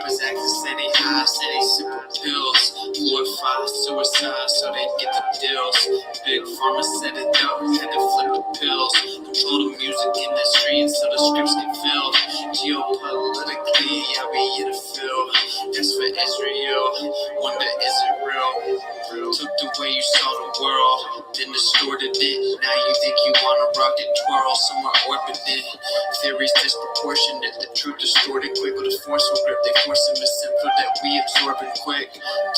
Rappers acting steady high, steady simple pills. Glorify suicide so they get the deals. Big pharma set it up, had to flip the pills. Control the music industry until the scripts get filled. Geopolitically, yeah, we in the field. That's for Israel. Wonder, is it real? Took the way you saw the world, then distorted it. Now you think you wanna rock it, twirl, somewhere orbited. Theories disproportionate, the truth distorted quick with a forceful grip. They force a misinfo that we absorbing quick.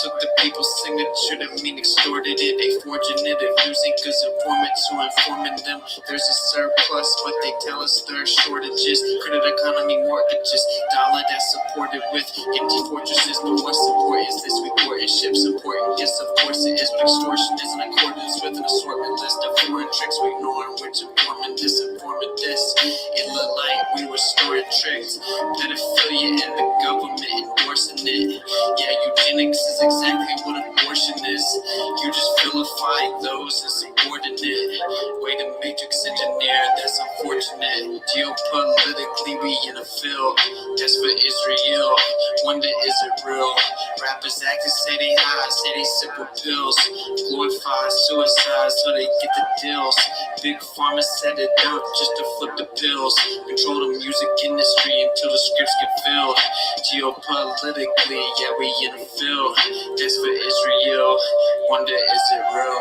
Took the people's signature, that mean extorted it. They forging it, if losing cause informants who informing them. There's a surplus, but they tell us there are shortages. Credit economy mortgages, dollar that's supported with empty fortresses. But what's important is this, we porting ships, important gifts, of course it is. But extortion is in accordance with an assortment list of foreign tricks we ignoring, which informant this, informant this. It looked like we were storing tricks. Pedophilia and the government endorsing it. Yeah, eugenics is exactly what abortion is. You just vilify those as subordinate. Way to matrix engineer, that's unfortunate. Geopolitically, we in a field. That's for Israel. Wonder, is it real? Rappers acting steady high, steady simple pills. Glorify suicide so they get the deals. Big pharma set it up just to flip the pills. Control the music industry until the scripts get filled. Geopolitically, yeah, we in the field. That's for Israel. Wonder, is it real?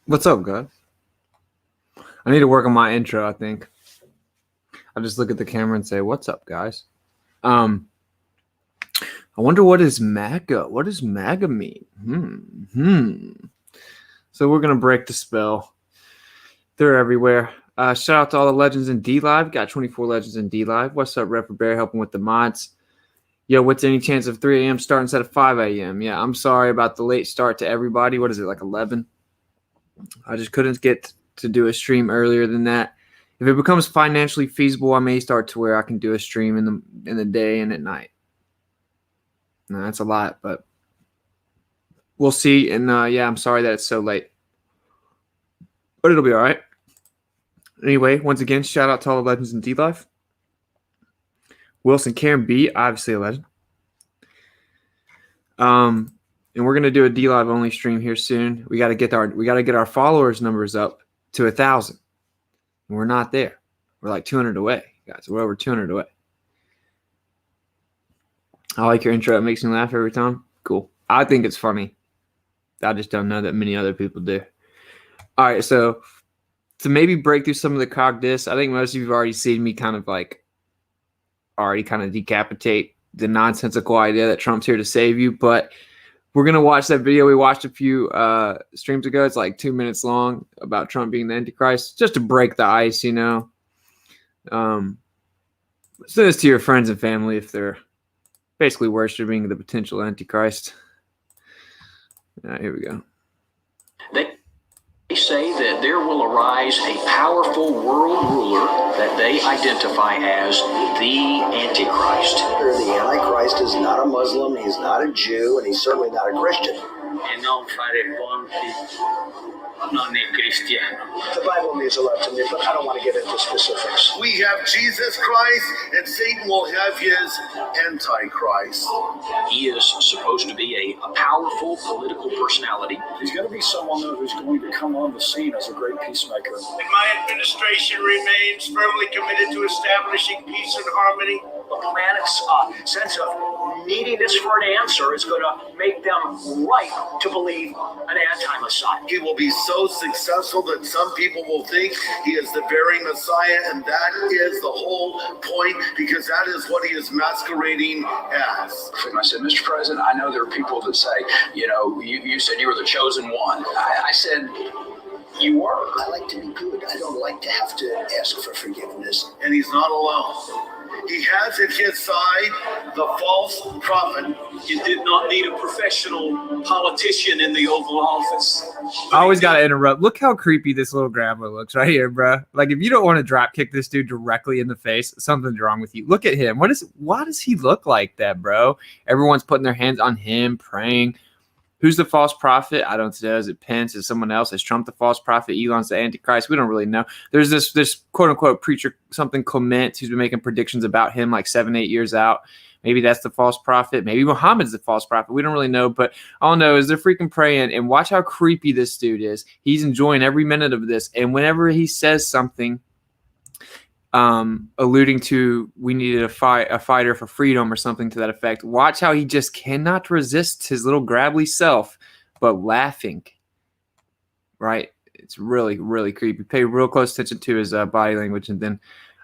What's up, guys? I need to work on my intro, I think. I'll just look at the camera and say, what's up, guys? I wonder what is Maga? What does Maga mean? So we're going to break the spell. They're everywhere. Shout out to all the legends in Dlive. Got 24 legends in Dlive. What's up, Rapper Bear, helping with the mods? Yo, what's any chance of 3 a.m. start instead of 5 a.m.? Yeah, I'm sorry about the late start to everybody. What is it, like 11? I just couldn't get to do a stream earlier than that. If it becomes financially feasible, I may start to where I can do a stream in the day and at night. No, that's a lot, but we'll see. And yeah, I'm sorry that it's so late, but it'll be all right. Anyway, once again, shout out to all the legends in Dlive. Wilson Karen B, obviously a legend. And we're gonna do a Dlive only stream here soon. We gotta get our followers numbers up to 1,000. And we're not there. We're like 200 away, guys. We're over 200 away. I like your intro. It makes me laugh every time. Cool. I think it's funny. I just don't know that many other people do. All right, so to maybe break through some of the cog dis, I think most of you have already seen me kind of decapitate the nonsensical idea that Trump's here to save you, but we're going to watch that video we watched a few streams ago. It's like 2 minutes long about Trump being the Antichrist, just to break the ice, you know. Send this to your friends and family if they're basically worshiping the potential Antichrist. Here we go. They say that there will arise a powerful world ruler that they identify as the Antichrist. The Antichrist is not a Muslim, he's not a Jew, and he's certainly not a Christian. non è cristiano. The Bible means a lot to me, but I don't want to get into specifics. We have Jesus Christ, and Satan will have his Antichrist. He is supposed to be a powerful political personality. He's going to be someone who's going to come on the scene as a great peacemaker. And my administration remains firmly committed to establishing peace and harmony. The planet's sense of needing this for an answer is going to make them right to believe an anti-Messiah. He will be so successful that some people will think he is the very Messiah, and that is the whole point, because that is what he is masquerading as. I said, Mr. President, I know there are people that say, you said you were the chosen one. I said, you were. I like to be good. I don't like to have to ask for forgiveness. And he's not alone. He has at his side the false prophet. You did not need a professional politician in the Oval Office. I always got to interrupt. Look how creepy this little grappler looks right here, bro. Like, if you don't want to drop kick this dude directly in the face, something's wrong with you. Look at him. Why does he look like that, bro? Everyone's putting their hands on him, praying. Who's the false prophet? I don't know. Is it Pence? Is someone else? Is Trump the false prophet? Elon's the Antichrist? We don't really know. There's this quote unquote preacher, something Clement, who's been making predictions about him like 7-8 years out. Maybe that's the false prophet. Maybe Muhammad's the false prophet. We don't really know. But all I know is they're freaking praying. And watch how creepy this dude is. He's enjoying every minute of this. And whenever he says something, alluding to we needed a fighter for freedom or something to that effect. Watch how he just cannot resist his little grabbly self, but laughing. Right? It's really, really creepy. Pay real close attention to his body language, and then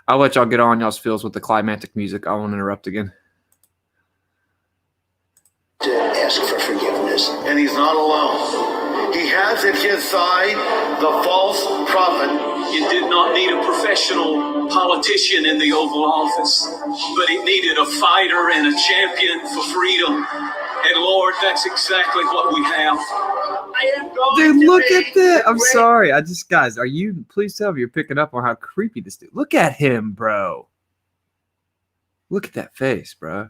I'll let y'all get on y'all's feels with the climactic music. I won't interrupt again. To ask for forgiveness. And he's not alone. He has at his side the false prophet. You did not need a professional politician in the Oval Office, but it needed a fighter and a champion for freedom. And Lord, that's exactly what we have. Dude, look at that. I'm sorry. Guys, please tell me you're picking up on how creepy this dude. Look at him, bro. Look at that face, bro.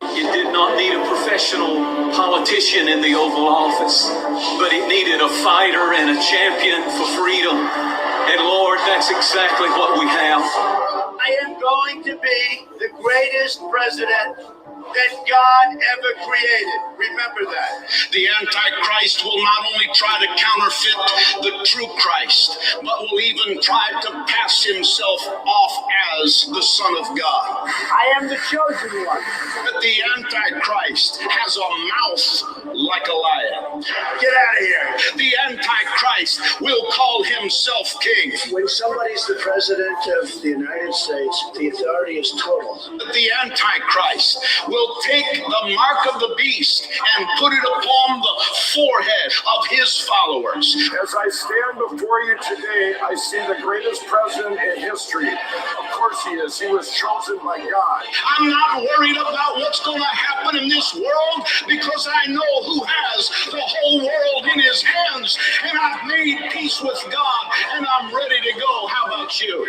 You did not need a professional politician in the Oval Office, but it needed a fighter and a champion for freedom. And Lord, that's exactly what we have. I am going to be the greatest president that God ever created. Remember that. The Antichrist will not only try to counterfeit the true Christ, but will even try to pass himself off as the Son of God. I am the chosen one. But the Antichrist has a mouth like a lion. Get out of here. The Antichrist will call himself king. When somebody's the president of the United States, the authority is total. But the Antichrist will take the mark of the beast and put it upon the forehead of his followers. As I stand before you today, I see the greatest president in history. Of course he is. He was chosen by God. I'm not worried about what's going to happen in this world, because I know who has the whole world in his hands, and I've made peace with God, and I'm ready to go. How about you?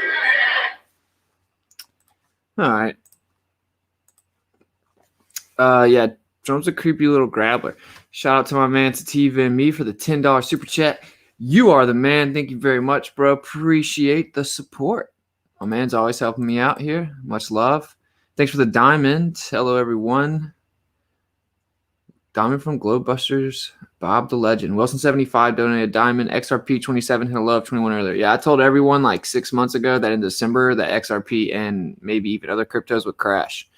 All right. Yeah, Trump's a creepy little grabbler. Shout out to my man Sativa and me for the $10 super chat. You are the man. Thank you very much, bro. Appreciate the support. My man's always helping me out here. Much love. Thanks for the diamond. Hello, everyone. Diamond from Globebusters. Bob the Legend. Wilson75 donated a diamond. XRP 27 hit a low of 21 earlier. Yeah, I told everyone like 6 months ago that in December that XRP and maybe even other cryptos would crash.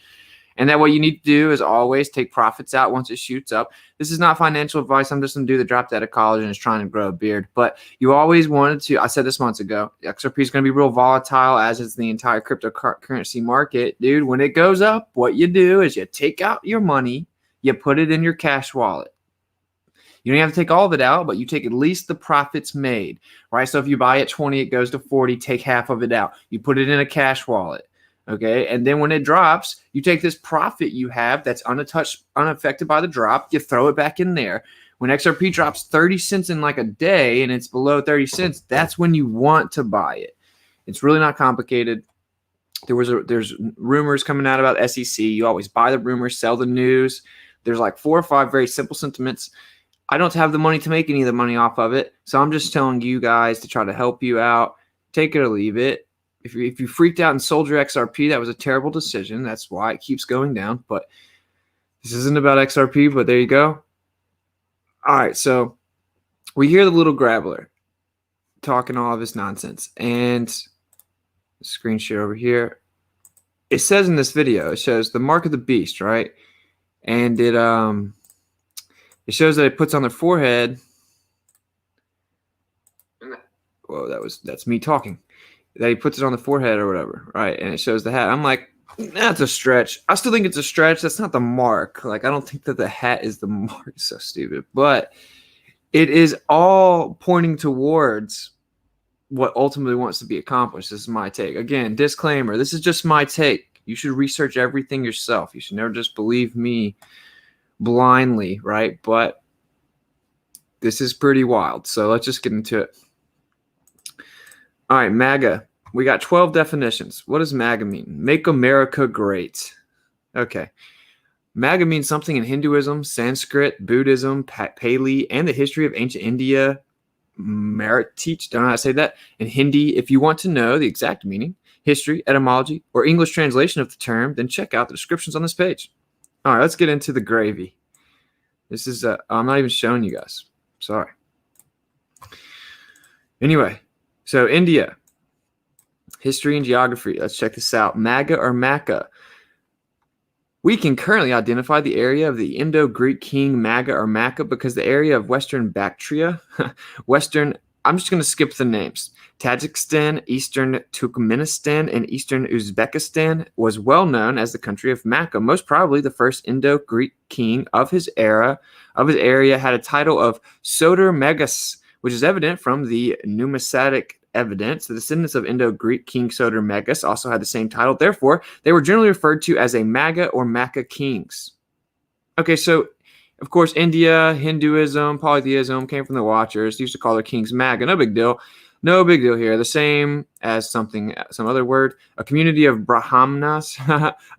And that what you need to do is always take profits out once it shoots up. This is not financial advice. I'm just some dude that dropped out of college and is trying to grow a beard. But you always wanted to, I said this months ago, XRP is going to be real volatile, as is the entire cryptocurrency market. Dude, when it goes up, what you do is you take out your money, you put it in your cash wallet. You don't have to take all of it out, but you take at least the profits made, right? So if you buy at 20, it goes to 40, take half of it out. You put it in a cash wallet. Okay, and then when it drops, you take this profit you have that's untouched, unaffected by the drop, you throw it back in there. When XRP drops 30 cents in like a day and it's below 30 cents, that's when you want to buy it. It's really not complicated. There's rumors coming out about SEC. You always buy the rumors, sell the news. There's like 4 or 5 very simple sentiments. I don't have the money to make any of the money off of it, so I'm just telling you guys to try to help you out. Take it or leave it. If you freaked out and sold your XRP, that was a terrible decision. That's why it keeps going down. But this isn't about XRP, but there you go. All right, so we hear the little grabbler talking all of his nonsense. And screen share over here. it says in this video, it shows the mark of the beast, right? And it shows that it puts on their forehead. Whoa, that's me talking. That he puts it on the forehead or whatever, right? And it shows the hat. I'm like, that's a stretch. I still think it's a stretch. That's not the mark. Like, I don't think that the hat is the mark. It's so stupid. But it is all pointing towards what ultimately wants to be accomplished. This is my take. Again, disclaimer, this is just my take. You should research everything yourself. You should never just believe me blindly, right? But this is pretty wild. So let's just get into it. All right, MAGA. We got 12 definitions. What does MAGA mean? Make America Great. Okay. MAGA means something in Hinduism, Sanskrit, Buddhism, Pali, and the history of ancient India. Teach, don't know how to say that. In Hindi, if you want to know the exact meaning, history, etymology, or English translation of the term, then check out the descriptions on this page. All right, let's get into the gravy. This is, I'm not even showing you guys. Sorry. Anyway, so India. History and geography. Let's check this out. MAGA or Maca. We can currently identify the area of the Indo-Greek king Maga or Maca because the area of Western Bactria, I'm just going to skip the names. Tajikistan, Eastern Turkmenistan, and Eastern Uzbekistan was well known as the country of Maca. Most probably the first Indo-Greek king of his area had a title of Soter Megas, which is evident from the numismatic evidence. The descendants of Indo-Greek King Soter Megas also had the same title. Therefore, they were generally referred to as a Maga or Maca kings. Okay, so of course, India, Hinduism, polytheism came from the Watchers. They used to call their kings Maga. No big deal. No big deal here. The same as some other word. A community of Brahmanas.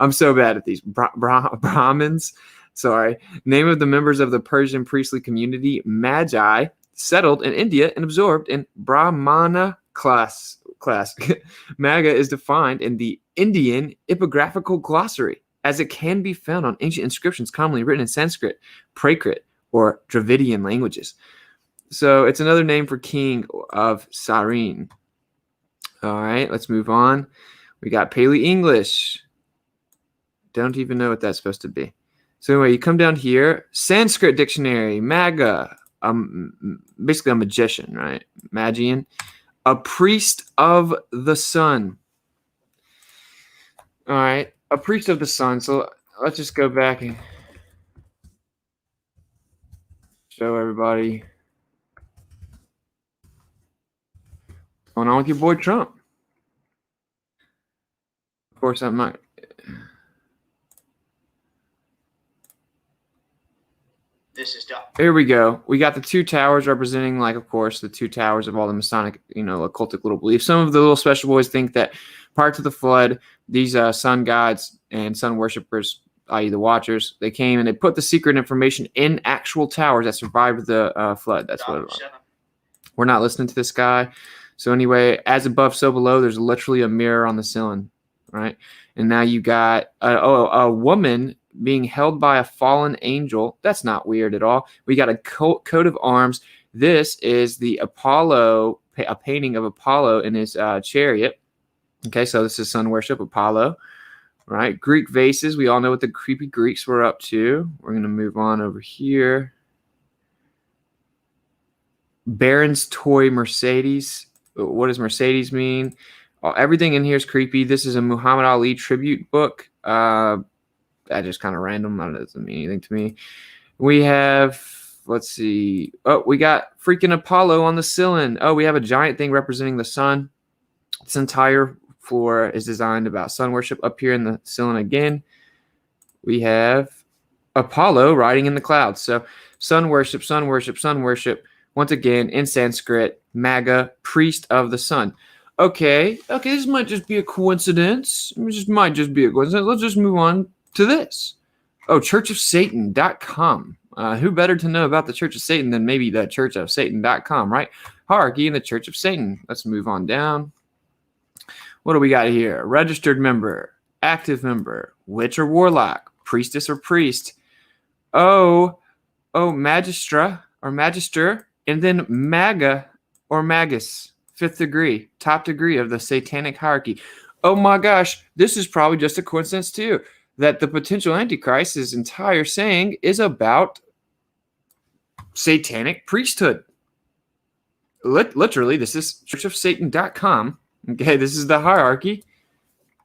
I'm so bad at these. Brahmins. Sorry. Name of the members of the Persian priestly community, Magi, settled in India and absorbed in Brahmana class. Maga is defined in the Indian epigraphical glossary as it can be found on ancient inscriptions commonly written in Sanskrit, Prakrit, or Dravidian languages. So it's another name for king of Sarin. All right, let's move on. We got Pali English. Don't even know what that's supposed to be. So anyway, you come down here. Sanskrit dictionary, Maga. Basically a magician, right? Magian. A priest of the sun. All right, a priest of the sun. So let's just go back and show everybody what's going on with your boy Trump. Of course, I'm not. This is done. Here we go. We got the two towers representing, like, of course, the two towers of all the Masonic, occultic little beliefs. Some of the little special boys think that prior to the flood, these sun gods and sun worshippers, i.e. the Watchers, they came and they put the secret information in actual towers that survived the flood. That's what it was. We're not listening to this guy. So anyway, as above, so below, there's literally a mirror on the ceiling, right? And now you got a woman being held by a fallen angel. That's not weird at all. We got a coat of arms. This is the Apollo, a painting of Apollo in his chariot. Okay, so this is sun worship, Apollo, right? Greek vases. We all know what the creepy Greeks were up to. We're going to move on over here. Baron's toy Mercedes. What does Mercedes mean? Everything in here is creepy. This is a Muhammad Ali tribute book. That just kind of random. That doesn't mean anything to me. We have, let's see. Oh, we got freaking Apollo on the ceiling. Oh, we have a giant thing representing the sun. This entire floor is designed about sun worship. Up here in the ceiling again, we have Apollo riding in the clouds. So sun worship, sun worship, sun worship. Once again, in Sanskrit, Maga, priest of the sun. Okay, this might just be a coincidence. Might just be a coincidence. Let's just move on to this. Oh, churchofsatan.com. Who better to know about the Church of Satan than maybe the churchofsatan.com, right? Hierarchy in the Church of Satan. Let's move on down. What do we got here? Registered member, active member, witch or warlock, priestess or priest. Magistra or magister, and then Maga or magus, 5th degree, top degree of the satanic hierarchy. oh my gosh, this is probably just a coincidence too, that the potential Antichrist's entire saying is about satanic priesthood. Literally, this is churchofsatan.com. Okay, this is the hierarchy.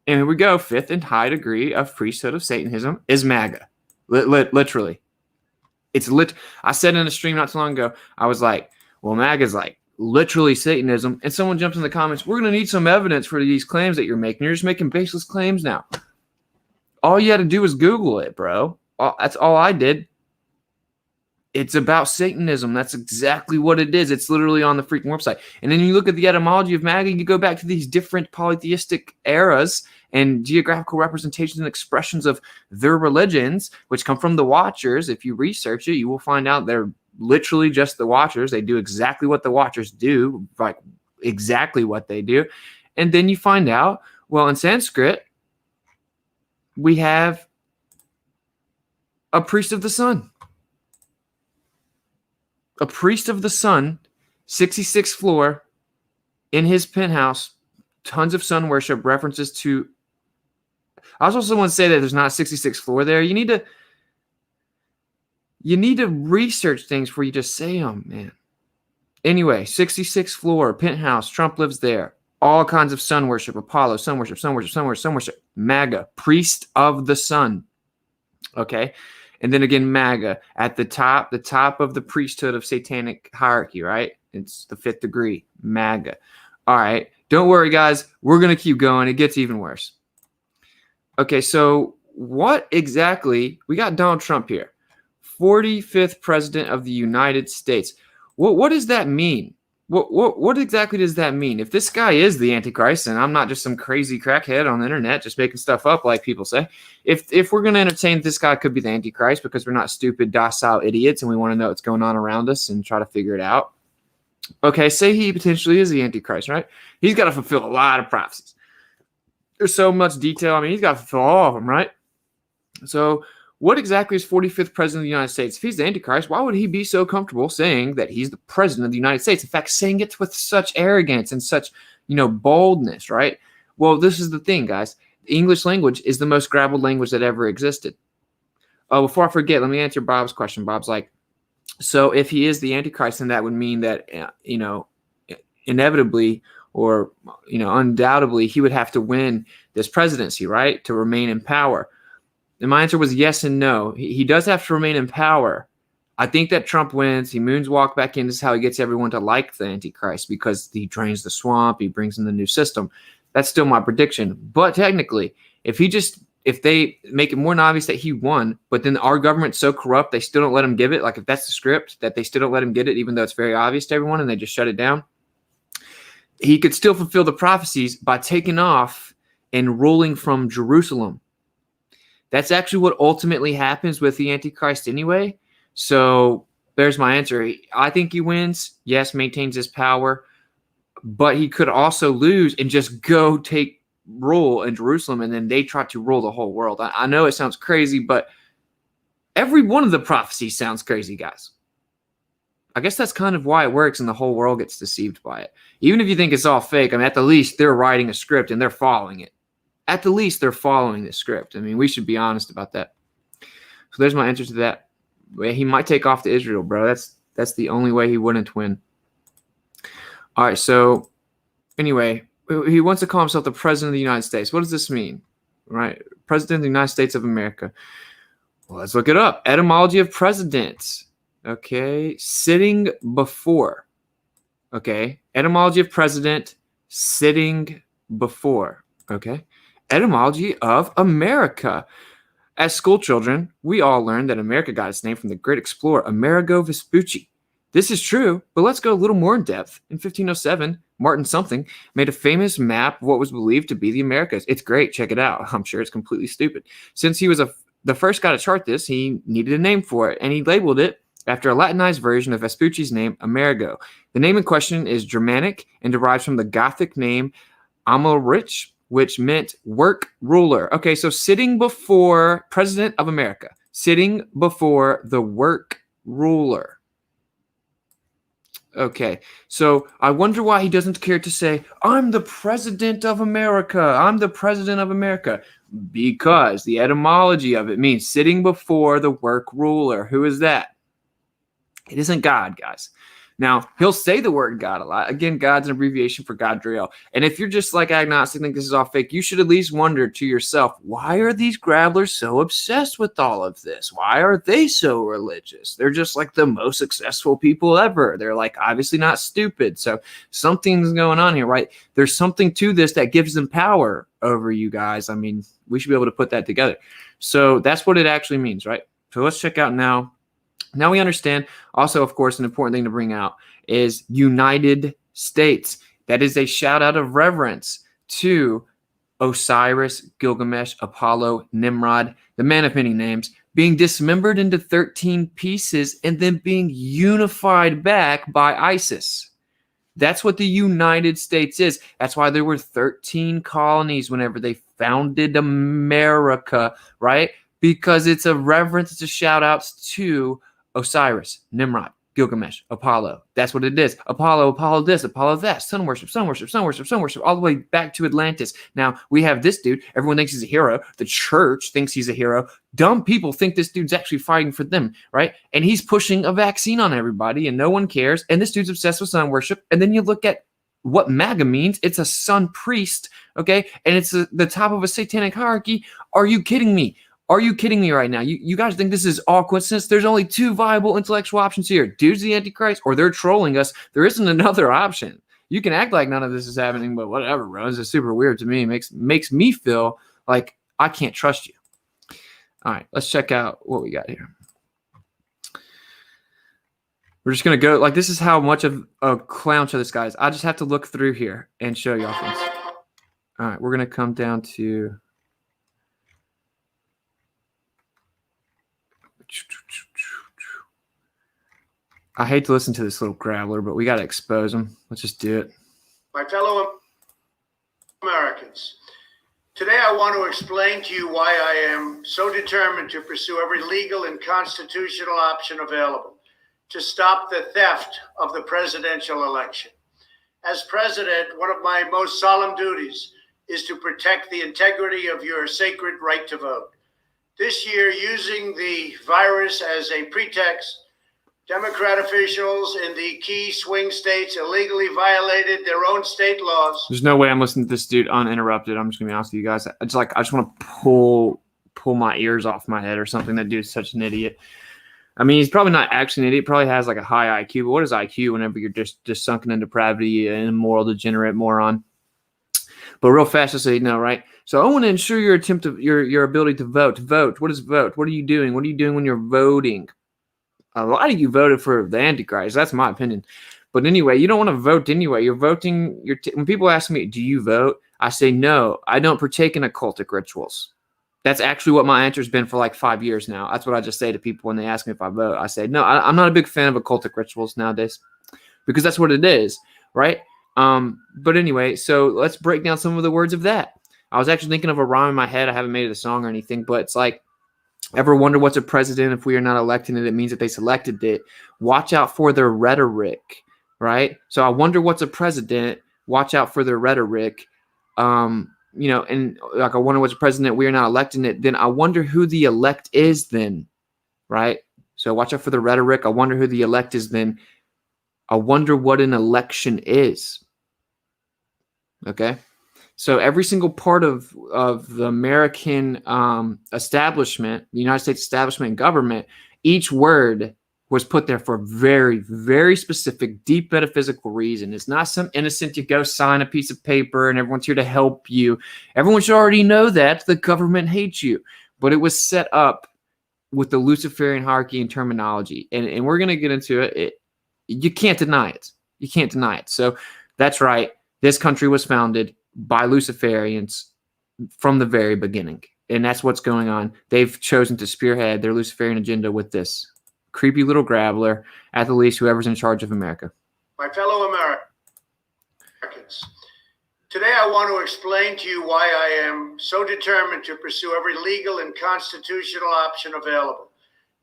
And here we go. 5th and high degree of priesthood of Satanism is Maga. Literally. It's I said in a stream not too long ago, I was like, well, Maga is like literally Satanism. And someone jumped in the comments, we're going to need some evidence for these claims that you're making. You're just making baseless claims now. All you had to do was Google it, bro. That's all I did. It's about Satanism. That's exactly what it is. It's literally on the freaking website. And then you look at the etymology of Maga, you go back to these different polytheistic eras and geographical representations and expressions of their religions, which come from the Watchers. If you research it, you will find out they're literally just the Watchers. They do exactly what the Watchers do, like exactly what they do. And then you find out, well, in Sanskrit, we have a priest of the sun. A priest of the sun, 66th floor, in his penthouse, tons of sun worship, references to... I also want to say that there's not a 66th floor there. You need to research things before you just say them, man. Anyway, 66th floor, penthouse, Trump lives there. All kinds of sun worship, Apollo, sun worship, sun worship, sun worship, sun worship. Maga, priest of the sun. Okay? And then again, Maga at the top of the priesthood of satanic hierarchy, right? It's the 5th degree, Maga. All right. Don't worry, guys. We're going to keep going. It gets even worse. Okay, so what exactly? We got Donald Trump here, 45th president of the United States. What does that mean? What exactly does that mean? If this guy is the Antichrist, and I'm not just some crazy crackhead on the internet just making stuff up like people say, if we're going to entertain this guy could be the Antichrist because we're not stupid, docile idiots and we want to know what's going on around us and try to figure it out. Okay, say he potentially is the Antichrist, right? He's got to fulfill a lot of prophecies. There's so much detail. I mean, he's got to fulfill all of them, right? So what exactly is 45th president of the United States? If he's the Antichrist, why would he be so comfortable saying that he's the president of the United States? In fact, saying it with such arrogance and such, boldness, right? Well, this is the thing, guys. The English language is the most grabbled language that ever existed. Oh, before I forget, let me answer Bob's question. Bob's like, so if he is the Antichrist, then that would mean that, inevitably or, undoubtedly, he would have to win this presidency, right, to remain in power. And my answer was yes and no. He does have to remain in power. I think that Trump wins. He moonwalks back in. This is how he gets everyone to like the Antichrist because he drains the swamp. He brings in the new system. That's still my prediction. But technically, if they make it more obvious that he won, but then our government's so corrupt they still don't let him give it, like if that's the script, that they still don't let him get it, even though it's very obvious to everyone and they just shut it down, he could still fulfill the prophecies by taking off and ruling from Jerusalem. That's actually what ultimately happens with the Antichrist anyway. So there's my answer. I think he wins. Yes, maintains his power. But he could also lose and just go take rule in Jerusalem, and then they try to rule the whole world. I know it sounds crazy, but every one of the prophecies sounds crazy, guys. I guess that's kind of why it works and the whole world gets deceived by it. Even if you think it's all fake, I mean, at the least, they're writing a script and they're following it. At the least, they're following the script. I mean, we should be honest about that. So there's my answer to that. He might take off to Israel, bro. That's the only way he wouldn't win. All right, so anyway, he wants to call himself the president of the United States. What does this mean? Right? President of the United States of America. Well, let's look it up. Etymology of president. Okay. Sitting before. Okay. Etymology of president. Sitting before. Okay. Etymology of America. As school children, we all learned that America got its name from the great explorer Amerigo Vespucci. This is true, but let's go a little more in depth. In 1507, Martin something made a famous map of what was believed to be the Americas. It's great. Check it out. I'm sure it's completely stupid. Since he was the first guy to chart this, he needed a name for it, and he labeled it after a Latinized version of Vespucci's name, Amerigo. The name in question is Germanic and derives from the Gothic name Amalrich, which meant work ruler. Okay, so sitting before President of America, sitting before the work ruler. Okay, so I wonder why he doesn't care to say, I'm the president of America. I'm the president of America. Because the etymology of it means sitting before the work ruler. Who is that? It isn't God, guys. Now, he'll say the word God a lot. Again, God's an abbreviation for Godriel. And if you're just like agnostic, think this is all fake, you should at least wonder to yourself, why are these grabblers so obsessed with all of this? Why are they so religious? They're just like the most successful people ever. They're like obviously not stupid. So something's going on here, right? There's something to this that gives them power over you guys. I mean, we should be able to put that together. So that's what it actually means, right? So let's check out now. Now we understand. Also, of course, an important thing to bring out is United States. That is a shout out of reverence to Osiris, Gilgamesh, Apollo, Nimrod, the man of many names, being dismembered into 13 pieces and then being unified back by ISIS. That's what the United States is. That's why there were 13 colonies whenever they founded America, right? Because it's a reverence, it's a shout outs to Osiris, Nimrod, Gilgamesh, Apollo. That's what it is. Apollo this, Apollo that. Sun worship, all the way back to Atlantis. Now, we have this dude. Everyone thinks he's a hero. The church thinks he's a hero. Dumb people think this dude's actually fighting for them, right? And he's pushing a vaccine on everybody, and no one cares. And this dude's obsessed with sun worship. And then you look at what Maga means. It's a sun priest, okay? And it's the top of a satanic hierarchy. Are you kidding me? Are you kidding me right now? You guys think this is all coincidence? There's only two viable intellectual options here. Dude's the Antichrist, or they're trolling us. There isn't another option. You can act like none of this is happening, but whatever, bro. This is super weird to me. It makes me feel like I can't trust you. All right, let's check out what we got here. We're just going to go, like, this is how much of a clown show this guy is. I just have to look through here and show y'all things. All right, we're going to come down to... I hate to listen to this little grabbler, but we got to expose him. Let's just do it. My fellow Americans, today I want to explain to you why I am so determined to pursue every legal and constitutional option available to stop the theft of the presidential election. As president, one of my most solemn duties is to protect the integrity of your sacred right to vote. This year, using the virus as a pretext, Democrat officials in the key swing states illegally violated their own state laws. There's no way I'm listening to this dude uninterrupted. I'm just gonna be honest with you guys. I just want to pull my ears off my head or something. That dude's such an idiot. I mean, he's probably not actually an idiot. He probably has like a high IQ. But what is IQ whenever you're just sunken in depravity and immoral, degenerate moron? But real fast, just so you know, right? So I want to ensure your ability to vote. Vote. What is vote? What are you doing? What are you doing when you're voting? A lot of you voted for the Antichrist. That's my opinion. But anyway, you don't want to vote anyway. You're voting. When people ask me, do you vote? I say, no, I don't partake in occultic rituals. That's actually what my answer has been for like 5 years now. That's what I just say to people when they ask me if I vote. I say, no, I'm not a big fan of occultic rituals nowadays because that's what it is, right? But anyway, so let's break down some of the words of that. I was actually thinking of a rhyme in my head. I haven't made it a song or anything, but it's like, ever wonder what's a president if we are not electing it? It means that they selected it. Watch out for their rhetoric, right? So I wonder what's a president. Watch out for their rhetoric. And like I wonder what's a president. We are not electing it. Then I wonder who the elect is then, right? So watch out for the rhetoric. I wonder who the elect is then. I wonder what an election is. Okay. So every single part of the American establishment, the United States establishment and government, each word was put there for a very, very specific, deep metaphysical reason. It's not some innocent, you go sign a piece of paper and everyone's here to help you. Everyone should already know that. The government hates you. But it was set up with the Luciferian hierarchy and terminology. And we're going to get into it. You can't deny it. You can't deny it. So that's right. This country was founded by Luciferians from the very beginning. And that's what's going on. They've chosen to spearhead their Luciferian agenda with this creepy little grabbler, at the least, whoever's in charge of America. My fellow Americans, today I want to explain to you why I am so determined to pursue every legal and constitutional option available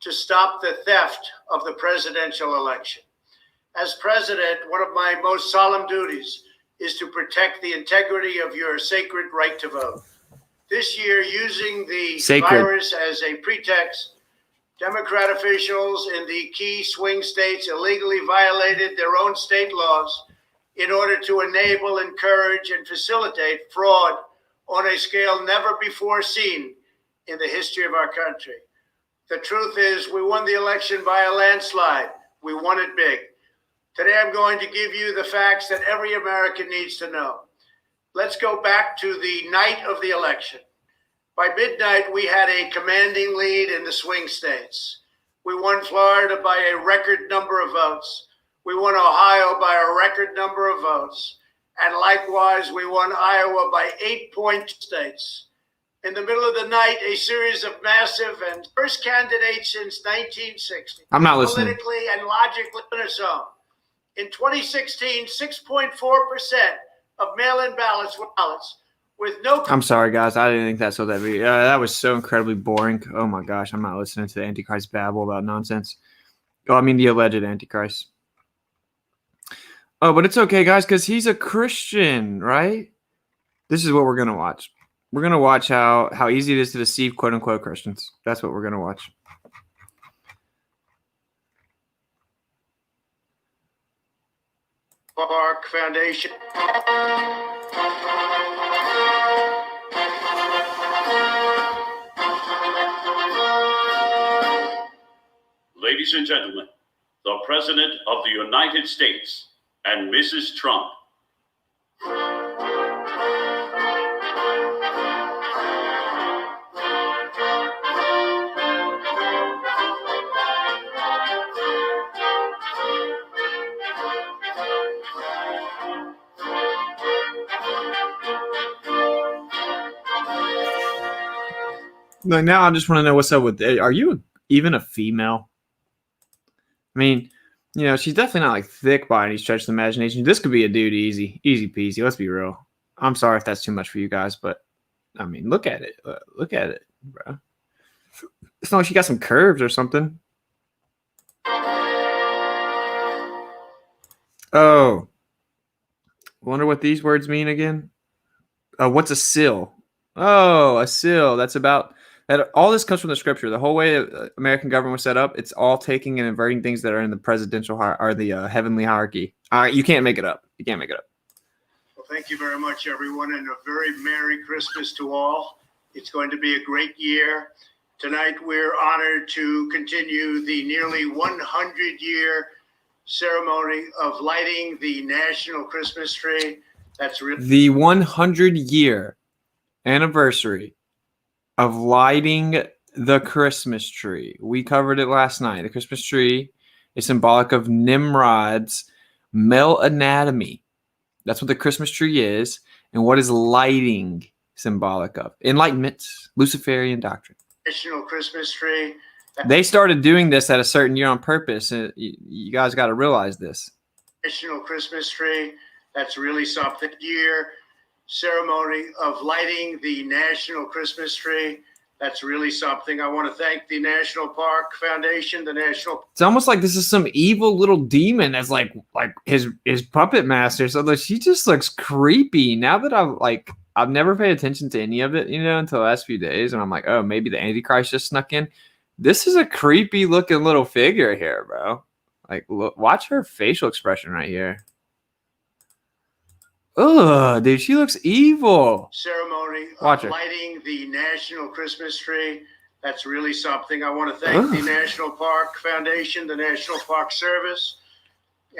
to stop the theft of the presidential election. As president, one of my most solemn duties is to protect the integrity of your sacred right to vote. This year, using the virus as a pretext, Democrat officials in the key swing states illegally violated their own state laws in order to enable, encourage, and facilitate fraud on a scale never before seen in the history of our country. The truth is, we won the election by a landslide. We won it big. Today, I'm going to give you the facts that every American needs to know. Let's go back to the night of the election. By midnight, we had a commanding lead in the swing states. We won Florida by a record number of votes. We won Ohio by a record number of votes. And likewise, we won Iowa by 8-point states. In the middle of the night, a series of massive and first candidates since 1960. I'm not listening. Politically and logically in its own. In 2016, 6.4% of mail-in ballots were ballots with no... I'm sorry, guys. I didn't think that's what that be. That was so incredibly boring. Oh, my gosh. I'm not listening to the Antichrist babble about nonsense. Oh, I mean the alleged Antichrist. Oh, but it's okay, guys, because he's a Christian, right? This is what we're going to watch. We're going to watch how easy it is to deceive quote-unquote Christians. That's what we're going to watch. Park Foundation. Ladies and gentlemen, the President of the United States and Mrs. Trump. Like now, I just want to know what's up with. Are you even a female? I mean, you know, she's definitely not like thick by any stretch of the imagination. This could be a dude, easy peasy. Let's be real. I'm sorry if that's too much for you guys, but I mean, look at it. Look at it, bro. It's not like she got some curves or something. Oh, wonder what these words mean again. What's a sill? Oh, a sill. That's about that. All this comes from the scripture. The whole way the American government was set up, it's all taking and inverting things that are in the presidential or the heavenly hierarchy. You can't make it up. You can't make it up. Well, thank you very much, everyone, and a very Merry Christmas to all. It's going to be a great year. Tonight, we're honored to continue the nearly 100-year ceremony of lighting the National Christmas Tree. That's really the 100-year anniversary of lighting the Christmas tree. We covered it last night. The Christmas tree is symbolic of Nimrod's male anatomy. That's what the Christmas tree is. And what is lighting symbolic of? Enlightenment, Luciferian doctrine. National Christmas Tree. They started doing this at a certain year on purpose. You guys got to realize this. National Christmas Tree. That's really something. Year ceremony of lighting the National Christmas Tree. That's really something. I want to thank the National Park Foundation, the National... It's almost like this is some evil little demon as like his puppet master. So like, she just looks creepy. Now that I've never paid attention to any of it, you know, until the last few days. And I'm like, oh, maybe the Antichrist just snuck in. This is a creepy looking little figure here, bro. Like, look, watch her facial expression right here. Ugh, dude, she looks evil. Ceremony Watch of her. lighting the National Christmas Tree. That's really something. I want to thank the National Park Foundation, the National Park Service,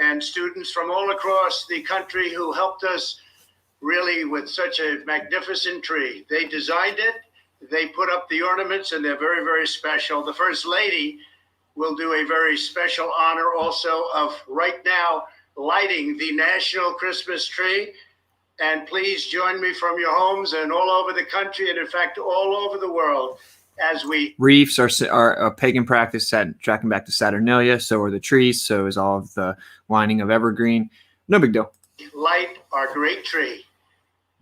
and students from all across the country who helped us really with such a magnificent tree. They designed it, they put up the ornaments, and they're very, very special. The First Lady will do a very special honor also of right now lighting the National Christmas Tree. And please join me from your homes and all over the country, and in fact, all over the world, as we... Reefs are a pagan practice tracking back to Saturnalia. So are the trees. So is all of the lining of evergreen. No big deal. Light our great tree.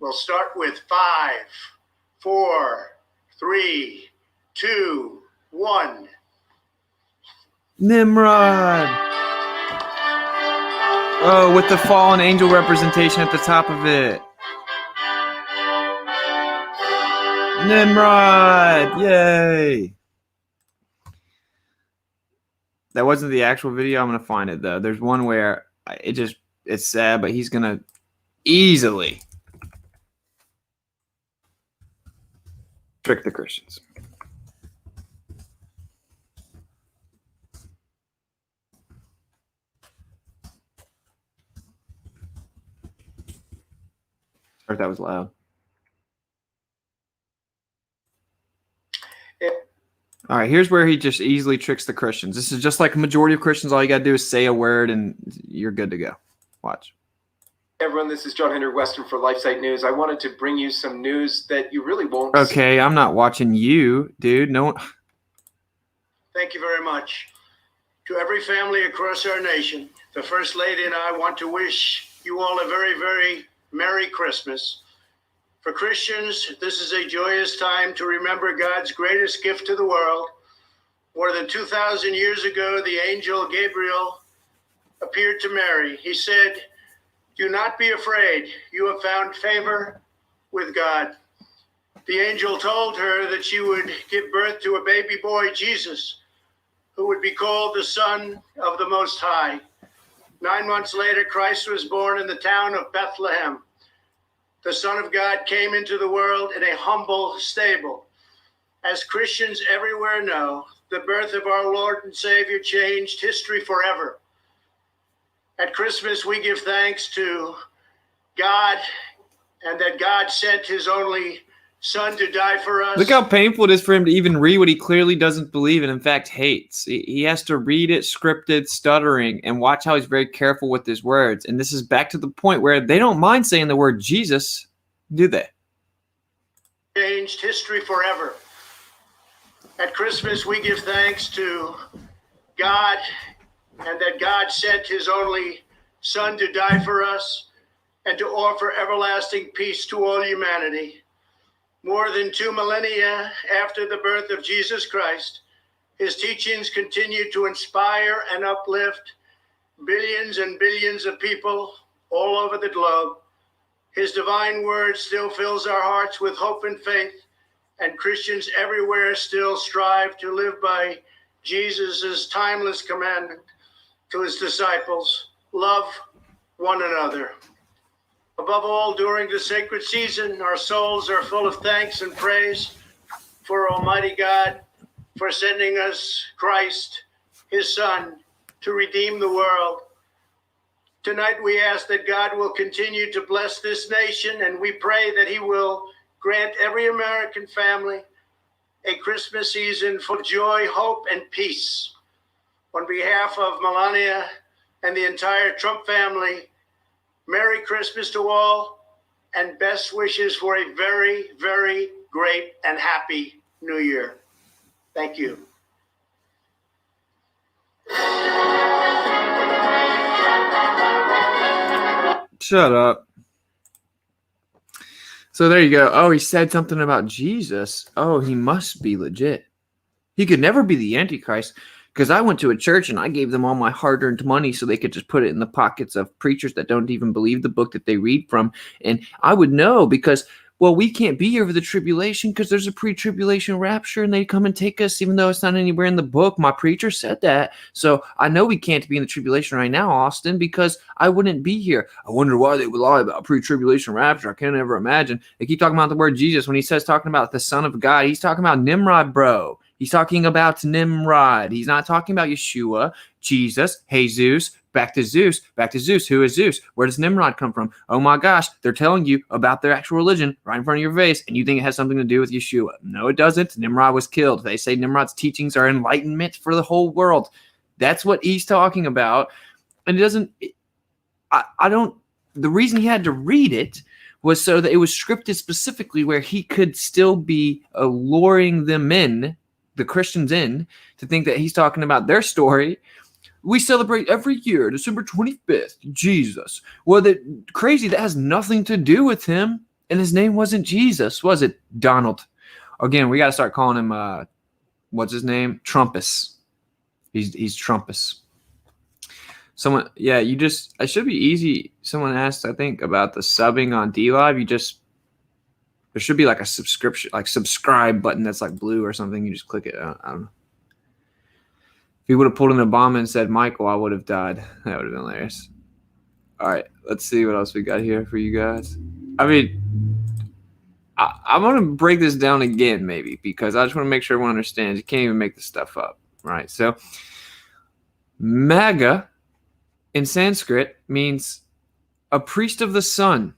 We'll start with 5, 4, 3, 2, 1. Nimrod. Oh, with the fallen angel representation at the top of it. Nimrod! Yay! That wasn't the actual video. I'm going to find it, though. There's one where it's sad, but he's going to easily trick the Christians. Sorry if that was loud. All right, here's where he just easily tricks the Christians. This is just like a majority of Christians. All you got to do is say a word and you're good to go. Watch. Hey everyone, this is John Henry Weston for LifeSite News. I wanted to bring you some news that you really won't Okay, I'm not watching you, dude. No one... Thank you very much. To every family across our nation, the First Lady and I want to wish you all a very, very Merry Christmas. For Christians, this is a joyous time to remember God's greatest gift to the world. More than 2,000 years ago, the angel Gabriel appeared to Mary. He said, "Do not be afraid. You have found favor with God." The angel told her that she would give birth to a baby boy, Jesus, who would be called the Son of the Most High. 9 months later, Christ was born in the town of Bethlehem. The Son of God came into the world in a humble stable. As Christians everywhere know, the birth of our Lord and Savior changed history forever. At Christmas, we give thanks to God and that God sent his only Son to die for us. Look how painful it is for him to even read what he clearly doesn't believe and in fact hates. He has to read it scripted, stuttering, and watch how he's very careful with his words. And this is back to the point where they don't mind saying the word Jesus, do they? Changed history forever. At Christmas, we give thanks to God and that God sent his only Son to die for us and to offer everlasting peace to all humanity. More than 2 millennia after the birth of Jesus Christ, his teachings continue to inspire and uplift billions and billions of people all over the globe. His divine word still fills our hearts with hope and faith, and Christians everywhere still strive to live by Jesus' timeless commandment to his disciples: love one another. Above all, during the sacred season, our souls are full of thanks and praise for Almighty God for sending us Christ, his Son, to redeem the world. Tonight, we ask that God will continue to bless this nation, and we pray that he will grant every American family a Christmas season full of joy, hope, and peace. On behalf of Melania and the entire Trump family, Merry Christmas to all, and best wishes for a very, very great and happy New Year. Thank you. Shut up. So there you go. Oh, he said something about Jesus. Oh, he must be legit. He could never be the Antichrist, because I went to a church and I gave them all my hard-earned money so they could just put it in the pockets of preachers that don't even believe the book that they read from. And I would know because, well, we can't be here for the tribulation because there's a pre-tribulation rapture and they come and take us even though it's not anywhere in the book. My preacher said that. So I know we can't be in the tribulation right now, Austin, because I wouldn't be here. I wonder why they would lie about pre-tribulation rapture. I can't ever imagine. They keep talking about the word Jesus. When he says talking about the Son of God, he's talking about Nimrod, bro. He's talking about Nimrod. He's not talking about Yeshua, Jesus, Jesus, back to Zeus, back to Zeus. Who is Zeus? Where does Nimrod come from? Oh my gosh, they're telling you about their actual religion right in front of your face, and you think it has something to do with Yeshua. No, it doesn't. Nimrod was killed. They say Nimrod's teachings are enlightenment for the whole world. That's what he's talking about. And it doesn't, I don't, the reason he had to read it was so that it was scripted specifically where he could still be luring them in, the Christians in, to think that he's talking about their story. We celebrate every year, December 25th, Jesus. Well, that crazy, that has nothing to do with him. And his name wasn't Jesus, was it? Donald. Again, we got to start calling him, what's his name? Trumpus. He's Trumpus. Someone, yeah, it should be easy. Someone asked, I think, about the subbing on Dlive. There should be like a subscription, like subscribe button that's like blue or something. You just click it. I don't know. If he would have pulled an Obama and said Michael, I would have died. That would have been hilarious. All right, let's see what else we got here for you guys. I mean, I'm going to break this down again maybe because I just want to make sure everyone understands. You can't even make this stuff up, right? So Maga in Sanskrit means a priest of the sun.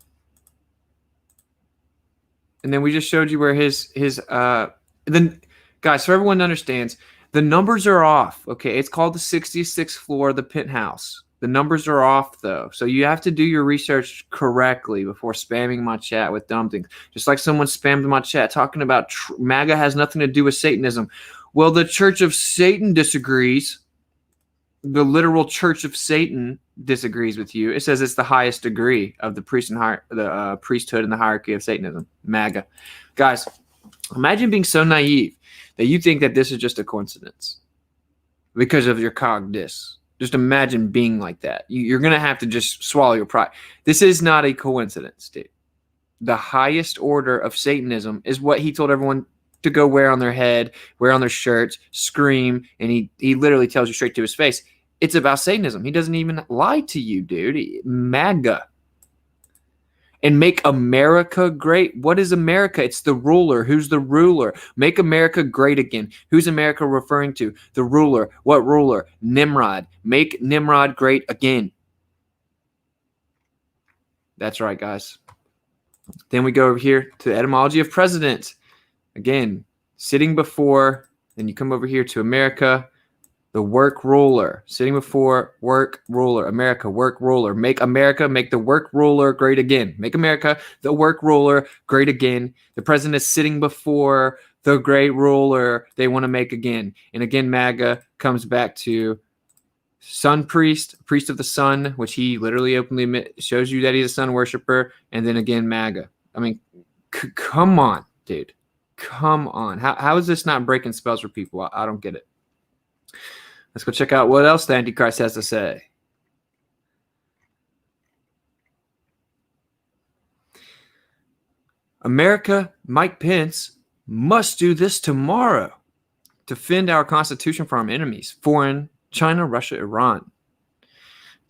And then we just showed you where then guys, so everyone understands, the numbers are off. Okay, it's called the 66th floor of the penthouse. The numbers are off though. So you have to do your research correctly before spamming my chat with dumb things. Just like someone spammed my chat talking about MAGA has nothing to do with Satanism. Well, the Church of Satan disagrees. The literal Church of Satan disagrees with you. It says it's the highest degree of the priesthood and the hierarchy of Satanism. MAGA. Guys, imagine being so naive that you think that this is just a coincidence because of your cog dis. Just imagine being like that. You're going to have to just swallow your pride. This is not a coincidence, dude. The highest order of Satanism is what he told everyone to go wear on their head, wear on their shirts, scream, and he literally tells you straight to his face, it's about Satanism. He doesn't even lie to you, dude. MAGA. And make America great. What is America? It's the ruler. Who's the ruler? Make America great again. Who's America referring to? The ruler. What ruler? Nimrod. Make Nimrod great again. That's right, guys. Then we go over here to the etymology of president. Again, sitting before, then you come over here to America, the work ruler. Sitting before, work ruler. America, work ruler. Make America, make the work ruler great again. Make America, the work ruler great again. The president is sitting before the great ruler they want to make again. And again, MAGA comes back to sun priest of the sun, which he literally openly shows you that he's a sun worshiper. And then again, MAGA. I mean, come on, dude. Come on. How is this not breaking spells for people? I don't get it. Let's go check out what else the Antichrist has to say. America, Mike Pence, must do this tomorrow. Defend our Constitution from our enemies. Foreign, China, Russia, Iran.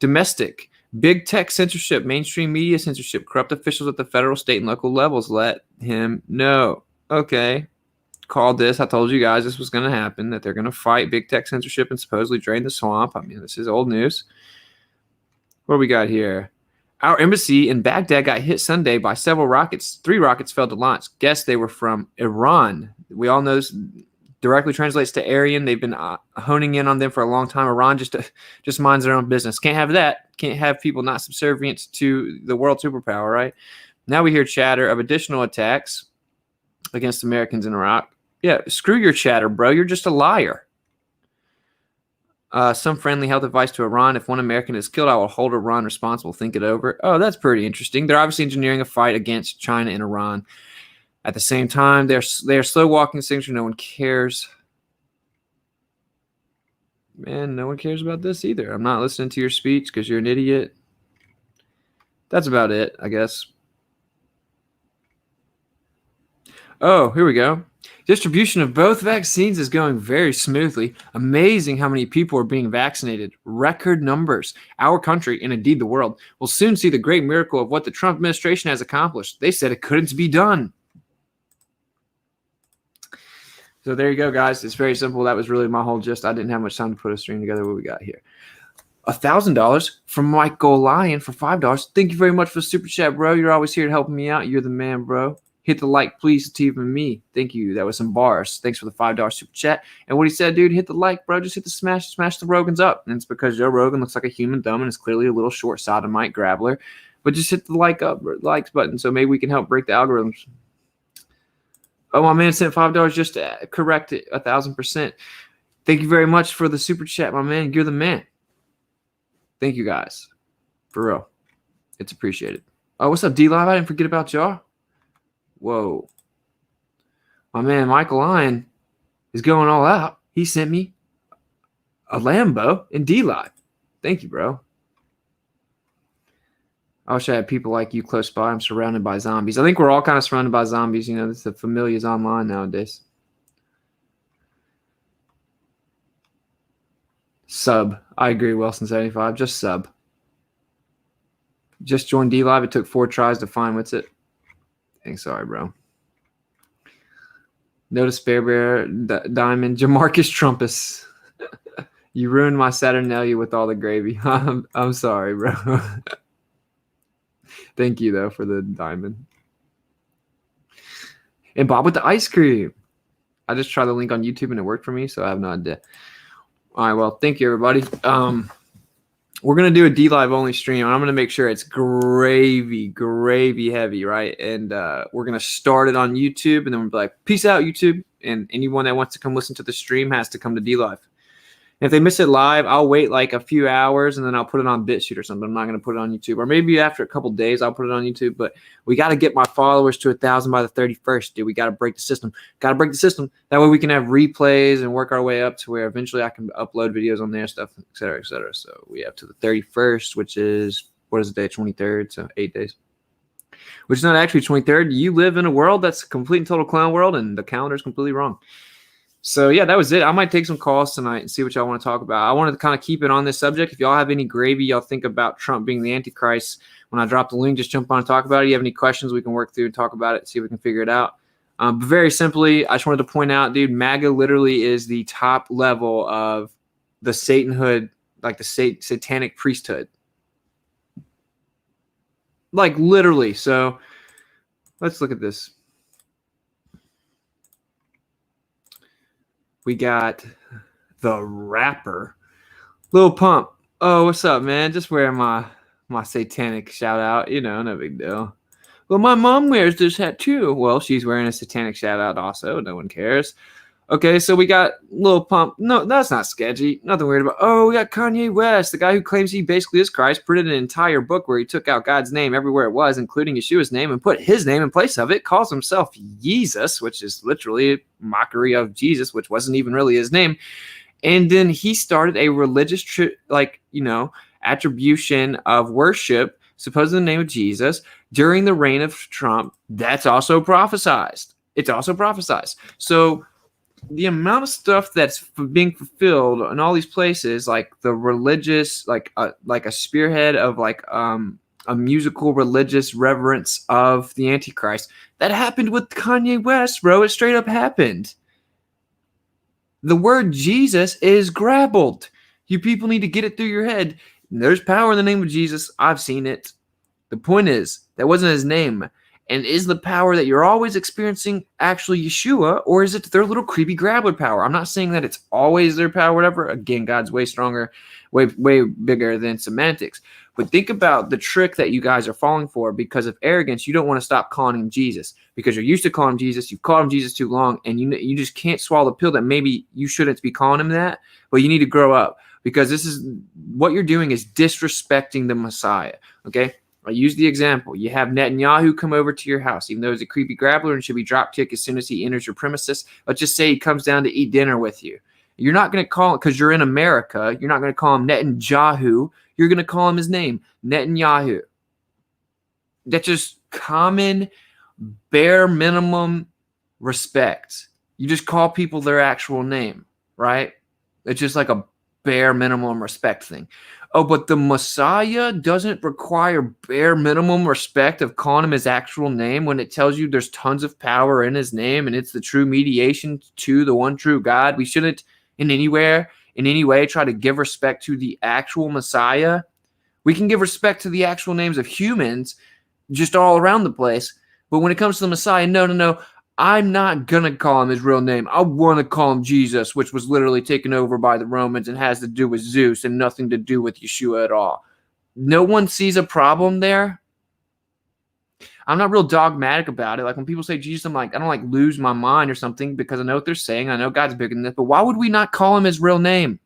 Domestic, big tech censorship, mainstream media censorship, corrupt officials at the federal, state, and local levels. Let him know. Okay. Called this. I told you guys this was going to happen, that they're going to fight big tech censorship and supposedly drain the swamp. I mean, this is old news. What do we got here? Our embassy in Baghdad got hit Sunday by several rockets. 3 rockets failed to launch. Guess they were from Iran. We all know this directly translates to Aryan. They've been honing in on them for a long time. Iran just minds their own business. Can't have that. Can't have people not subservient to the world superpower, right? Now we hear chatter of additional attacks against Americans in Iraq. Yeah, screw your chatter, bro. You're just a liar. Some friendly health advice to Iran. If one American is killed, I will hold Iran responsible. Think it over. Oh, that's pretty interesting. They're obviously engineering a fight against China and Iran. At the same time, they are slow walking signature. No one cares. Man, no one cares about this either. I'm not listening to your speech because you're an idiot. That's about it, I guess. Oh, here we go. Distribution of both vaccines is going very smoothly. Amazing how many people are being vaccinated. Record numbers. Our country, and indeed the world, will soon see the great miracle of what the Trump administration has accomplished. They said it couldn't be done. So there you go, guys. It's very simple. That was really my whole gist. I didn't have much time to put a string together. What we got here? $1,000 from Michael Lyon for $5. Thank you very much for the super chat, bro. You're always here to help me out. You're the man, bro. Hit the like, please, to even me. Thank you. That was some bars. Thanks for the $5 super chat. And what he said, dude, hit the like, bro. Just hit the smash the Rogans up. And it's because Joe Rogan looks like a human thumb and is clearly a little short sodomite grabbler. But just hit the likes button so maybe we can help break the algorithms. Oh, my man sent $5 just to correct it 1,000%. Thank you very much for the super chat, my man. You're the man. Thank you, guys. For real. It's appreciated. Oh, what's up, Dlive? I didn't forget about y'all. Whoa. My man Michael Lyon is going all out. He sent me a Lambo in Dlive. Thank you, bro. I wish I had people like you close by. I'm surrounded by zombies. I think we're all kind of surrounded by zombies. You know, the familia's online nowadays. Sub. I agree, Wilson75. Just sub. Just joined Dlive. It took 4 tries to find Whitsitt. Dang, sorry, bro. Notice Fairbear, Diamond, Jamarcus Trumpus. You ruined my Saturnalia with all the gravy. I'm sorry, bro. Thank you, though, for the diamond. And Bob with the ice cream. I just tried the link on YouTube and it worked for me, so I have no idea. All right, well, thank you, everybody. We're going to do a Dlive only stream. I'm going to make sure it's gravy heavy, right? And we're going to start it on YouTube, and then we'll be like, peace out, YouTube. And anyone that wants to come listen to the stream has to come to Dlive. And if they miss it live, I'll wait like a few hours, and then I'll put it on BitChute or something. I'm not going to put it on YouTube. Or maybe after a couple days, I'll put it on YouTube. But we got to get my followers to 1,000 by the 31st, dude. We got to break the system. Got to break the system. That way we can have replays and work our way up to where eventually I can upload videos on their stuff, et cetera, et cetera. So we have to the 31st, which is, what is the day? 23rd, so 8 days. Which is not actually 23rd. You live in a world that's a complete and total clown world, and the calendar is completely wrong. So, yeah, that was it. I might take some calls tonight and see what y'all want to talk about. I wanted to kind of keep it on this subject. If y'all have any gravy y'all think about Trump being the Antichrist, when I drop the link, just jump on and talk about it. You have any questions, we can work through and talk about it, see if we can figure it out. But very simply, I just wanted to point out, dude, MAGA literally is the top level of the Satanhood, like the satanic priesthood. Like, literally. So, let's look at this. We got the rapper Lil Pump. Oh, what's up, man? Just wearing my satanic shout out. You know, no big deal. Well, my mom wears this hat too. Well, she's wearing a satanic shout out also. No one cares. Okay, so we got Lil Pump. No, that's not sketchy. Nothing weird about. Oh, we got Kanye West, the guy who claims he basically is Christ, printed an entire book where he took out God's name everywhere it was, including Yeshua's name, and put his name in place of it. Calls himself Jesus, which is literally a mockery of Jesus, which wasn't even really his name. And then he started a religious, attribution of worship, supposed in the name of Jesus, during the reign of Trump. That's also prophesized. It's also prophesized. So the amount of stuff that's being fulfilled in all these places, like the religious, like a spearhead of like a musical religious reverence of the Antichrist, that happened with Kanye West, bro. It straight up happened. The word Jesus is grabbled. You people need to get it through your head. There's power in the name of Jesus. I've seen it. The point is, that wasn't his name. And is the power that you're always experiencing actually Yeshua, or is it their little creepy grabbler power? I'm not saying that it's always their power, whatever. Again, God's way stronger, way bigger than semantics. But think about the trick that you guys are falling for because of arrogance. You don't want to stop calling him Jesus because you're used to calling him Jesus. You've called him Jesus too long, and you just can't swallow the pill that maybe you shouldn't be calling him that, but you need to grow up because this is what you're doing is disrespecting the Messiah, okay? I use the example. You have Netanyahu come over to your house, even though he's a creepy grabbler and should be drop kicked as soon as he enters your premises. Let's just say he comes down to eat dinner with you. You're not going to call him, because you're in America, you're not going to call him Netanyahu. You're going to call him his name, Netanyahu. That's just common, bare minimum respect. You just call people their actual name, right? It's just like a bare minimum respect thing. Oh, but the Messiah doesn't require bare minimum respect of calling him his actual name when it tells you there's tons of power in his name and it's the true mediation to the one true God. We shouldn't in any way try to give respect to the actual Messiah. We can give respect to the actual names of humans just all around the place. But when it comes to the Messiah, no. I'm not going to call him his real name. I want to call him Jesus, which was literally taken over by the Romans and has to do with Zeus and nothing to do with Yeshua at all. No one sees a problem there. I'm not real dogmatic about it. Like when people say Jesus, I'm like, I don't like lose my mind or something because I know what they're saying. I know God's bigger than this, but why would we not call him his real name?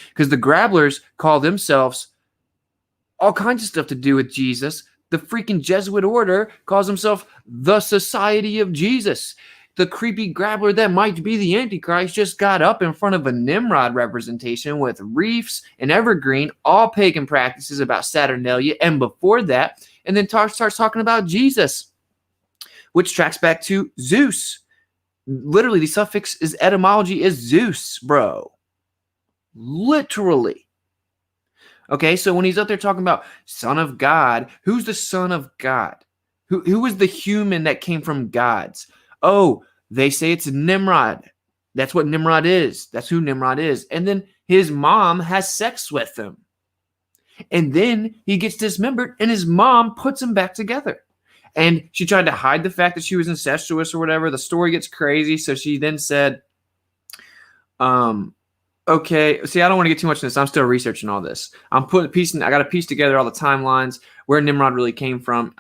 Because the grabblers call themselves all kinds of stuff to do with Jesus. The freaking Jesuit order calls himself the Society of Jesus. the creepy grappler that might be the Antichrist just got up in front of a Nimrod representation with reefs and evergreen, all pagan practices about Saturnalia, and before that, and then starts talking about Jesus, which tracks back to Zeus. Literally, the suffix is etymology is Zeus, bro. Literally. Okay, so when he's up there talking about Son of God, who's the Son of God? Who is the human that came from gods? Oh, they say it's Nimrod. That's what Nimrod is. That's who Nimrod is. And then his mom has sex with him. And then he gets dismembered, and his mom puts him back together. And she tried to hide the fact that she was incestuous or whatever. The story gets crazy. So she then said, okay, see, I don't want to get too much in this. I'm still researching all this. I got to piece together all the timelines, where Nimrod really came from.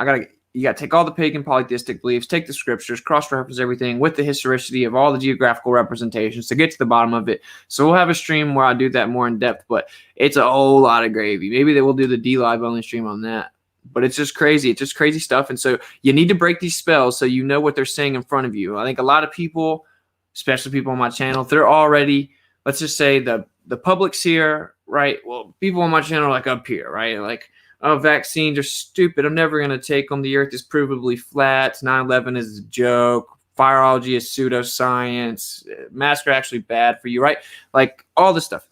You got to take all the pagan polytheistic beliefs, take the scriptures, cross-reference everything with the historicity of all the geographical representations to get to the bottom of it. So we'll have a stream where I do that more in depth, but it's a whole lot of gravy. Maybe they will do the Dlive only stream on that. But it's just crazy. It's just crazy stuff. And so you need to break these spells so you know what they're saying in front of you. I think a lot of people, especially people on my channel, they're already, let's just say the public's here, right? Well, people on my channel are like up here, right? Like, oh, vaccines are stupid. I'm never going to take them. The earth is provably flat. 9/11 is a joke. Virology is pseudoscience. Masks are actually bad for you, right? Like all this stuff.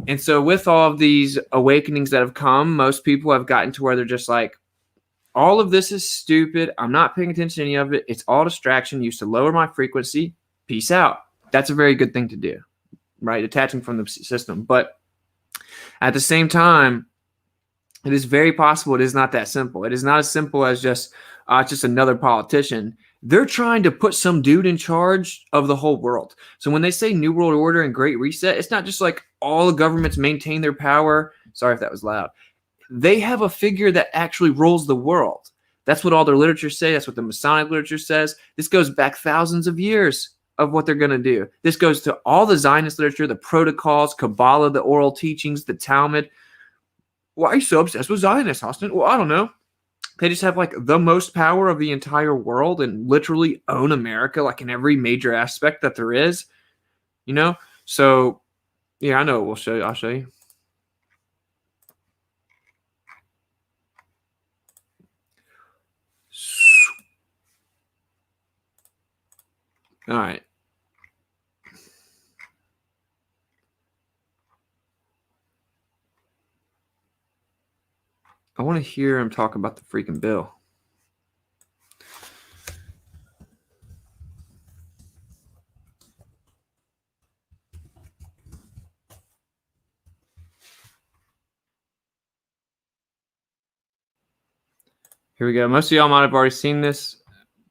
And so with all of these awakenings that have come, most people have gotten to where they're just like, all of this is stupid. I'm not paying attention to any of it. It's all distraction used to lower my frequency. Peace out. That's a very good thing to do, right? Detaching from the system. But at the same time, it is very possible it is not that simple. It is not as simple as just another politician. They're trying to put some dude in charge of the whole world. So when they say New World Order and Great Reset, it's not just like all the governments maintain their power. Sorry if that was loud. They have a figure that actually rules the world. That's what all their literature say. That's what the Masonic literature says. This goes back thousands of years of what they're going to do. This goes to all the Zionist literature, the protocols, Kabbalah, the oral teachings, the Talmud. Why are you so obsessed with Zionists, Austin? Well, I don't know. They just have like the most power of the entire world and literally own America, like in every major aspect that there is, you know? So yeah, I know. We'll show you. I'll show you. All right. I want to hear him talk about the freaking bill. Here we go. Most of y'all might have already seen this,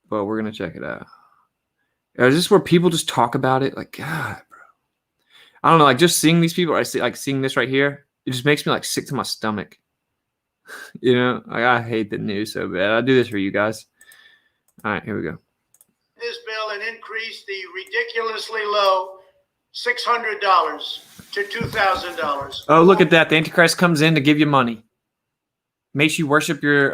but we're going to check it out. Is this where people just talk about it? Like, God, bro. I don't know. Like, just seeing these people, I see, like, seeing this right here, it just makes me, like, sick to my stomach. You know, like, I hate the news so bad. I do this for you guys. All right, here we go. This bill and increase the ridiculously low $600 to $2,000. Oh, look at that. The Antichrist comes in to give you money. Makes you worship your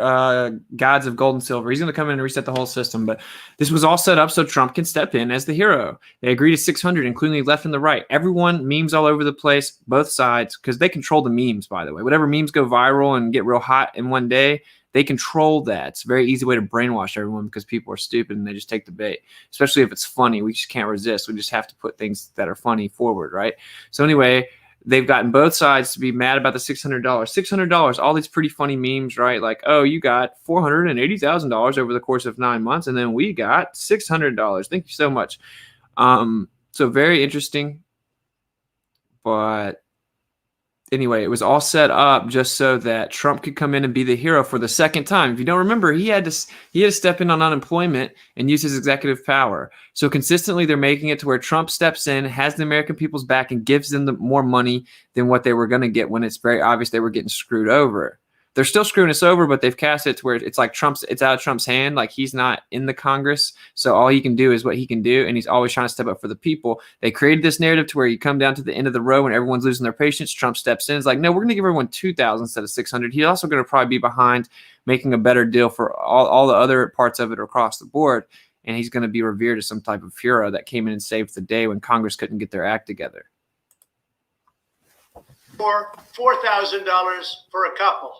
gods of gold and silver. He's going to come in and reset the whole system. But this was all set up so Trump can step in as the hero. They agreed to 600, including the left and the right. Everyone, memes all over the place, both sides, because they control the memes, by the way. Whatever memes go viral and get real hot in one day, they control that. It's a very easy way to brainwash everyone because people are stupid and they just take the bait, especially if it's funny. We just can't resist. We just have to put things that are funny forward, right? So anyway, they've gotten both sides to be mad about the $600. $600, all these pretty funny memes, right? Like, oh, you got $480,000 over the course of 9 months, and then we got $600. Thank you so much. So very interesting. But anyway, it was all set up just so that Trump could come in and be the hero for the second time. If you don't remember, he had to step in on unemployment and use his executive power. So consistently, they're making it to where Trump steps in, has the American people's back, and gives them more money than what they were going to get when it's very obvious they were getting screwed over. They're still screwing us over, but they've cast it to where it's like it's out of Trump's hand. Like, he's not in the Congress. So all he can do is what he can do. And he's always trying to step up for the people. They created this narrative to where you come down to the end of the row and everyone's losing their patience. Trump steps in. It's like, no, we're going to give everyone 2,000 instead of 600. He's also going to probably be behind making a better deal for all the other parts of it across the board. and he's going to be revered as some type of hero that came in and saved the day when Congress couldn't get their act together. For $4,000 for a couple.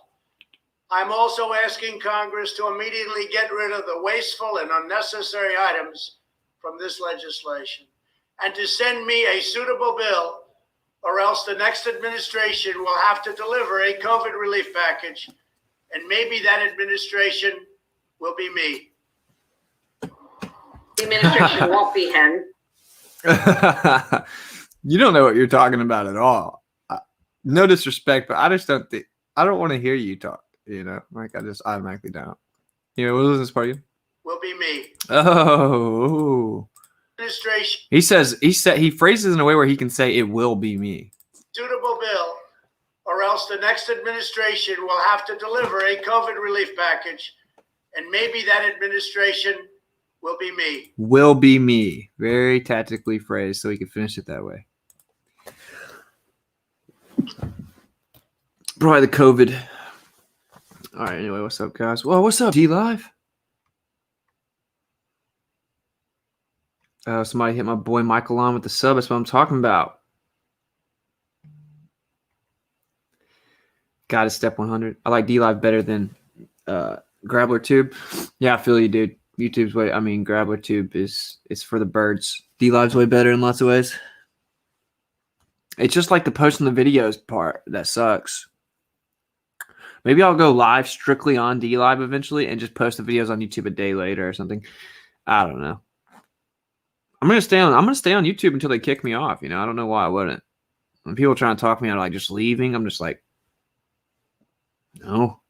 I'm also asking Congress to immediately get rid of the wasteful and unnecessary items from this legislation and to send me a suitable bill, or else the next administration will have to deliver a COVID relief package, and maybe that administration will be me. The administration won't be him. You don't know what you're talking about at all. No disrespect, but I just don't think, I don't want to hear you talk, like I just automatically don't. What was this part of you? Will be me. Oh. Administration. He phrases in a way where he can say it will be me. Suitable bill, or else the next administration will have to deliver a COVID relief package, and maybe that administration will be me. Will be me. Very tactically phrased, so he can finish it that way. Probably the COVID. All right, anyway, what's up, guys? Well, what's up, Dlive? Somebody hit my boy Michael on with the sub. That's what I'm talking about. Got to step 100. I like Dlive better than GrabblerTube. Yeah, I feel you, dude. YouTube's way. I mean, GrabblerTube is for the birds. Dlive's way better in lots of ways. It's just like the posting the videos part that sucks. Maybe I'll go live strictly on Dlive eventually and just post the videos on YouTube a day later or something. I don't know. I'm gonna stay on YouTube until they kick me off. I don't know why I wouldn't. When people try to talk me out of like just leaving, I'm just like, no.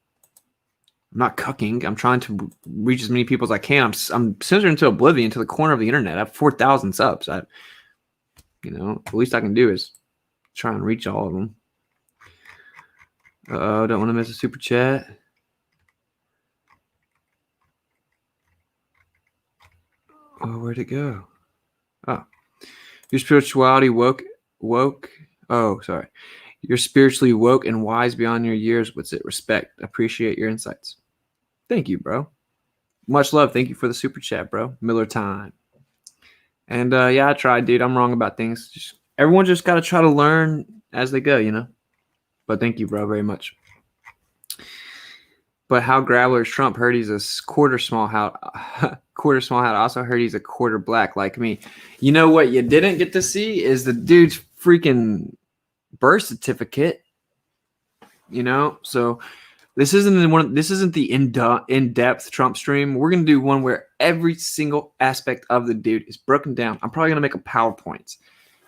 I'm not cucking. I'm trying to reach as many people as I can. I'm censored into oblivion to the corner of the internet. I have 4,000 subs. The least I can do is try and reach all of them. Uh-oh, don't want to miss a super chat. Oh, where'd it go? Oh. Your spirituality woke. Oh, sorry. You're spiritually woke and wise beyond your years. Whitsitt. Respect. Appreciate your insights. Thank you, bro. Much love. Thank you for the super chat, bro. Miller time. And yeah, I tried, dude. I'm wrong about things. Everyone just got to try to learn as they go, But thank you, bro, very much. But how Grabbler's Trump heard he's a quarter small hat. Also heard he's a quarter black like me. You know what you didn't get to see is the dude's freaking birth certificate. So this isn't the in-depth Trump stream. We're gonna do one where every single aspect of the dude is broken down. I'm probably gonna make a PowerPoint.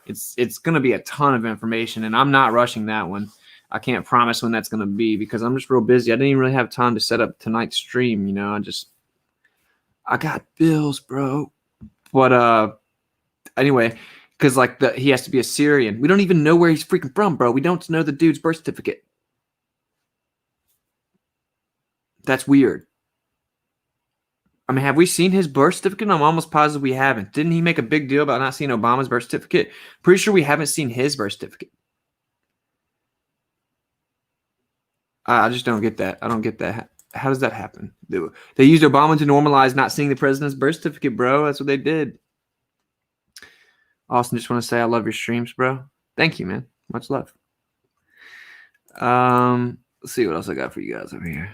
It's gonna be a ton of information, and I'm not rushing that one. I can't promise when that's gonna be because I'm just real busy. I didn't even really have time to set up tonight's stream. I got bills, bro. But anyway, because he has to be a Syrian. We don't even know where he's freaking from, bro. We don't know the dude's birth certificate. That's weird. I mean, have we seen his birth certificate? I'm almost positive we haven't. Didn't he make a big deal about not seeing Obama's birth certificate? Pretty sure we haven't seen his birth certificate. I just don't get that. I don't get that. How does that happen? They used Obama to normalize not seeing the president's birth certificate, bro. That's what they did. Austin, just want to say I love your streams, bro. Thank you, man. Much love. Let's see what else I got for you guys over here.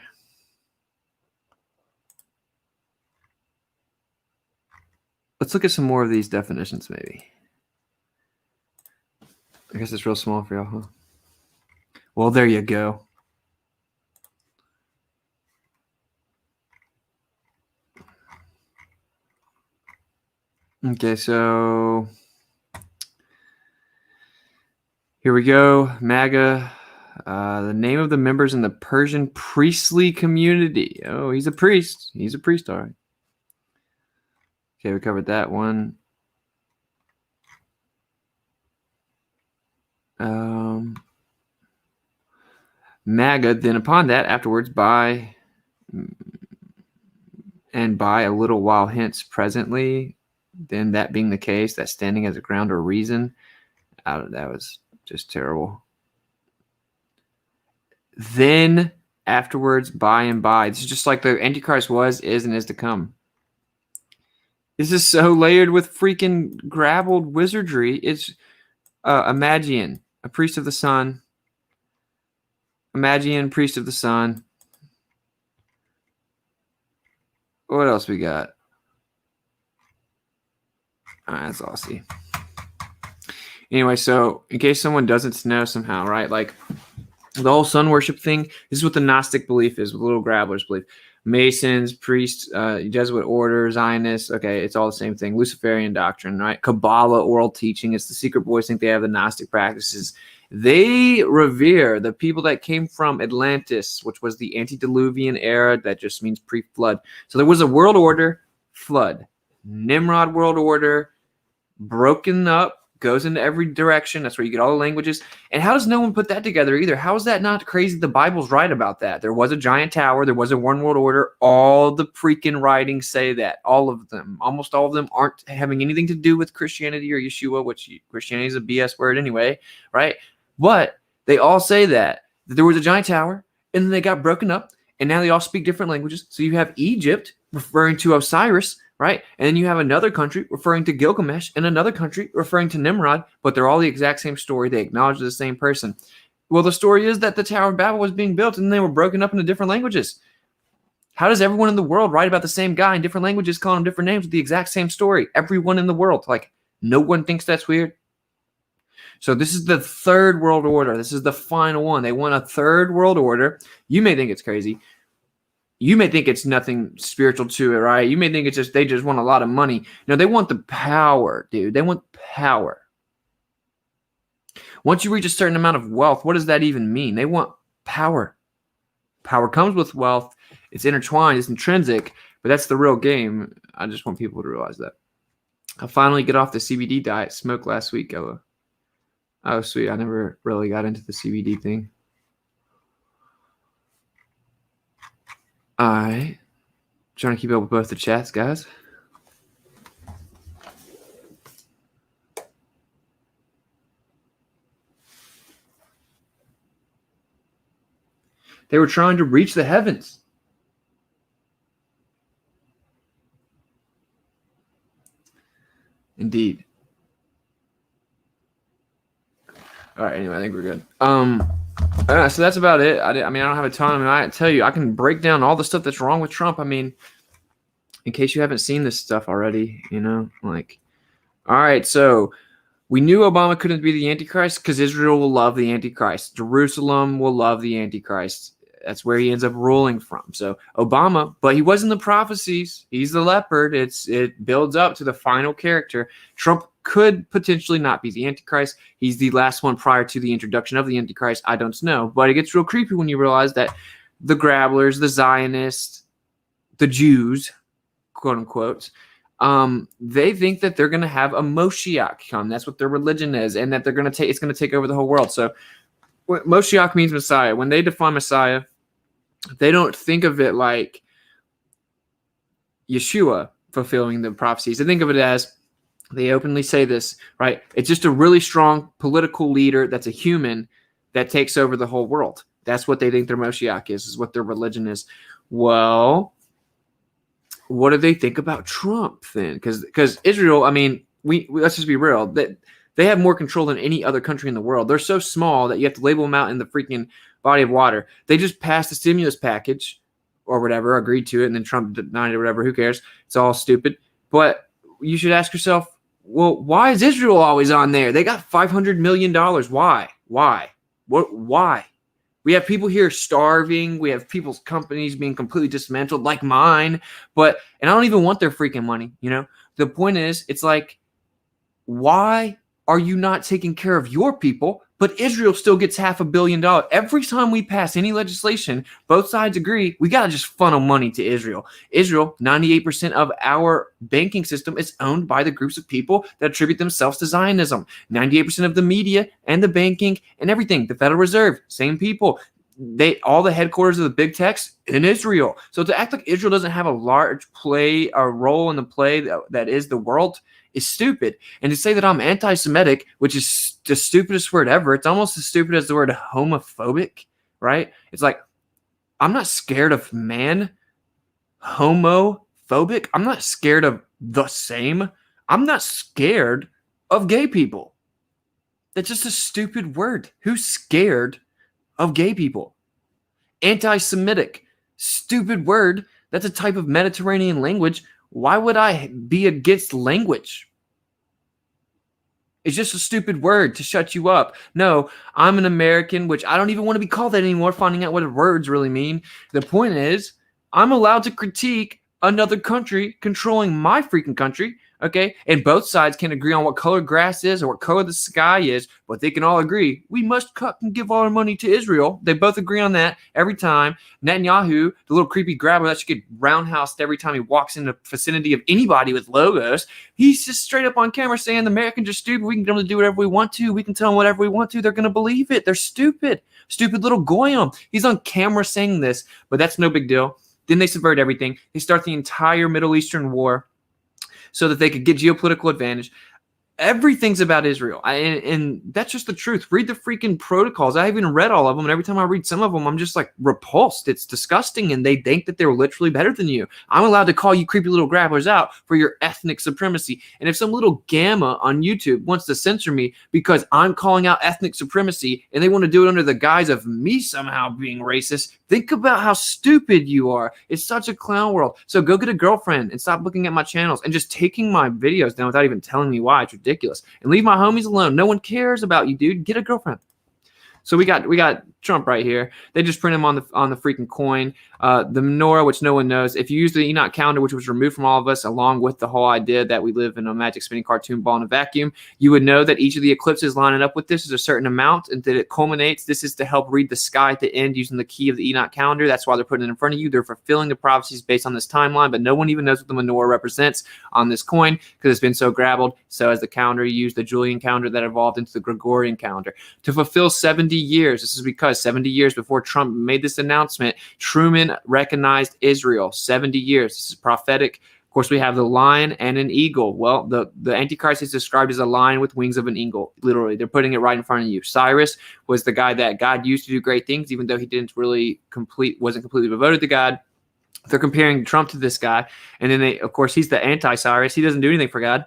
Let's look at some more of these definitions, maybe. I guess it's real small for y'all, huh? Well, there you go. Okay, so here we go. Maga, the name of the members in the Persian priestly community. Oh, he's a priest. He's a priest, all right. Okay, we covered that one. Maga, then upon that, afterwards, by a little while hence, presently, then that being the case, that standing as a ground or reason, that was just terrible. Then afterwards, by and by. This is just like the Antichrist was, is, and is to come. This is so layered with freaking grabbled wizardry. It's a Magian, a priest of the sun. A Magian, priest of the sun. What else we got? All right, that's all I see. Anyway, so in case someone doesn't know somehow, right? Like the whole sun worship thing, this is what the Gnostic belief is, what the little grabblers believe. Masons, priests, Jesuit order, Zionists, okay, it's all the same thing. Luciferian doctrine, right? Kabbalah, oral teaching. It's the secret boys think they have the Gnostic practices. They revere the people that came from Atlantis, which was the antediluvian era. That just means pre-flood. So there was a world order, flood. Nimrod world order, broken up, goes into every direction. That's where you get all the languages. And how does no one put that together either? How is that not crazy? The Bible's right about that. There was a giant tower. There was a one world order. All the freaking writings say that. All of them. Almost all of them aren't having anything to do with Christianity or Yeshua, which Christianity is a BS word anyway, right? But they all say that there was a giant tower, and then they got broken up, and now they all speak different languages. So you have Egypt referring to Osiris, right? And then you have another country referring to Gilgamesh and another country referring to Nimrod, but they're all the exact same story. They acknowledge the same person. Well, the story is that the Tower of Babel was being built and they were broken up into different languages. How does everyone in the world write about the same guy in different languages, calling him different names with the exact same story? Everyone in the world. Like, no one thinks that's weird. So this is the third world order. This is the final one. They want a third world order. You may think it's crazy. You may think it's nothing spiritual to it, right? You may think it's just they just want a lot of money. No, they want the power, dude. They want power. Once you reach a certain amount of wealth, what does that even mean? They want power. Power comes with wealth. It's intertwined. It's intrinsic, but that's the real game. I just want people to realize that. I finally get off the CBD diet. Smoked last week. Oh, sweet. I never really got into the CBD thing. All right. Trying to keep up with both the chats, guys. They were trying to reach the heavens. Indeed. All right, anyway, I think we're good. So that's about it. I don't have a ton. I mean, I tell you, I can break down all the stuff that's wrong with Trump. I mean, in case you haven't seen this stuff already, like, all right, so we knew Obama couldn't be the Antichrist because Israel will love the Antichrist. Jerusalem will love the Antichrist. That's where he ends up ruling from. So Obama, but he wasn't the prophecies. He's the leopard. It builds up to the final character. Trump could potentially not be the Antichrist. He's the last one prior to the introduction of the Antichrist. I don't know. But it gets real creepy when you realize that the grabblers, the Zionists, the Jews, quote unquote, they think that they're going to have a Moshiach come. That's what their religion is, and that it's going to take over the whole world. So Moshiach means Messiah. When they define Messiah, they don't think of it like Yeshua fulfilling the prophecies. They think of it as, they openly say this, right? It's just a really strong political leader that's a human that takes over the whole world. That's what they think their Moshiach is what their religion is. Well, what do they think about Trump then? Because Israel, I mean, we let's just be real. That they have more control than any other country in the world. They're so small that you have to label them out in the freaking body of water. They just passed the stimulus package or whatever, agreed to it, and then Trump denied it or whatever. Who cares? It's all stupid. But you should ask yourself, well, why is Israel always on there? They got $500 million. Why? Why? We have people here starving. We have people's companies being completely dismantled, like mine. And I don't even want their freaking money. The point is, it's like, why are you not taking care of your people? But Israel still gets $500 million. Every time we pass any legislation, both sides agree, we got to just funnel money to Israel. Israel, 98% of our banking system is owned by the groups of people that attribute themselves to Zionism. 98% of the media and the banking and everything, the Federal Reserve, same people. All the headquarters of the big techs in Israel. So to act like Israel doesn't have a role in the play that is the world is stupid. And to say that I'm anti-Semitic, which is the stupidest word ever, it's almost as stupid as the word homophobic, right? It's like, I'm not scared of man. Homophobic. phobic. I'm not scared of the same. I'm not scared of gay people. That's just a stupid word. Who's scared of gay people? Anti-Semitic. Stupid word. That's a type of Mediterranean language. Why would I be against language? It's just a stupid word to shut you up. No, I'm an American, which I don't even want to be called that anymore, finding out what words really mean. The point is, I'm allowed to critique another country controlling my freaking country, okay? And both sides can agree on what color grass is or what color the sky is, but they can all agree, we must cut and give all our money to Israel. They both agree on that every time. Netanyahu, the little creepy grabber that should get roundhoused every time he walks in the vicinity of anybody with logos, he's just straight up on camera saying the Americans are stupid. We can get them to do whatever we want to. We can tell them whatever we want to. They're going to believe it. They're stupid. Stupid little goyim. He's on camera saying this, but that's no big deal. Then they subvert everything. They start the entire Middle Eastern war so that they could get geopolitical advantage. Everything's about Israel. And that's just the truth. Read the freaking protocols. I haven't read all of them. And every time I read some of them, I'm just like repulsed. It's disgusting. And they think that they're literally better than you. I'm allowed to call you creepy little grabblers out for your ethnic supremacy. And if some little gamma on YouTube wants to censor me because I'm calling out ethnic supremacy and they want to do it under the guise of me somehow being racist, think about how stupid you are. It's such a clown world. So go get a girlfriend and stop looking at my channels and just taking my videos down without even telling me why. It's ridiculous. And leave my homies alone. No one cares about you, dude. Get a girlfriend. So we got Trump right here. They just print him on the freaking coin. The menorah, which no one knows. If you use the Enoch calendar, which was removed from all of us, along with the whole idea that we live in a magic spinning cartoon ball in a vacuum, you would know that each of the eclipses lining up with this is a certain amount, and that it culminates. This is to help read the sky at the end using the key of the Enoch calendar. That's why they're putting it in front of you. They're fulfilling the prophecies based on this timeline, but no one even knows what the menorah represents on this coin because it's been so grabbled. So as the calendar, you use the Julian calendar that evolved into the Gregorian calendar to fulfill 70 years. This is because 70 years before Trump made this announcement, Truman recognized Israel. 70 years. This is prophetic. Of course, we have the lion and an eagle. Well, the Antichrist is described as a lion with wings of an eagle. Literally, they're putting it right in front of you. Cyrus was the guy that God used to do great things, even though he wasn't completely devoted to God. They're comparing Trump to this guy. And then of course, he's the anti-Cyrus. He doesn't do anything for God.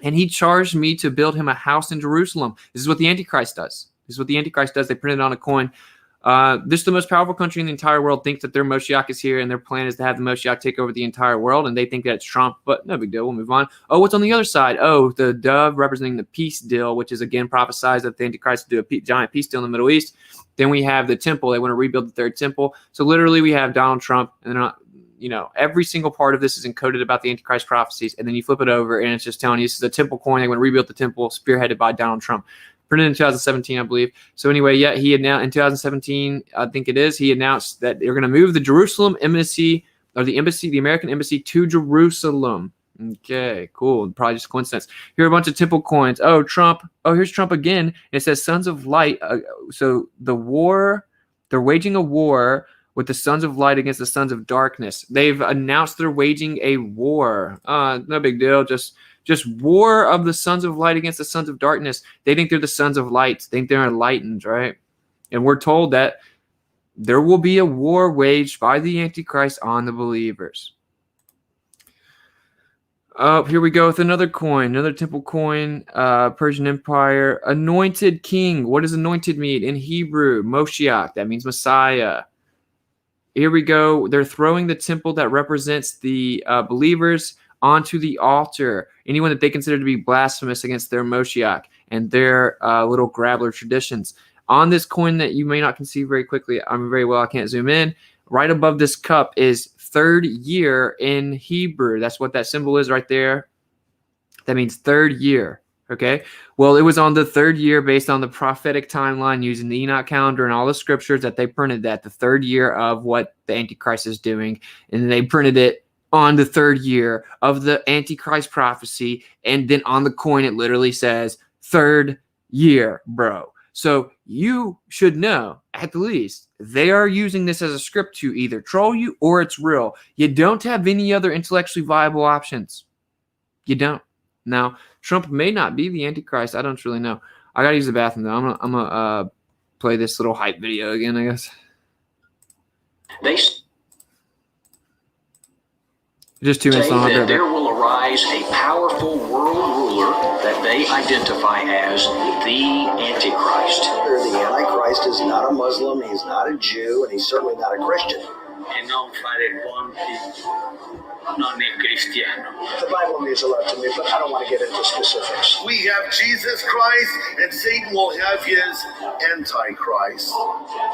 And he charged me to build him a house in Jerusalem. This is what the Antichrist does. This is what the Antichrist does. They print it on a coin. This is the most powerful country in the entire world, thinks that their Moshiach is here, and their plan is to have the Moshiach take over the entire world, and they think that it's Trump, but no big deal. We'll move on. Oh, what's on the other side? Oh, the dove representing the peace deal, which is again prophesied that the Antichrist will do a giant peace deal in the Middle East. Then we have the temple. They want to rebuild the third temple. So literally we have Donald Trump, and they're not, every single part of this is encoded about the Antichrist prophecies, and then you flip it over, and it's just telling you this is a temple coin. They want to rebuild the temple, spearheaded by Donald Trump. Printed in 2017, I believe. So anyway, yeah, he announced in 2017, I think it is, he announced that they're going to move the Jerusalem embassy, or the American embassy to Jerusalem. Okay, cool. Probably just a coincidence. Here are a bunch of temple coins. Oh, Trump. Oh, here's Trump again. It says Sons of Light. So the war, they're waging a war with the Sons of Light against the Sons of Darkness. They've announced they're waging a war. No big deal. Just war of the Sons of Light against the Sons of Darkness. They think they're the Sons of Light. They think they're enlightened, right? And we're told that there will be a war waged by the Antichrist on the believers. Here we go with another coin, another temple coin, Persian Empire. Anointed king. What does anointed mean in Hebrew? Moshiach. That means Messiah. Here we go. They're throwing the temple that represents the believers onto the altar. Anyone that they consider to be blasphemous against their Moshiach and their little grabbler traditions. On this coin that you may not can see very quickly, I can't zoom in. Right above this cup is third year in Hebrew. That's what that symbol is right there. That means third year. Okay. Well, it was on the third year based on the prophetic timeline using the Enoch calendar and all the scriptures that they printed that the third year of what the Antichrist is doing. And they printed it on the third year of the Antichrist prophecy. And then on the coin, it literally says third year, bro. So you should know, at the least, they are using this as a script to either troll you or it's real. You don't have any other intellectually viable options. You don't. Now, Trump may not be the Antichrist. I don't really know. I got to use the bathroom, though. I'm gonna play this little hype video again, I guess. Just 2 minutes say long. that there will arise a powerful world ruler that they identify as the Antichrist. The Antichrist is not a Muslim, he's not a Jew, and he's certainly not a Christian. E non fare conti, non è cristiano. The Bible means a lot to me, but I don't want to get into specifics. We have Jesus Christ, and Satan will have his Antichrist.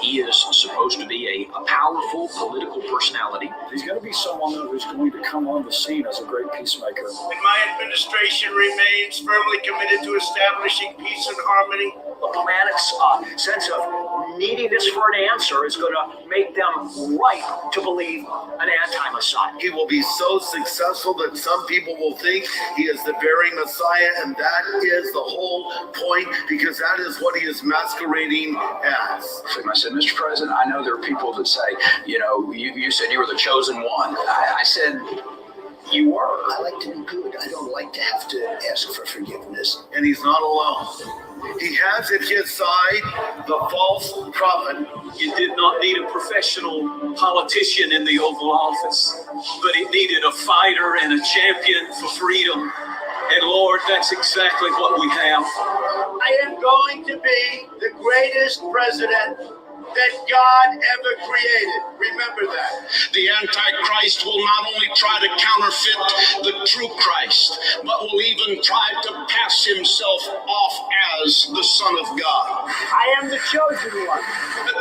He is supposed to be a powerful political personality. He's going to be someone who's going to come on the scene as a great peacemaker. And my administration remains firmly committed to establishing peace and harmony. The planet's sense of neediness for an answer is going to make them right to believe an anti-Messiah. He will be so successful that some people will think he is the very Messiah, and that is the whole point, because that is what he is masquerading as. I said, Mr. President, I know there are people that say, you said you were the chosen one. I said, you were. I like to be good. I don't like to have to ask for forgiveness. And he's not alone. He has at his side the false prophet. You did not need a professional politician in the Oval Office, but it needed a fighter and a champion for freedom. And Lord, that's exactly what we have. I am going to be the greatest president that God ever created. Remember that. The Antichrist will not only try to counterfeit the true Christ, but will even try to pass himself off as the Son of God. I am the chosen one.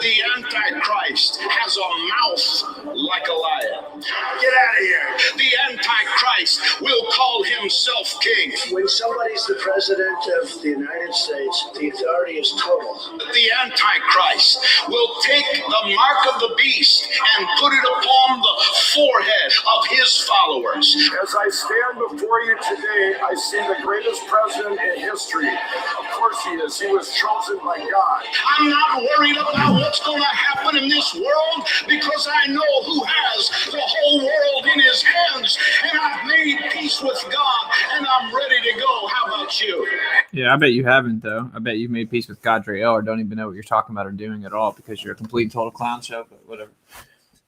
The Antichrist has a mouth like a lion. Get out of here. The Antichrist will call himself king. When somebody's the president of the United States, the authority is total. The Antichrist will take the mark of the beast and put it upon the forehead of his followers. As I stand before you today, I see the greatest president in history. Of course he is. He was chosen by God. I'm not worried about what's going to happen in this world, because I know who has the whole world in his hands, and I've made peace with God, and I'm ready to go. How about you? Yeah, I bet you haven't, though. I bet you've made peace with God, Dre, or don't even know what you're talking about or doing at all, because you're a complete and total clown show, but whatever.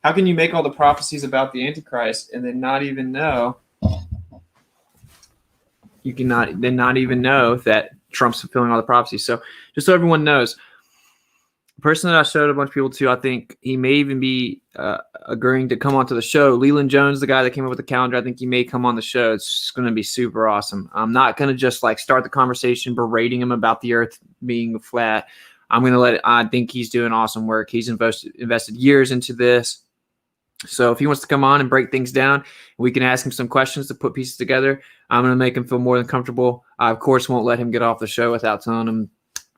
How can you make all the prophecies about the Antichrist and then not even know? You cannot then not even know that Trump's fulfilling all the prophecies. So just so everyone knows, the person that I showed a bunch of people to, I think he may even be agreeing to come onto the show. Leland Jones, the guy that came up with the calendar, I think he may come on the show. It's going to be super awesome. I'm not going to just start the conversation berating him about the earth being flat. I'm going to let it. I think he's doing awesome work. He's invested years into this. So if he wants to come on and break things down, we can ask him some questions to put pieces together. I'm going to make him feel more than comfortable. I, of course, won't let him get off the show without telling him,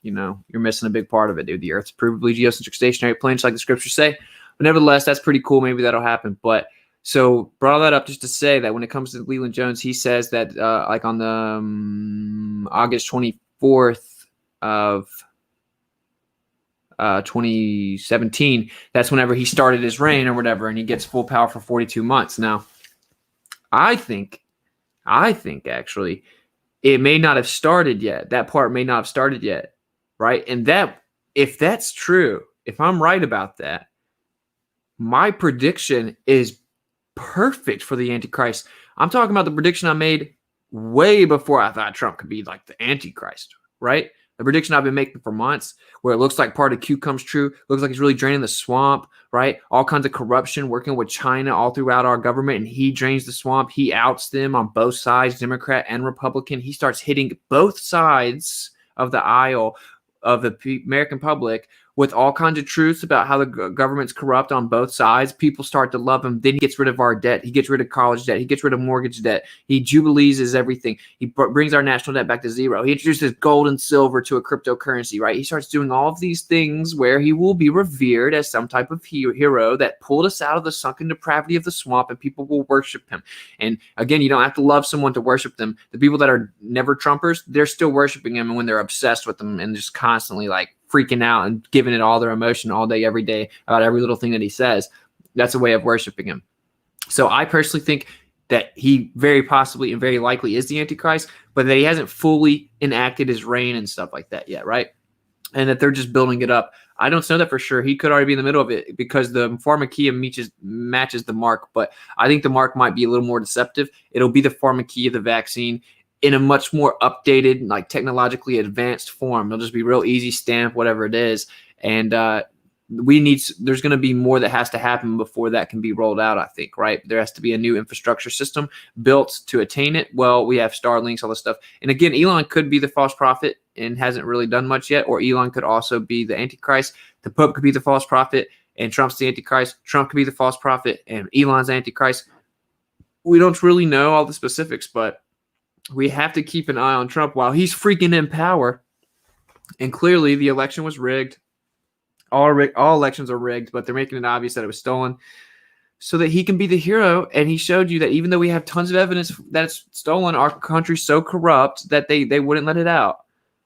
you're missing a big part of it, dude. The Earth's provably geocentric stationary plane, just like the scriptures say. But nevertheless, that's pretty cool. Maybe that'll happen. But so brought all that up just to say that when it comes to Leland Jones, he says that on the August 24th of 2017, that's whenever he started his reign or whatever, and he gets full power for 42 months. Now, I think actually it may not have started yet. That part may not have started yet, right? And that, if that's true, if I'm right about that, my prediction is perfect for the Antichrist. I'm talking about the prediction I made way before I thought Trump could be like the Antichrist, right? The prediction I've been making for months, where it looks like part of Q comes true, looks like he's really draining the swamp, right? All kinds of corruption, working with China all throughout our government, and he drains the swamp. He outs them on both sides, Democrat and Republican. He starts hitting both sides of the aisle of the American public with all kinds of truths about how the government's corrupt on both sides. People start to love him. Then he gets rid of our debt. He gets rid of college debt. He gets rid of mortgage debt. He jubilees everything. He brings our national debt back to zero. He introduces gold and silver to a cryptocurrency, right? He starts doing all of these things where he will be revered as some type of hero that pulled us out of the sunken depravity of the swamp, and people will worship him. And again, you don't have to love someone to worship them. The people that are never Trumpers, they're still worshiping him, and when they're obsessed with them and just constantly freaking out and giving it all their emotion all day, every day about every little thing that he says, that's a way of worshiping him. So I personally think that he very possibly and very likely is the Antichrist, but that he hasn't fully enacted his reign and stuff like that yet, right? And that they're just building it up. I don't know that for sure. He could already be in the middle of it because the pharmakeia matches the mark, but I think the mark might be a little more deceptive. It'll be the pharmakeia, the vaccine, in a much more updated, like technologically advanced form. It'll just be real easy stamp, whatever it is. And there's going to be more that has to happen before that can be rolled out, I think, right? There has to be a new infrastructure system built to attain it. Well, we have Starlinks, all this stuff. And again, Elon could be the false prophet and hasn't really done much yet, or Elon could also be the Antichrist. The Pope could be the false prophet and Trump's the Antichrist. Trump could be the false prophet and Elon's the Antichrist. We don't really know all the specifics, but we have to keep an eye on Trump while he's freaking in power. And clearly the election was rigged. All elections are rigged, but they're making it obvious that it was stolen so that he can be the hero. And he showed you that even though we have tons of evidence that it's stolen, our country's so corrupt that they wouldn't let it out,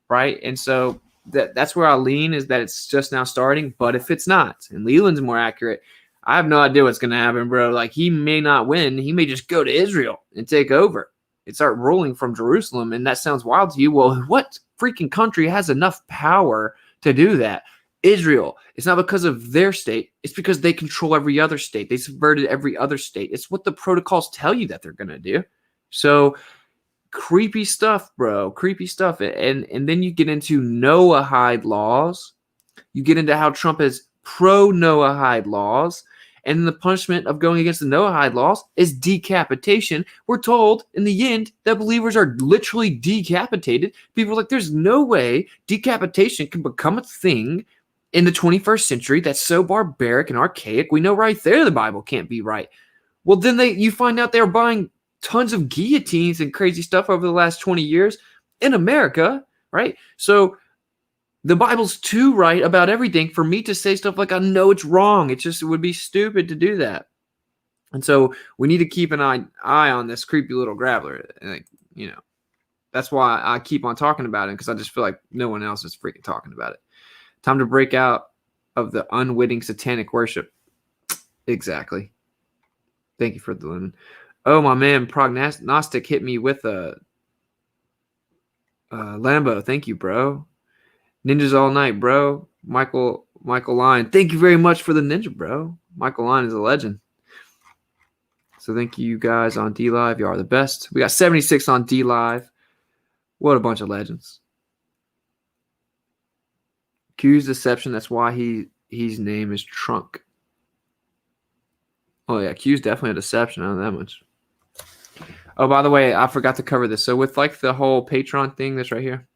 right? And so that's where I lean, is that it's just now starting. But if it's not, and Leland's more accurate, I have no idea what's going to happen, bro. Like, he may not win. He may just go to Israel and take over and start ruling from Jerusalem. And that sounds wild to you. Well, what freaking country has enough power to do that? Israel. It's not because of their state. It's because they control every other state. They subverted every other state. It's what the protocols tell you that they're going to do. So creepy stuff, bro. Creepy stuff. And then you get into Noahide laws. You get into how Trump is pro-Noahide laws. And the punishment of going against the Noahide laws is decapitation. We're told in the end that believers are literally decapitated. People are like, there's no way decapitation can become a thing in the 21st century. That's so barbaric and archaic. We know right there the Bible can't be right. Well, then you find out they're buying tons of guillotines and crazy stuff over the last 20 years in America, right? So the Bible's too right about everything for me to say stuff like, I know it's wrong. It would be stupid to do that. And so we need to keep an eye on this creepy little grabbler. Like, you know, that's why I keep on talking about it, because I just feel like no one else is freaking talking about it. Time to break out of the unwitting satanic worship. Exactly. Thank you for the lemon. Oh, my man, Prognostic hit me with a Lambo. Thank you, bro. Ninjas all night, bro. Michael Line. Thank you very much for the ninja, bro. Michael Line is a legend. So thank you guys on Dlive. You are the best. We got 76 on Dlive. What a bunch of legends. Q's deception. That's why his name is Trunk. Oh yeah, Q's definitely a deception. I know that much. Oh, by the way, I forgot to cover this. So with like the whole Patreon thing that's right here.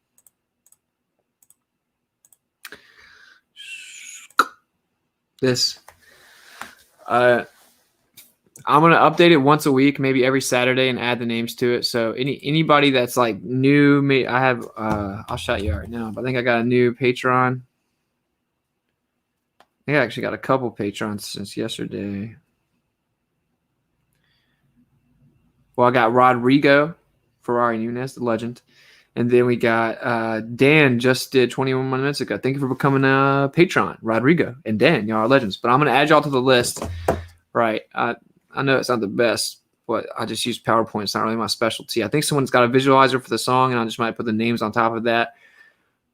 This. I'm gonna update it once a week, maybe every Saturday, and add the names to it. So anybody that's like new, I have I'll shout you out right now, but I think I got a new Patreon. I think I actually got a couple Patrons since yesterday. Well, I got Rodrigo Ferrari Nunez, the legend. And then we got Dan just did 21 minutes ago. Thank you for becoming a patron, Rodrigo and Dan. Y'all are legends. But I'm going to add y'all to the list. Right. I know it's not the best, but I just use PowerPoint. It's not really my specialty. I think someone's got a visualizer for the song, and I just might put the names on top of that.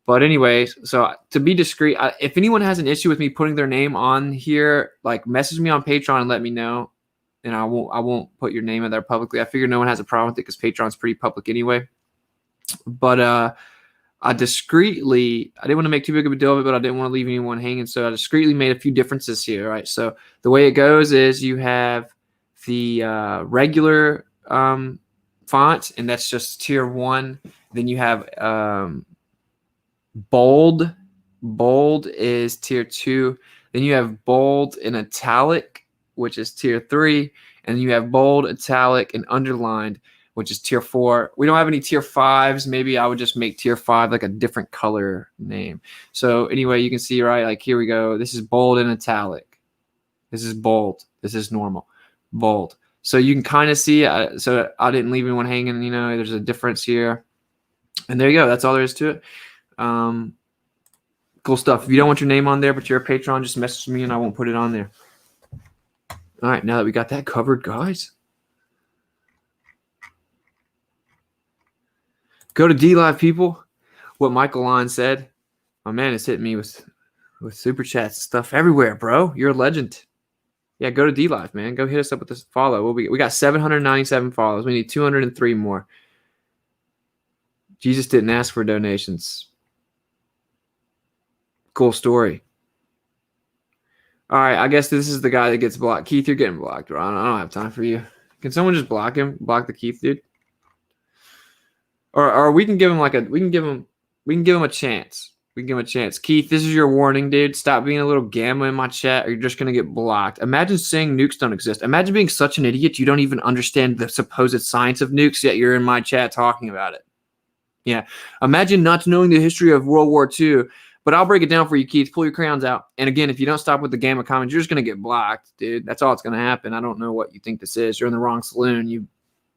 But anyways, so to be discreet, if anyone has an issue with me putting their name on here, like message me on Patreon and let me know. And I won't put your name in there publicly. I figure no one has a problem with it because Patreon's pretty public anyway. But I discreetly, I didn't want to make too big of a deal of it, but I didn't want to leave anyone hanging. So I discreetly made a few differences here, right? So the way it goes is you have the regular font, and that's just tier 1. Then you have bold. Bold is tier 2. Then you have bold and italic, which is tier 3. And you have bold, italic, and underlined, which is tier 4. We don't have any tier 5s. Maybe I would just make tier 5 like a different color name. So anyway, you can see, right, like here we go. This is bold and italic. This is bold. This is normal. Bold. So you can kind of see, so I didn't leave anyone hanging, you know, there's a difference here. And there you go. That's all there is to it. Cool stuff. If you don't want your name on there, but you're a patron, just message me and I won't put it on there. All right, now that we got that covered, guys. Go to Dlive, people. What Michael Line said. My man is hitting me with with super chats and stuff everywhere, bro. You're a legend. Yeah, go to Dlive, man. Go hit us up with this follow. We got 797 follows. We need 203 more. Jesus didn't ask for donations. Cool story. All right, I guess this is the guy that gets blocked. Keith, you're getting blocked, bro. I don't have time for you. Can someone just block him? Block the Keith dude? Or we can give him we can give him a chance. We can give him a chance. Keith, this is your warning, dude. Stop being a little gamma in my chat or you're just going to get blocked. Imagine saying nukes don't exist. Imagine being such an idiot you don't even understand the supposed science of nukes, yet you're in my chat talking about it. Yeah. Imagine not knowing the history of World War II, but I'll break it down for you, Keith. Pull your crayons out. And again, if you don't stop with the gamma comments, you're just going to get blocked, dude. That's all that's going to happen. I don't know what you think this is. You're in the wrong saloon.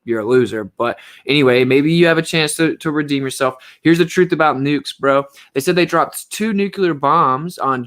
You're a loser. But anyway, maybe you have a chance to redeem yourself. Here's the truth about nukes, bro. They said they dropped 2 nuclear bombs on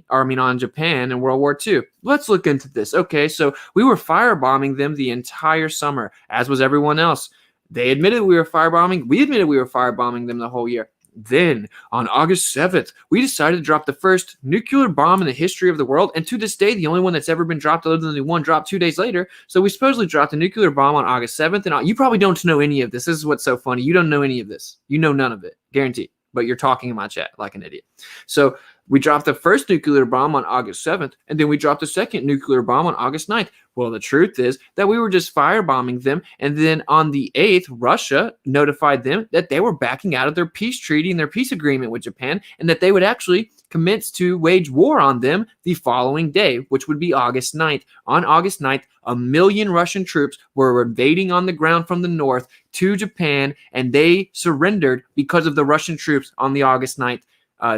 on Japan in World War II. Let's look into this. Okay, so we were firebombing them the entire summer, as was everyone else. They admitted we were firebombing. We admitted we were firebombing them the whole year. Then, on August 7th, we decided to drop the first nuclear bomb in the history of the world, and to this day, the only one that's ever been dropped other than the one dropped 2 days later. So we supposedly dropped a nuclear bomb on August 7th, and you probably don't know any of this. This is what's so funny. You don't know any of this. You know none of it. Guaranteed. But you're talking in my chat like an idiot. So we dropped the first nuclear bomb on August 7th, and then we dropped the second nuclear bomb on August 9th. Well, the truth is that we were just firebombing them, and then on the 8th, Russia notified them that they were backing out of their peace treaty and their peace agreement with Japan, and that they would actually commence to wage war on them the following day, which would be August 9th. On August 9th, 1 million Russian troops were invading on the ground from the north to Japan, and they surrendered because of the Russian troops on the August 9th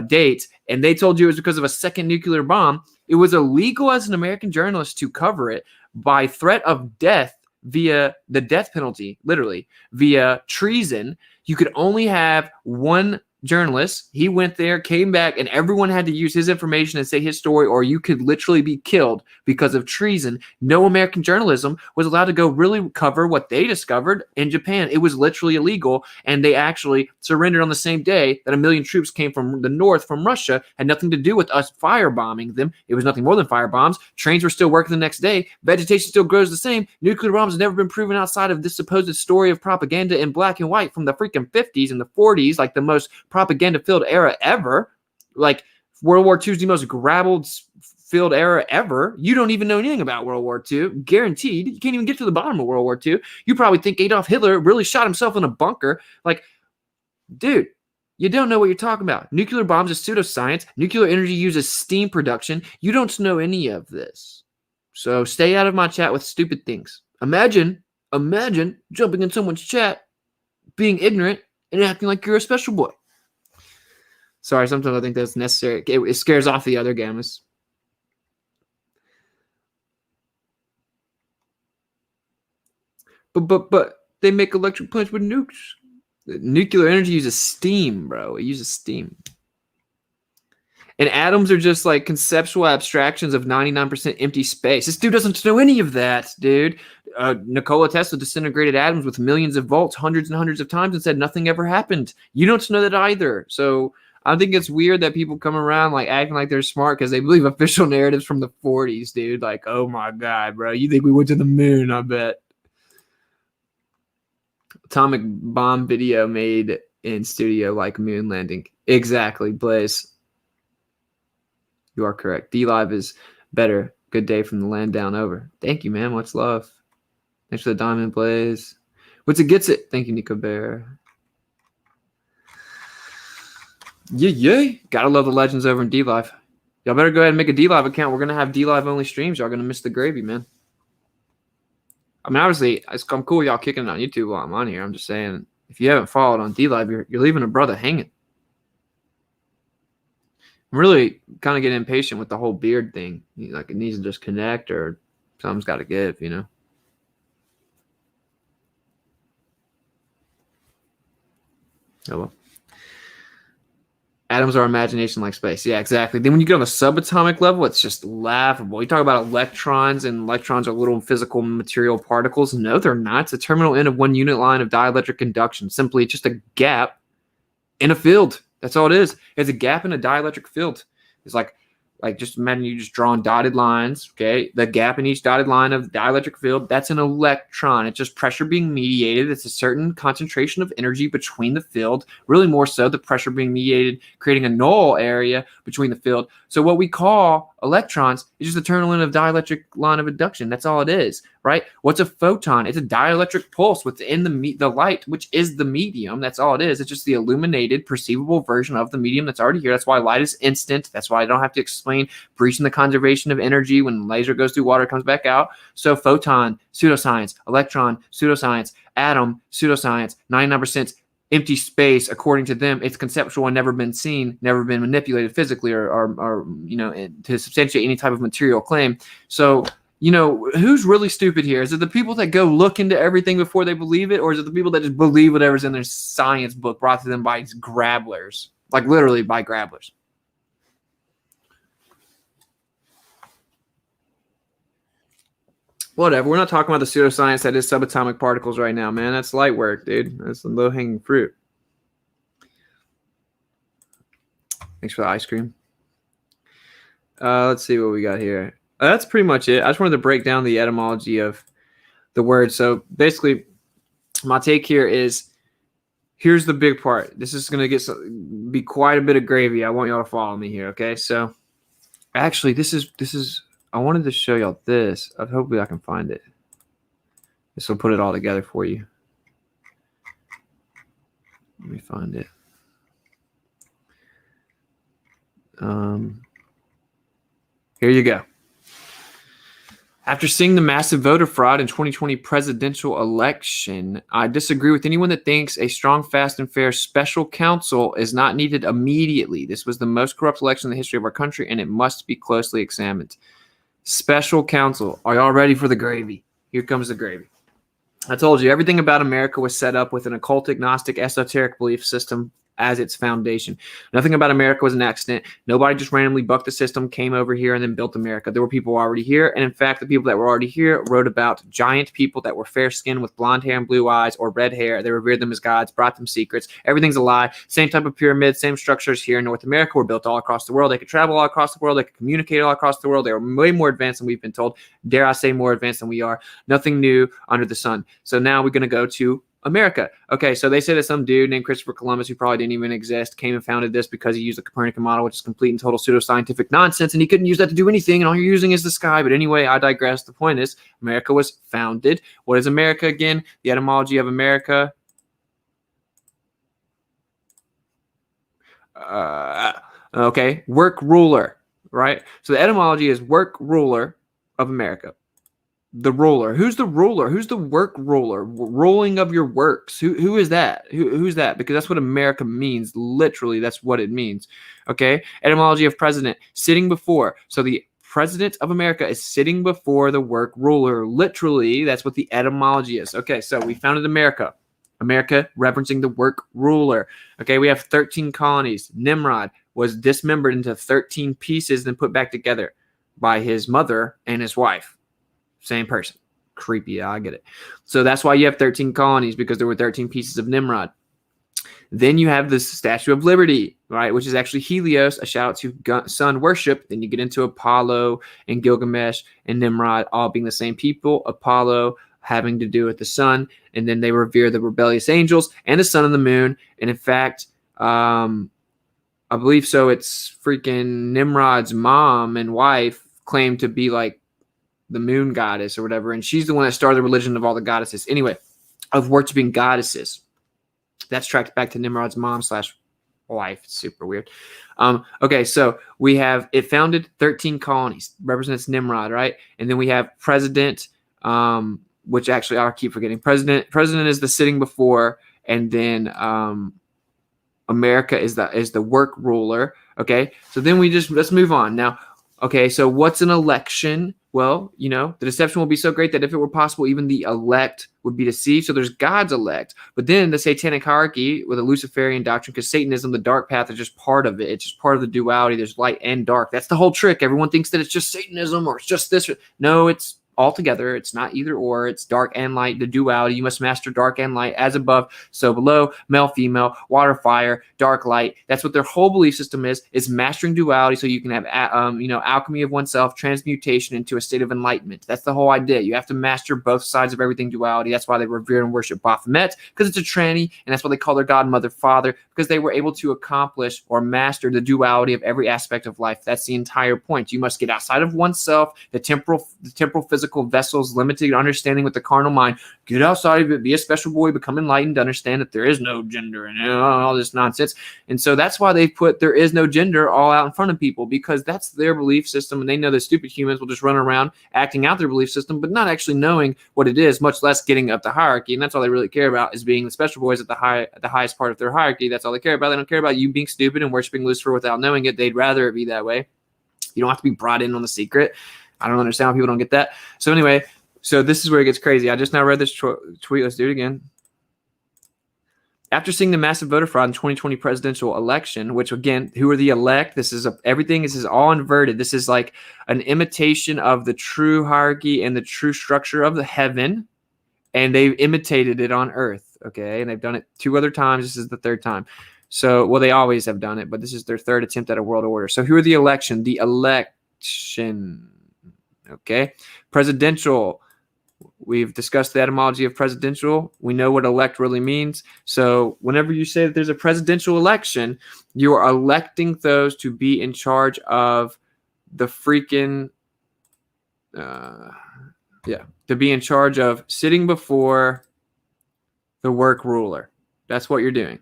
date, and they told you it was because of a second nuclear bomb. It was illegal as an American journalist to cover it by threat of death via the death penalty, literally, via treason. You could only have one journalist. He went there, came back, and everyone had to use his information and say his story, or you could literally be killed because of treason. No American journalism was allowed to go really cover what they discovered in Japan. It was literally illegal, and they actually surrendered on the same day that 1 million troops came from the north, from Russia. Had nothing to do with us firebombing them. It was nothing more than firebombs. Trains were still working the next day. Vegetation still grows the same. Nuclear bombs have never been proven outside of this supposed story of propaganda in black and white from the freaking 50s and the 40s, like the most propaganda-filled era ever. Like, World War II is the most grabbled-filled era ever. You don't even know anything about World War II. Guaranteed. You can't even get to the bottom of World War II. You probably think Adolf Hitler really shot himself in a bunker. Like, dude, you don't know what you're talking about. Nuclear bombs is pseudoscience. Nuclear energy uses steam production. You don't know any of this. So stay out of my chat with stupid things. Imagine jumping in someone's chat, being ignorant, and acting like you're a special boy. Sorry, sometimes I think that's necessary. It scares off the other gammas. But they make electric plants with nukes. Nuclear energy uses steam, bro. It uses steam. And atoms are just like conceptual abstractions of 99% empty space. This dude doesn't know any of that, dude. Nikola Tesla disintegrated atoms with millions of volts hundreds and hundreds of times and said nothing ever happened. You don't know that either. So I think it's weird that people come around like acting like they're smart because they believe official narratives from the 40s, dude. Like, oh my God, bro. You think we went to the moon, I bet. Atomic bomb video made in studio like moon landing. Exactly, Blaze. You are correct. Dlive is better. Good day from the land down over. Thank you, man. Much love. Thanks for the diamond, Blaze. WitsitGetsIt. Thank you, Nico Bear. Yeah. Gotta love the legends over in Dlive. Y'all better go ahead and make a Dlive account. We're going to have Dlive only streams. Y'all going to miss the gravy, man. I mean, obviously, I'm cool y'all kicking it on YouTube while I'm on here. I'm just saying, if you haven't followed on Dlive, you're leaving a brother hanging. I'm really kind of getting impatient with the whole beard thing. Like, it needs to just connect or something's got to give, you know? Oh, well. Atoms are imagination like space. Yeah, exactly. Then when you get on the subatomic level, it's just laughable. You talk about electrons, and electrons are little physical material particles. No, they're not. It's the terminal end of one unit line of dielectric conduction. Simply just a gap in a field. That's all it is. It's a gap in a dielectric field. It's like just imagine you just drawing dotted lines, okay? The gap in each dotted line of the dielectric field, that's an electron. It's just pressure being mediated. It's a certain concentration of energy between the field, really more so the pressure being mediated, creating a null area between the field. So what we call electrons is just the turning in of dielectric line of induction. That's all it is, right? What's a photon? It's a dielectric pulse within the light, which is the medium. That's all it is. It's just the illuminated, perceivable version of the medium that's already here. That's why light is instant. That's why I don't have to explain breaching the conservation of energy. When laser goes through water, it comes back out. So photon, pseudoscience; electron, pseudoscience; atom, pseudoscience. 99% empty space, according to them. It's conceptual and never been seen, never been manipulated physically or to substantiate any type of material claim. So, who's really stupid here? Is it the people that go look into everything before they believe it, or is it the people that just believe whatever's in their science book brought to them by grabblers, like literally by grabblers? Whatever. We're not talking about the pseudoscience that is subatomic particles right now, man. That's light work, dude. That's the low-hanging fruit. Thanks for the ice cream. Let's see what we got here. That's pretty much it. I just wanted to break down the etymology of the word. So basically, my take here is, here's the big part. This is going to be quite a bit of gravy. I want y'all to follow me here, okay? So actually, this is I wanted to show y'all this. Hopefully I can find it. This will put it all together for you. Let me find it. Here you go. After seeing the massive voter fraud in 2020 presidential election, I disagree with anyone that thinks a strong, fast, and fair special counsel is not needed immediately. This was the most corrupt election in the history of our country, and it must be closely examined. Special counsel. Are y'all ready for the gravy? Here comes the gravy. I told you, everything about America was set up with an occultic, Gnostic, esoteric belief system as its foundation. Nothing about America was an accident. Nobody just randomly bucked the system, came over here, and then built America. There were people already here. And in fact, the people that were already here wrote about giant people that were fair-skinned with blonde hair and blue eyes or red hair. They revered them as gods, brought them secrets. Everything's a lie. Same type of pyramid, same structures here in North America were built all across the world. They could travel all across the world. They could communicate all across the world. They were way more advanced than we've been told. Dare I say more advanced than we are. Nothing new under the sun. So now we're going to go to America. Okay, so they say that some dude named Christopher Columbus, who probably didn't even exist, came and founded this because he used the Copernican model, which is complete and total pseudoscientific nonsense, and he couldn't use that to do anything, and all you're using is the sky. But anyway, I digress. The point is, America was founded. What is America again? The etymology of America. Okay, work ruler, right? So the etymology is work ruler of America. The ruler. Who's the ruler? Who's the work ruler? Ruling of your works. Who is that? Who's that? Because that's what America means. Literally, that's what it means. Okay? Etymology of president. Sitting before. So the president of America is sitting before the work ruler. Literally, that's what the etymology is. Okay, so we founded America. America referencing the work ruler. Okay, we have 13 colonies. Nimrod was dismembered into 13 pieces and put back together by his mother and his wife. Same person. Creepy. Yeah, I get it. So that's why you have 13 colonies, because there were 13 pieces of Nimrod. Then you have the Statue of Liberty, right, which is actually Helios, a shout out to sun worship. Then you get into Apollo and Gilgamesh and Nimrod all being the same people. Apollo having to do with the sun, and then they revere the rebellious angels and the sun and the moon. And in fact, I believe so. It's freaking Nimrod's mom and wife claim to be like the moon goddess or whatever, and she's the one that started the religion of all the goddesses. Anyway, of worshiping goddesses. That's tracked back to Nimrod's mom / wife. It's super weird. Okay, so we have it founded 13 colonies, represents Nimrod, right? And then we have president, which actually I keep forgetting. President is the sitting before, and then America is the work ruler. Okay, so then let's move on now. Okay, so what's an election? Well, the deception will be so great that if it were possible, even the elect would be deceived. So there's God's elect. But then the satanic hierarchy with a Luciferian doctrine, because Satanism, the dark path, is just part of it. It's just part of the duality. There's light and dark. That's the whole trick. Everyone thinks that it's just Satanism or it's just this. No, it's all together. It's not either or. It's dark and light, the duality. You must master dark and light, as above, so below, male, female, water, fire, dark, light. That's what their whole belief system is mastering duality so you can have, alchemy of oneself, transmutation into a state of enlightenment. That's the whole idea. You have to master both sides of everything duality. That's why they revere and worship Baphomet, because it's a tranny, and that's why they call their God Mother Father, because they were able to accomplish or master the duality of every aspect of life. That's the entire point. You must get outside of oneself, the temporal physical vessels, limited understanding with the carnal mind. Get outside of it, be a special boy, become enlightened, understand that there is no gender and all this nonsense. And so that's why they put there is no gender all out in front of people, because that's their belief system, and they know that stupid humans will just run around acting out their belief system, but not actually knowing what it is, much less getting up the hierarchy. And that's all they really care about, is being the special boys at the highest part of their hierarchy. That's all they care about. They don't care about you being stupid and worshiping Lucifer without knowing it. They'd rather it be that way. You don't have to be brought in on the secret. I don't understand how people don't get that. So anyway, so this is where it gets crazy. I just now read this tweet. Let's do it again. After seeing the massive voter fraud in 2020 presidential election, which again, who are the elect? This is everything. This is all inverted. This is like an imitation of the true hierarchy and the true structure of the heaven, and they've imitated it on earth. Okay, and they've done it 2 other times. This is the 3rd time. So, well, they always have done it, but this is their 3rd attempt at a world order. So, who are the election? The election. Okay, presidential. We've discussed the etymology of presidential. We know what elect really means. So whenever you say that there's a presidential election, you are electing those to be in charge of the freaking, to be in charge of sitting before the work ruler. That's what you're doing.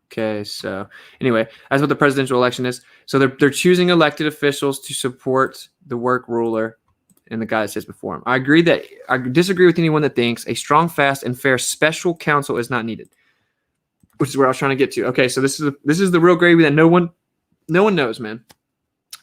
Okay, so anyway, that's what the presidential election is. So they're choosing elected officials to support the work ruler and the guy that sits before him. I disagree with anyone that thinks a strong, fast, and fair special counsel is not needed, which is where I was trying to get to. Okay, so this is the real gravy that no one knows, man.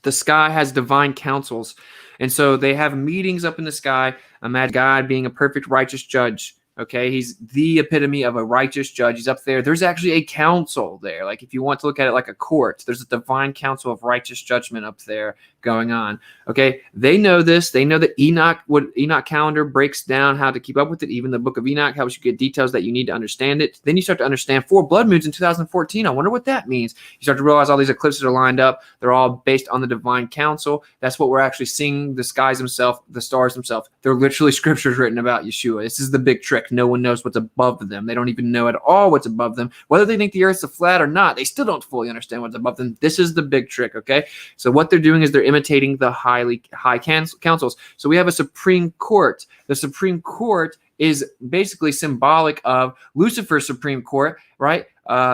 The sky has divine counsels, and so they have meetings up in the sky. Imagine God being a perfect righteous judge. Okay, he's the epitome of a righteous judge. He's up there. There's actually a council there. Like if you want to look at it like a court, there's a divine council of righteous judgment up there going on. Okay, they know this. They know that Enoch calendar breaks down how to keep up with it. Even the book of Enoch helps you get details that you need to understand it. Then you start to understand 4 blood moons in 2014. I wonder what that means. You start to realize all these eclipses are lined up. They're all based on the divine council. That's what we're actually seeing. The skies themselves, the stars themselves. They're literally scriptures written about Yeshua. This is the big trick. No one knows what's above them. They don't even know at all what's above them. Whether they think the earth's a flat or not, they still don't fully understand what's above them. This is the big trick, okay? So what they're doing is they're imitating the high councils. So we have a Supreme Court. The Supreme Court is basically symbolic of Lucifer's Supreme Court, right?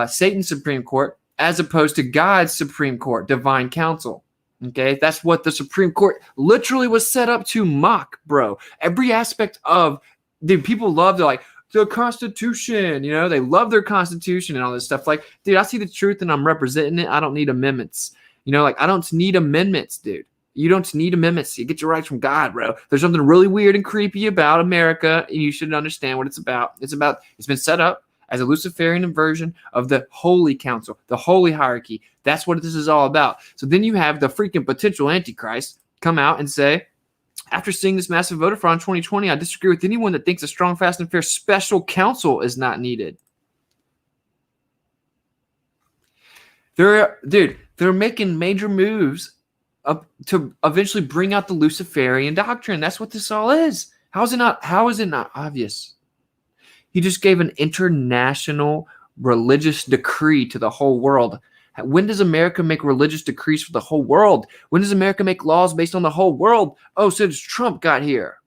Satan's Supreme Court, as opposed to God's Supreme Court, divine council. Okay, that's what the Supreme Court literally was set up to mock, bro. Every aspect of people love the Constitution, they love their Constitution and all this stuff. Like, dude, I see the truth and I'm representing it. I don't need amendments. I don't need amendments, dude. You don't need amendments. You get your rights from God, bro. There's something really weird and creepy about America, and you should understand what it's about. It's been set up as a Luciferian inversion of the holy council, the holy hierarchy. That's what this is all about. So then you have the freaking potential Antichrist come out and say, after seeing this massive voter fraud in 2020, I disagree with anyone that thinks a strong, fast, and fair special counsel is not needed. They're making major moves up to eventually bring out the Luciferian doctrine. That's what this all is. How is it not obvious? He just gave an international religious decree to the whole world. When does America make religious decrees for the whole world? When does America make laws based on the whole world? Oh, since Trump got here.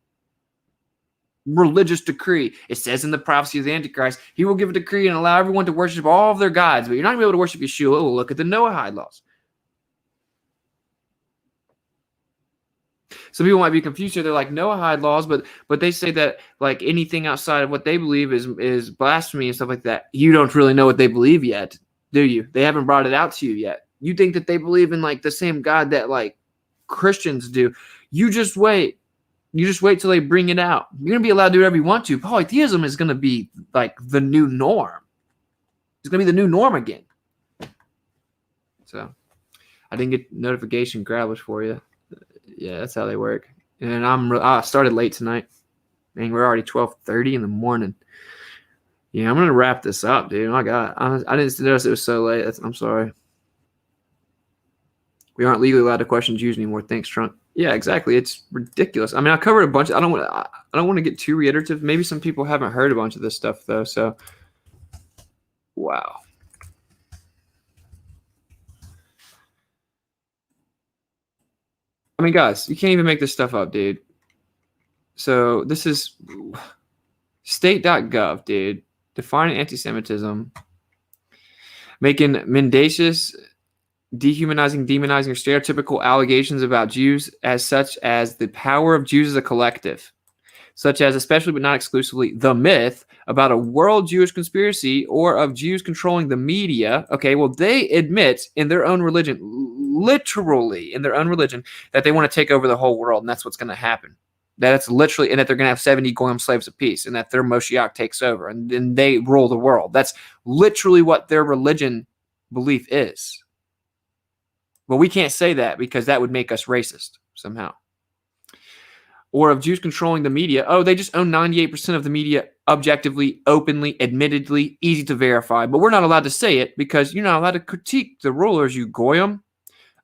Religious decree. It says in the prophecy of the Antichrist, he will give a decree and allow everyone to worship all of their gods, but you're not going to be able to worship Yeshua. We'll look at the Noahide laws. Some people might be confused here. They're like Noahide laws, but they say that like anything outside of what they believe is blasphemy and stuff like that. You don't really know what they believe yet, do you? They haven't brought it out to you yet. You think that they believe in like the same God that like Christians do. You just wait. You just wait till they bring it out. You're going to be allowed to do whatever you want to. Polytheism is going to be like the new norm. It's going to be the new norm again. So I didn't get notification grabblers for you. Yeah, that's how they work. And I started late tonight. And we're already 12:30 in the morning. Yeah, I'm going to wrap this up, dude. My God. I didn't notice it was so late. I'm sorry. We aren't legally allowed to question Jews anymore. Thanks, Trump. Yeah, exactly. It's ridiculous. I mean, I covered a bunch. I don't want to get too reiterative. Maybe some people haven't heard a bunch of this stuff, though. So, wow. I mean, guys, you can't even make this stuff up, dude. So this is state.gov, dude. Defining anti-Semitism. Making mendacious, dehumanizing, demonizing, or stereotypical allegations about Jews as such as the power of Jews as a collective. Such as, especially but not exclusively, the myth about a world Jewish conspiracy or of Jews controlling the media. Okay, well, they admit in their own religion, literally in their own religion, that they want to take over the whole world, and that's what's going to happen. That's literally, and that they're going to have 70 Goyim slaves apiece, and that their Moshiach takes over, and then they rule the world. That's literally what their religion belief is. But we can't say that because that would make us racist somehow. Or of Jews controlling the media. Oh, they just own 98% of the media objectively, openly, admittedly, easy to verify. But we're not allowed to say it because you're not allowed to critique the rulers, you Goyim.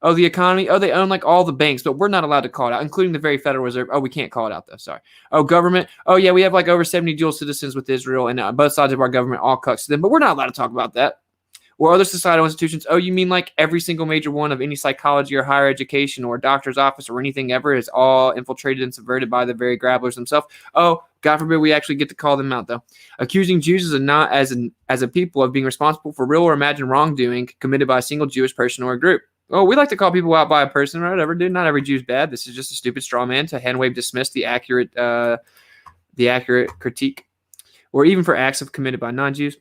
Oh, the economy. Oh, they own like all the banks, but we're not allowed to call it out, including the very Federal Reserve. Oh, we can't call it out though. Sorry. Oh, government. Oh, yeah, we have like over 70 dual citizens with Israel, and both sides of our government all cucks to them, but we're not allowed to talk about that. Or other societal institutions. Oh, you mean like every single major one of any psychology or higher education or doctor's office or anything ever is all infiltrated and subverted by the very grabblers themselves? Oh, God forbid we actually get to call them out, though. Accusing Jews as a people of being responsible for real or imagined wrongdoing committed by a single Jewish person or a group. Oh, we like to call people out by a person or whatever, dude. Not every Jew's bad. This is just a stupid straw man to handwave dismiss the accurate critique, or even for acts committed by non-Jews.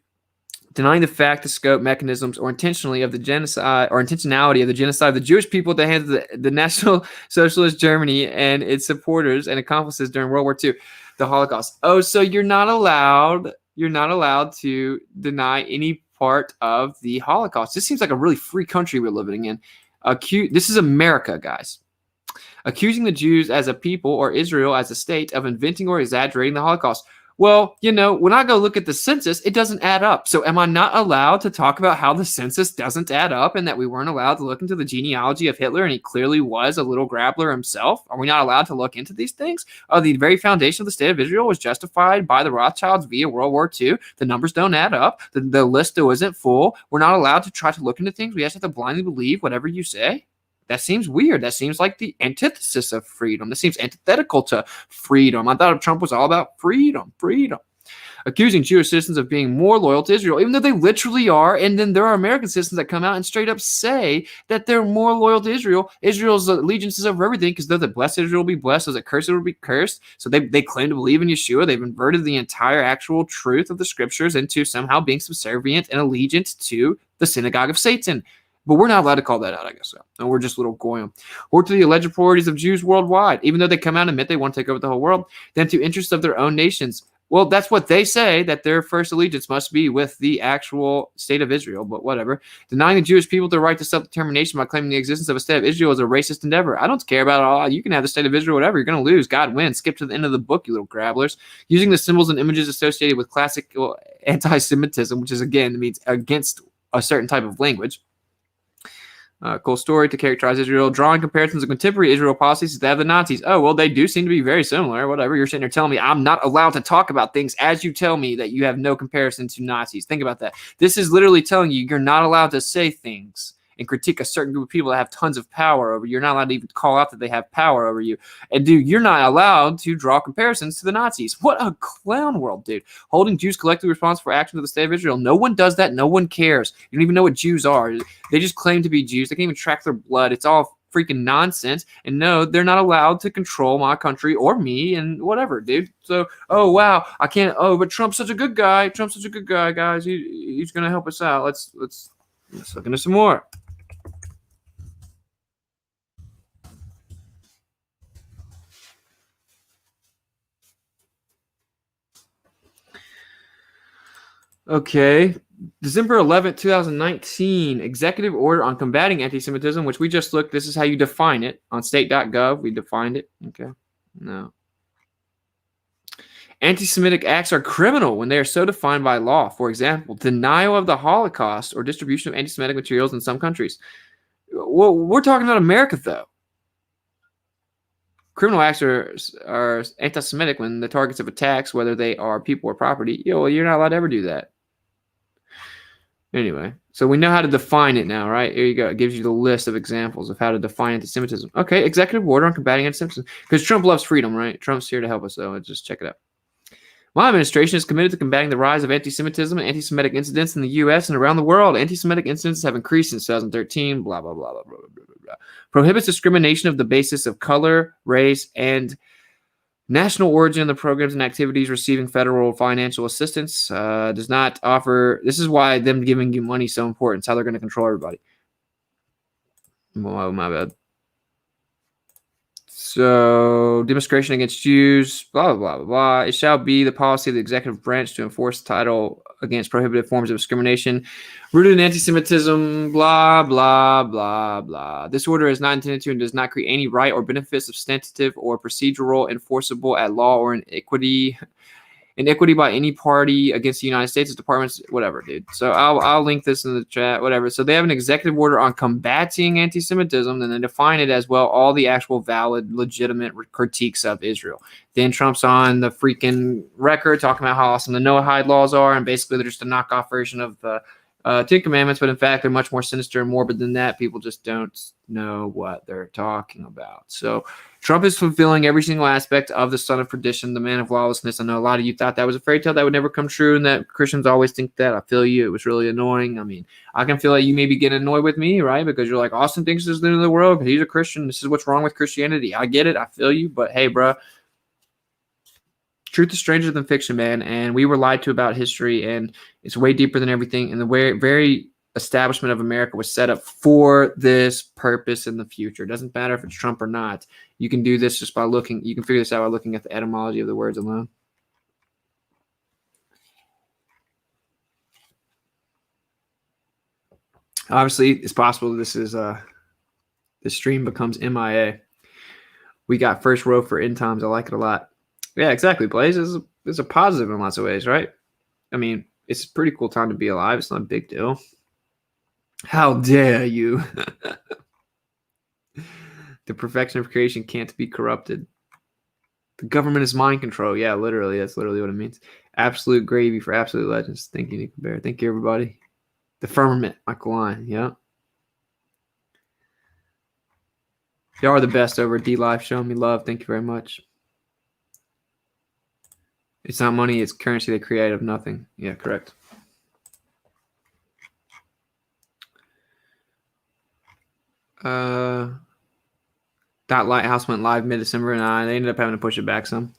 Denying the fact, the scope, mechanisms, or intentionality of the genocide of the Jewish people at the hands of the National Socialist Germany and its supporters and accomplices during World War II, the Holocaust. Oh, so you're not allowed to deny any part of the Holocaust. This seems like a really free country we're living in. This is America, guys. Accusing the Jews as a people or Israel as a state of inventing or exaggerating the Holocaust. Well, you know, when I go look at the census, it doesn't add up. So am I not allowed to talk about how the census doesn't add up and that we weren't allowed to look into the genealogy of Hitler and he clearly was a little grabbler himself? Are we not allowed to look into these things? The very foundation of the state of Israel was justified by the Rothschilds via World War II. The numbers don't add up. The list still isn't full. We're not allowed to try to look into things. We just have to blindly believe whatever you say. That seems weird. That seems like the antithesis of freedom. That seems antithetical to freedom. I thought Trump was all about freedom. Accusing Jewish citizens of being more loyal to Israel, even though they literally are. And then there are American citizens that come out and straight up say that they're more loyal to Israel. Israel's allegiance is over everything because those that bless Israel will be blessed, those that curse Israel will be cursed. So they claim to believe in Yeshua. They've inverted the entire actual truth of the scriptures into somehow being subservient and allegiant to the synagogue of Satan. But we're not allowed to call that out, I guess so. And we're just little Goyim. Or to the alleged priorities of Jews worldwide, even though they come out and admit they want to take over the whole world, then to interests of their own nations. Well, that's what they say, that their first allegiance must be with the actual state of Israel, but whatever. Denying the Jewish people their right to self-determination by claiming the existence of a state of Israel is a racist endeavor. I don't care about it all. You can have the state of Israel, whatever. You're going to lose. God wins. Skip to the end of the book, you little grabblers. Using the symbols and images associated with classic anti-Semitism, which is, again, means against a certain type of language. Cool story to characterize Israel. Drawing comparisons of contemporary Israel policies to that of the Nazis. Oh, well, they do seem to be very similar. Whatever. You're sitting there telling me I'm not allowed to talk about things as you tell me that you have no comparison to Nazis. Think about that. This is literally telling you you're not allowed to say things and critique a certain group of people that have tons of power over you. You're not allowed to even call out that they have power over you. And, dude, you're not allowed to draw comparisons to the Nazis. What a clown world, dude. Holding Jews collectively responsible for actions of the state of Israel. No one does that. No one cares. You don't even know what Jews are. They just claim to be Jews. They can't even track their blood. It's all freaking nonsense. And no, they're not allowed to control my country or me and whatever, dude. So, oh, wow, I can't. Oh, but Trump's such a good guy. Trump's such a good guy, guys. He's going to help us out. Let's look into some more. Okay, December 11th, 2019, Executive Order on Combating Anti-Semitism, which we just looked. This is how you define it on state.gov. We defined it. Okay. No. Anti-Semitic acts are criminal when they are so defined by law. For example, denial of the Holocaust or distribution of anti-Semitic materials in some countries. Well, we're talking about America, though. Criminal acts are anti-Semitic when the targets of attacks, whether they are people or property. Well, you're not allowed to ever do that. Anyway, so we know how to define it now, right? Here you go. It gives you the list of examples of how to define anti-Semitism. Okay, executive order on combating anti-Semitism. Because Trump loves freedom, right? Trump's here to help us, though. Just check it out. My administration is committed to combating the rise of anti-Semitism and anti-Semitic incidents in the U.S. and around the world. Anti-Semitic incidents have increased since 2013, blah, blah, blah, blah, blah, blah, blah, blah. Prohibits discrimination of the basis of color, race, and national origin of the programs and activities receiving federal financial assistance. Does not offer... This is why them giving you money is so important. It's how they're going to control everybody. Oh, my bad. So, demonstration against Jews, blah, blah, blah, blah, blah. It shall be the policy of the executive branch to enforce the title against prohibited forms of discrimination rooted in anti-Semitism, blah, blah, blah, blah. This order is not intended to and does not create any right or benefit substantive or procedural enforceable at law or in equity by any party against the United States, departments, whatever, dude. So I'll link this in the chat, whatever. So they have an executive order on combating anti-Semitism, and they define it as well all the actual valid, legitimate critiques of Israel. Then Trump's on the freaking record talking about how awesome the Noahide laws are, and basically they're just a knockoff version of the Ten Commandments, but in fact they're much more sinister and morbid than that. People just don't know what they're talking about. So Trump is fulfilling every single aspect of the son of perdition, the man of lawlessness. I know a lot of you thought that was a fairy tale that would never come true and that Christians always think that. I feel you. It was really annoying. I mean, I can feel like you maybe get annoyed with me, right? Because you're like, Austin thinks this is the end of the world because he's a Christian. This is what's wrong with Christianity. I get it. I feel you. But hey, bro, truth is stranger than fiction, man. And we were lied to about history, and it's way deeper than everything. And the very establishment of America was set up for this purpose in the future. It doesn't matter if it's Trump or not. You can do this just by looking. You can figure this out by looking at the etymology of the words alone. Obviously, it's possible this stream becomes MIA. We got first row for end times. I like it a lot. Yeah, exactly, Blaze. It's a positive in lots of ways, right? I mean, it's a pretty cool time to be alive. It's not a big deal. How dare you? The perfection of creation can't be corrupted. The government is mind control. Yeah, literally. That's literally what it means. Absolute gravy for absolute legends. Thank you, Nico Bear. Thank you, everybody. The firmament, Michael Line. Yeah. Y'all are the best over at Dlive. Showing me love. Thank you very much. It's not money. It's currency they create of nothing. Yeah, correct. That Lighthouse went live mid-December, and they ended up having to push it back some.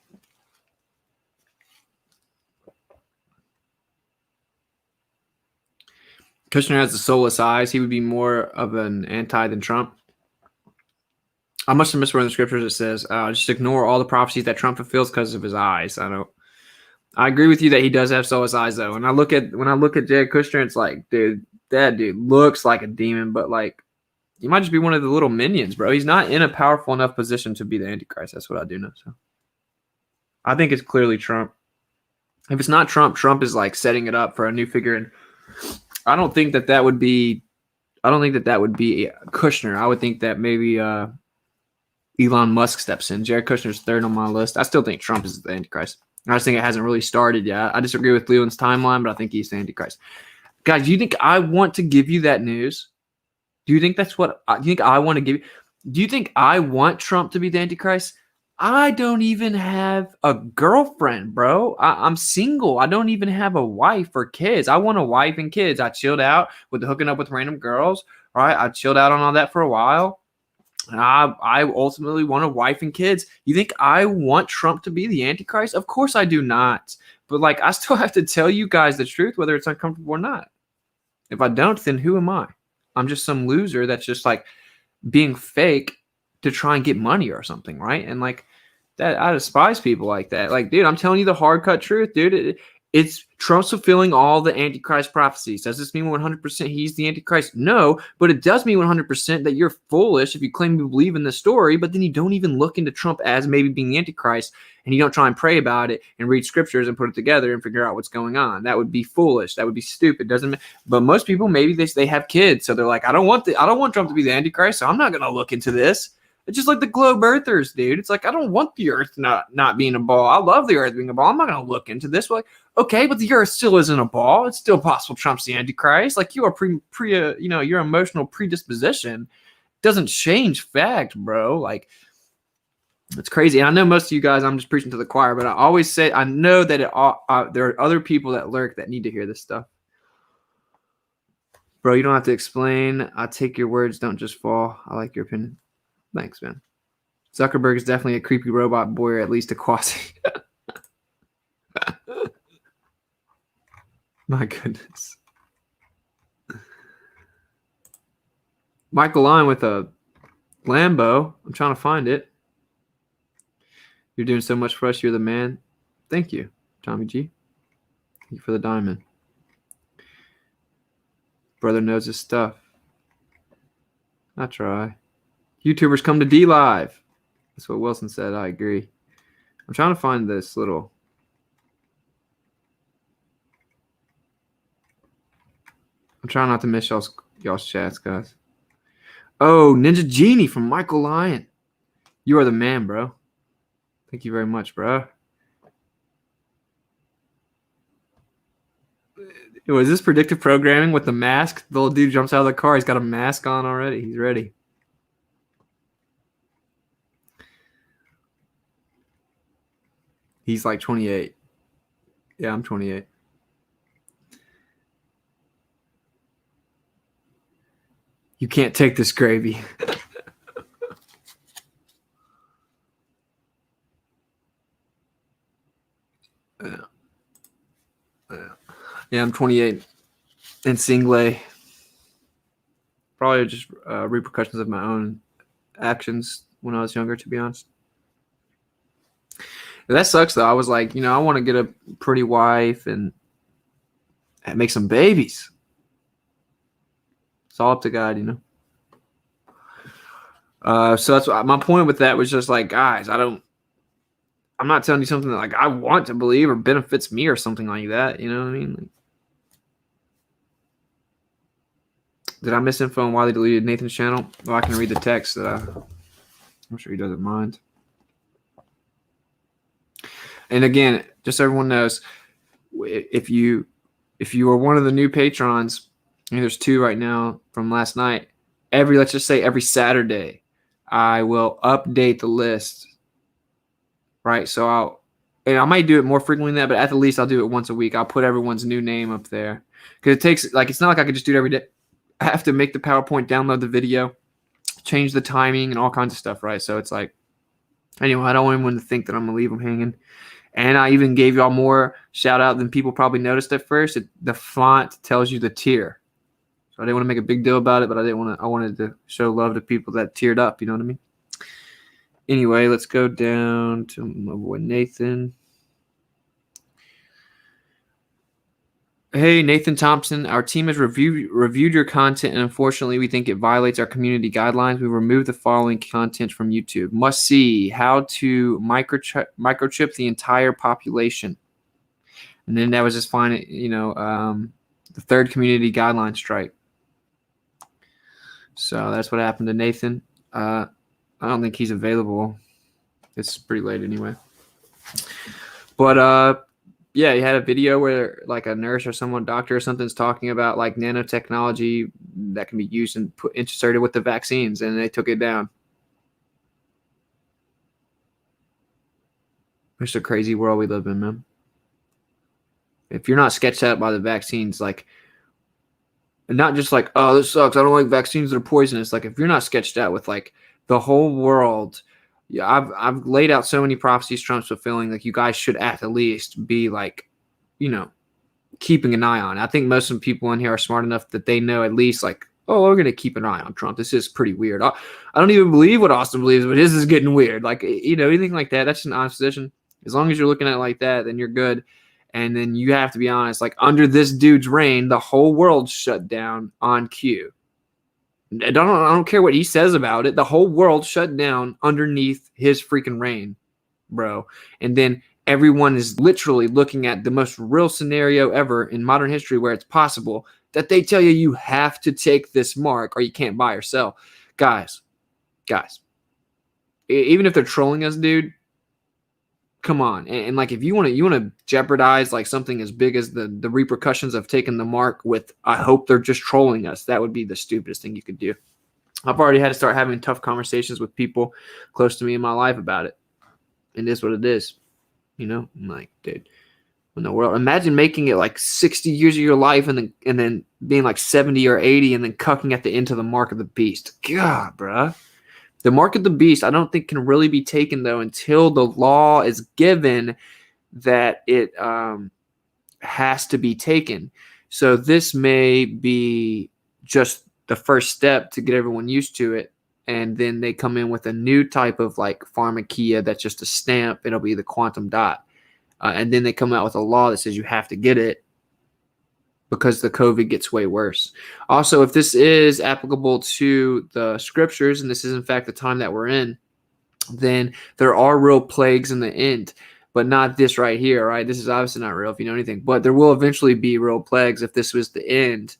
Kushner has the soulless eyes. He would be more of an anti than Trump. I must have missed where in the scriptures it says, just ignore all the prophecies that Trump fulfills because of his eyes. I agree with you that he does have soulless eyes, though. When I look at Jared Kushner, it's like, dude, that dude looks like a demon, but like, he might just be one of the little minions, bro. He's not in a powerful enough position to be the Antichrist. That's what I do know. So I think it's clearly Trump. If it's not Trump, Trump is like setting it up for a new figure. And I don't think that would be Kushner. I would think that maybe Elon Musk steps in. Jared Kushner's third on my list. I still think Trump is the Antichrist. I just think it hasn't really started yet. I disagree with Leland's timeline, but I think he's the Antichrist. Guys, do you think I want to give you that news? Do you think that's what you think I want to give you? Do you think I want Trump to be the Antichrist? I don't even have a girlfriend, bro. I'm single. I don't even have a wife or kids. I want a wife and kids. I chilled out with hooking up with random girls, right? I chilled out on all that for a while. And I ultimately want a wife and kids. You think I want Trump to be the Antichrist? Of course I do not. But like, I still have to tell you guys the truth, whether it's uncomfortable or not. If I don't, then who am I? I'm just some loser that's just like being fake to try and get money or something, right? And like that, I despise people like that. Like, dude, I'm telling you the hard cut truth, dude. It's Trump's fulfilling all the Antichrist prophecies. Does this mean 100% he's the Antichrist? No, but it does mean 100% that you're foolish if you claim you believe in this story, but then you don't even look into Trump as maybe being the Antichrist, and you don't try and pray about it and read scriptures and put it together and figure out what's going on. That would be foolish. That would be stupid. But most people, maybe they have kids, so they're like, I don't want Trump to be the Antichrist, so I'm not going to look into this. It's just like the globe earthers, dude. It's like, I don't want the earth not being a ball. I love the earth being a ball. I'm not going to look into this. We're like, okay, but the earth still isn't a ball. It's still possible Trump's the Antichrist. Like, you are your emotional predisposition doesn't change fact, bro. Like, it's crazy. And I know most of you guys, I'm just preaching to the choir, but I always say, I know that there are other people that lurk that need to hear this stuff. Bro, you don't have to explain. I take your words, don't just fall. I like your opinion. Thanks, man. Zuckerberg is definitely a creepy robot boy, or at least a quasi. My goodness. Michael Line with a Lambo. I'm trying to find it. You're doing so much for us. You're the man. Thank you, Tommy G. Thank you for the diamond. Brother knows his stuff. I try. YouTubers come to Dlive. That's what Wilson said. I agree. I'm trying to find this little. I'm trying not to miss y'all's chats, guys. Oh, Ninja Genie from Michael Lyon. You are the man, bro. Thank you very much, bro. Was this predictive programming with the mask? The little dude jumps out of the car. He's got a mask on already. He's ready. He's like 28. Yeah, I'm 28. You can't take this gravy. Yeah, I'm 28 and single. Probably just repercussions of my own actions when I was younger, to be honest. That sucks, though. I was like, I want to get a pretty wife and make some babies. It's all up to God, So that's what, my point with that was just like, guys, I'm not telling you something that like I want to believe or benefits me or something like that. You know what I mean? Like, did I miss info on why they deleted Nathan's channel? Well, I can read the text that I'm sure he doesn't mind. And again, just so everyone knows, if you are one of the new patrons, and there's 2 right now from last night, let's just say every Saturday, I will update the list. Right, so I might do it more frequently than that, but at the least I'll do it once a week. I'll put everyone's new name up there because it takes it's not like I could just do it every day. I have to make the PowerPoint, download the video, change the timing, and all kinds of stuff. Right, so it's like, anyway, I don't want anyone to think that I'm gonna leave them hanging. And I even gave y'all more shout out than people probably noticed at first. The font tells you the tier, so I didn't want to make a big deal about it, but I wanted to show love to people that tiered up. You know what I mean? Anyway, let's go down to my boy Nathan. Hey, Nathan Thompson. Our team has reviewed your content, and unfortunately, we think it violates our community guidelines. We removed the following content from YouTube. Must see how to microchip the entire population. And then that was just fine, the 3rd community guideline strike. So that's what happened to Nathan. I don't think he's available. It's pretty late anyway. But yeah, he had a video where like a nurse or doctor or something's talking about like nanotechnology that can be used and inserted with the vaccines, and they took it down. It's a crazy world we live in, man. If you're not sketched out by the vaccines, like, and not just like, oh, this sucks, I don't like vaccines, they're poisonous. Like, if you're not sketched out with like the whole world, yeah, I've laid out so many prophecies Trump's fulfilling. Like, you guys should at least be like, keeping an eye on. I think most of the people in here are smart enough that they know at least like, oh, we're gonna keep an eye on Trump. This is pretty weird. I don't even believe what Austin believes, but this is getting weird. Like, anything like that. That's an honest position. As long as you're looking at it like that, then you're good. And then you have to be honest, like under this dude's reign, the whole world shut down on cue. I don't care what he says about it. The whole world shut down underneath his freaking reign, bro. And then everyone is literally looking at the most real scenario ever in modern history where it's possible that they tell you have to take this mark or you can't buy or sell. Guys, even if they're trolling us, dude, come on. And like, if you want to jeopardize like something as big as the repercussions of taking the mark with, I hope they're just trolling us, that would be the stupidest thing you could do. I've already had to start having tough conversations with people close to me in my life about it. And it is what it is. You know, I'm like, dude, in the world, imagine making it like 60 years of your life and then being like 70 or 80 and then cucking at the end to the mark of the beast. God, bruh. The mark of the beast, I don't think can really be taken though until the law is given that it has to be taken. So this may be just the first step to get everyone used to it. And then they come in with a new type of like pharmakia that's just a stamp. It'll be the quantum dot. And then they come out with a law that says you have to get it because the COVID gets way worse. Also, if this is applicable to the scriptures, and this is in fact the time that we're in, then there are real plagues in the end, but not this right here, right? This is obviously not real if you know anything, but there will eventually be real plagues if this was the end.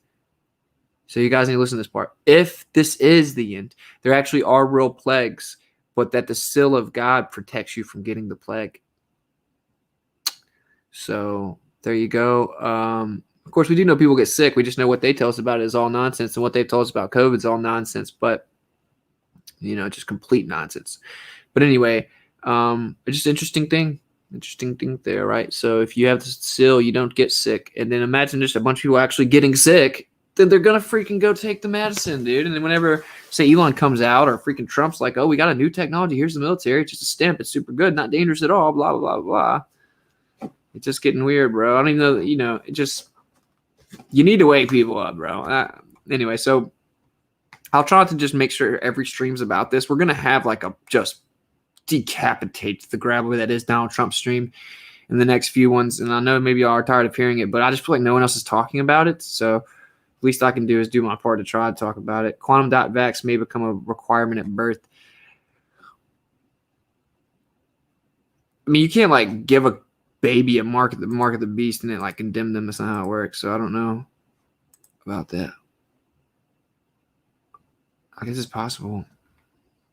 So you guys need to listen to this part. If this is the end, there actually are real plagues, but that the seal of God protects you from getting the plague. So there you go. Of course, we do know people get sick. We just know what they tell us about it is all nonsense, and what they've told us about COVID is all nonsense, but, you know, just complete nonsense. But anyway, it's just interesting thing there, right? So if you have the seal, you don't get sick. And then imagine just a bunch of people actually getting sick, then they're going to freaking go take the medicine, dude. And then whenever, say, Elon comes out or freaking Trump's like, oh, we got a new technology. Here's the military. It's just a stamp. It's super good. Not dangerous at all. Blah, blah, blah, blah. It's just getting weird, bro. I don't even know, you know, it just, you need to wake people up, bro. Anyway, so I'll try to just make sure every stream's about this. We're going to have like a just decapitate the grabbler that is Donald Trump's stream in the next few ones. And I know maybe y'all are tired of hearing it, but I just feel like no one else is talking about it. So least I can do is do my part to try to talk about it. Quantum dot vax may become a requirement at birth. I mean, you can't like give a baby a mark of the beast and then like condemn them. That's not how it works. So I don't know about that. I guess it's possible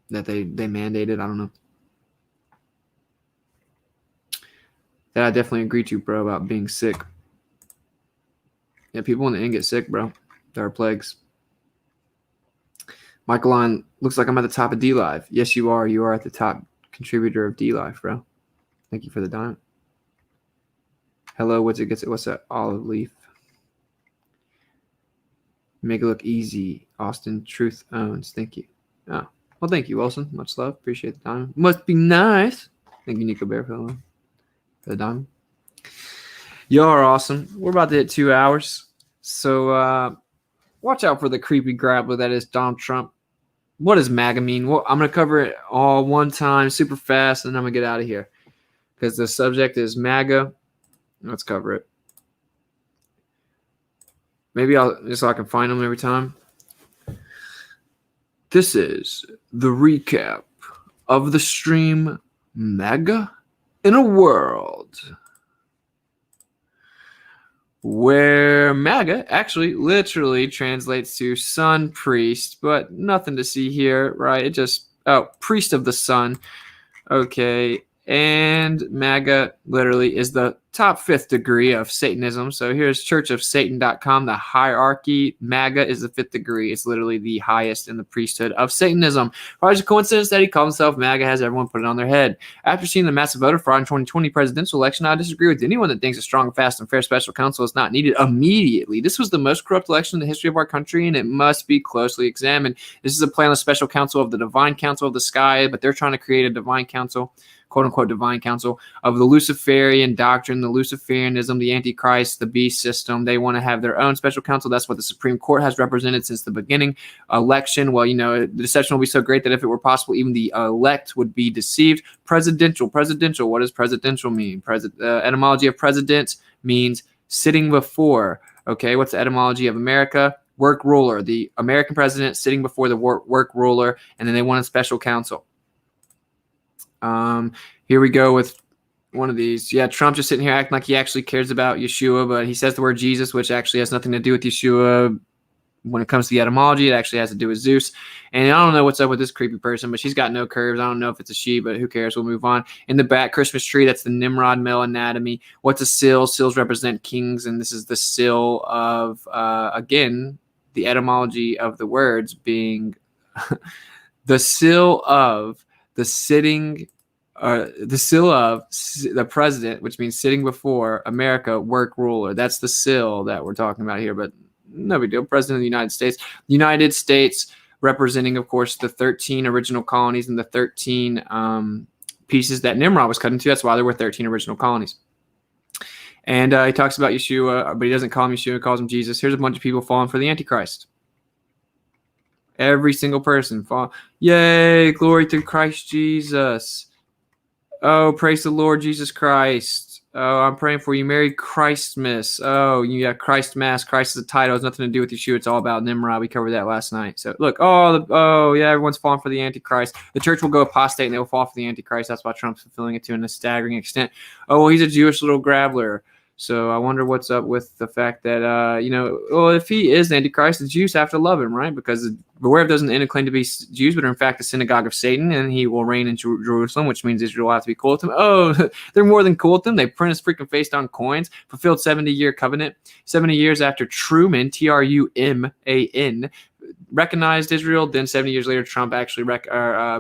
that they mandate it. I don't know. That I definitely agree to, bro, about being sick. Yeah, people in the end get sick, bro. There are plagues. Michael on looks like I'm at the top of Dlive. Yes, you are. You are at the top contributor of Dlive, bro. Thank you for the diamond. Hello, WitsitGetsIt. What's that? Olive leaf. Make it look easy. Austin Truth owns. Thank you. Oh, well, thank you, Wilson. Much love. Appreciate the diamond. Must be nice. Thank you, Nico Bear, for the diamond. Y'all are awesome. We're about to hit 2 hours. So watch out for the creepy grappler that is Donald Trump. What does MAGA mean? Well, I'm going to cover it all one time, super fast, and then I'm going to get out of here. Because the subject is MAGA. Let's cover it. Maybe just so I can find them every time. This is the recap of the stream MAGA in a world where MAGA actually literally translates to sun priest, but nothing to see here, right? It just, priest of the sun. Okay. And MAGA literally is the top 5th degree of Satanism. So here's churchofsatan.com, the hierarchy. MAGA is the 5th degree. It's literally the highest in the priesthood of Satanism. Why is it a coincidence that he calls himself MAGA, has everyone put it on their head? After seeing the massive voter fraud in 2020 presidential election, I disagree with anyone that thinks a strong, fast, and fair special counsel is not needed immediately. This was the most corrupt election in the history of our country, and it must be closely examined. This is a planless special counsel of the divine council of the sky, but they're trying to create a divine council. quote-unquote divine council of the Luciferian doctrine, the Luciferianism, the Antichrist, the beast system. They want to have their own special council. That's what the Supreme Court has represented since the beginning. Election, well, the deception will be so great that if it were possible, even the elect would be deceived. Presidential. What does presidential mean? Etymology of president means sitting before. Okay, what's the etymology of America? Work ruler. The American president sitting before the work ruler, and then they want a special council. Here we go with one of these. Yeah, Trump just sitting here acting like he actually cares about Yeshua, but he says the word Jesus, which actually has nothing to do with Yeshua. When it comes to the etymology, it actually has to do with Zeus. And I don't know what's up with this creepy person, but she's got no curves. I don't know if it's a she, but who cares? We'll move on. In the back, Christmas tree, that's the Nimrod male anatomy. What's a sill? Sills represent kings, and this is the sill of, again, the etymology of the words being the sill of the sitting, the sill of the president, which means sitting before America, work ruler. That's the sill that we're talking about here, but no big deal. President of the United States. The United States representing, of course, the 13 original colonies and the 13 pieces that Nimrod was cut into. That's why there were 13 original colonies. And he talks about Yeshua, but he doesn't call him Yeshua. He calls him Jesus. Here's a bunch of people falling for the Antichrist. Every single person fall. Yay, glory to Christ Jesus. Oh, praise the Lord Jesus Christ. Oh, I'm praying for you. Merry Christmas. Oh, you got Christ Mass. Christ is a title. It has nothing to do with Yeshua. It's all about Nimrod. We covered that last night. So look, yeah, everyone's falling for the Antichrist. The church will go apostate and they will fall for the Antichrist. That's why Trump's fulfilling it to a staggering extent. Oh, well, he's a Jewish little grabbler. So I wonder what's up with the fact that, well, if he is the Antichrist, the Jews have to love him, right? Because beware of those in the end who claim to be Jews, but are in fact the synagogue of Satan, and he will reign in Jerusalem, which means Israel will have to be cool with him. Oh, they're more than cool with him. They print his freaking face on coins, fulfilled 70-year covenant, 70 years after Truman, Truman, recognized Israel. Then 70 years later, Trump actually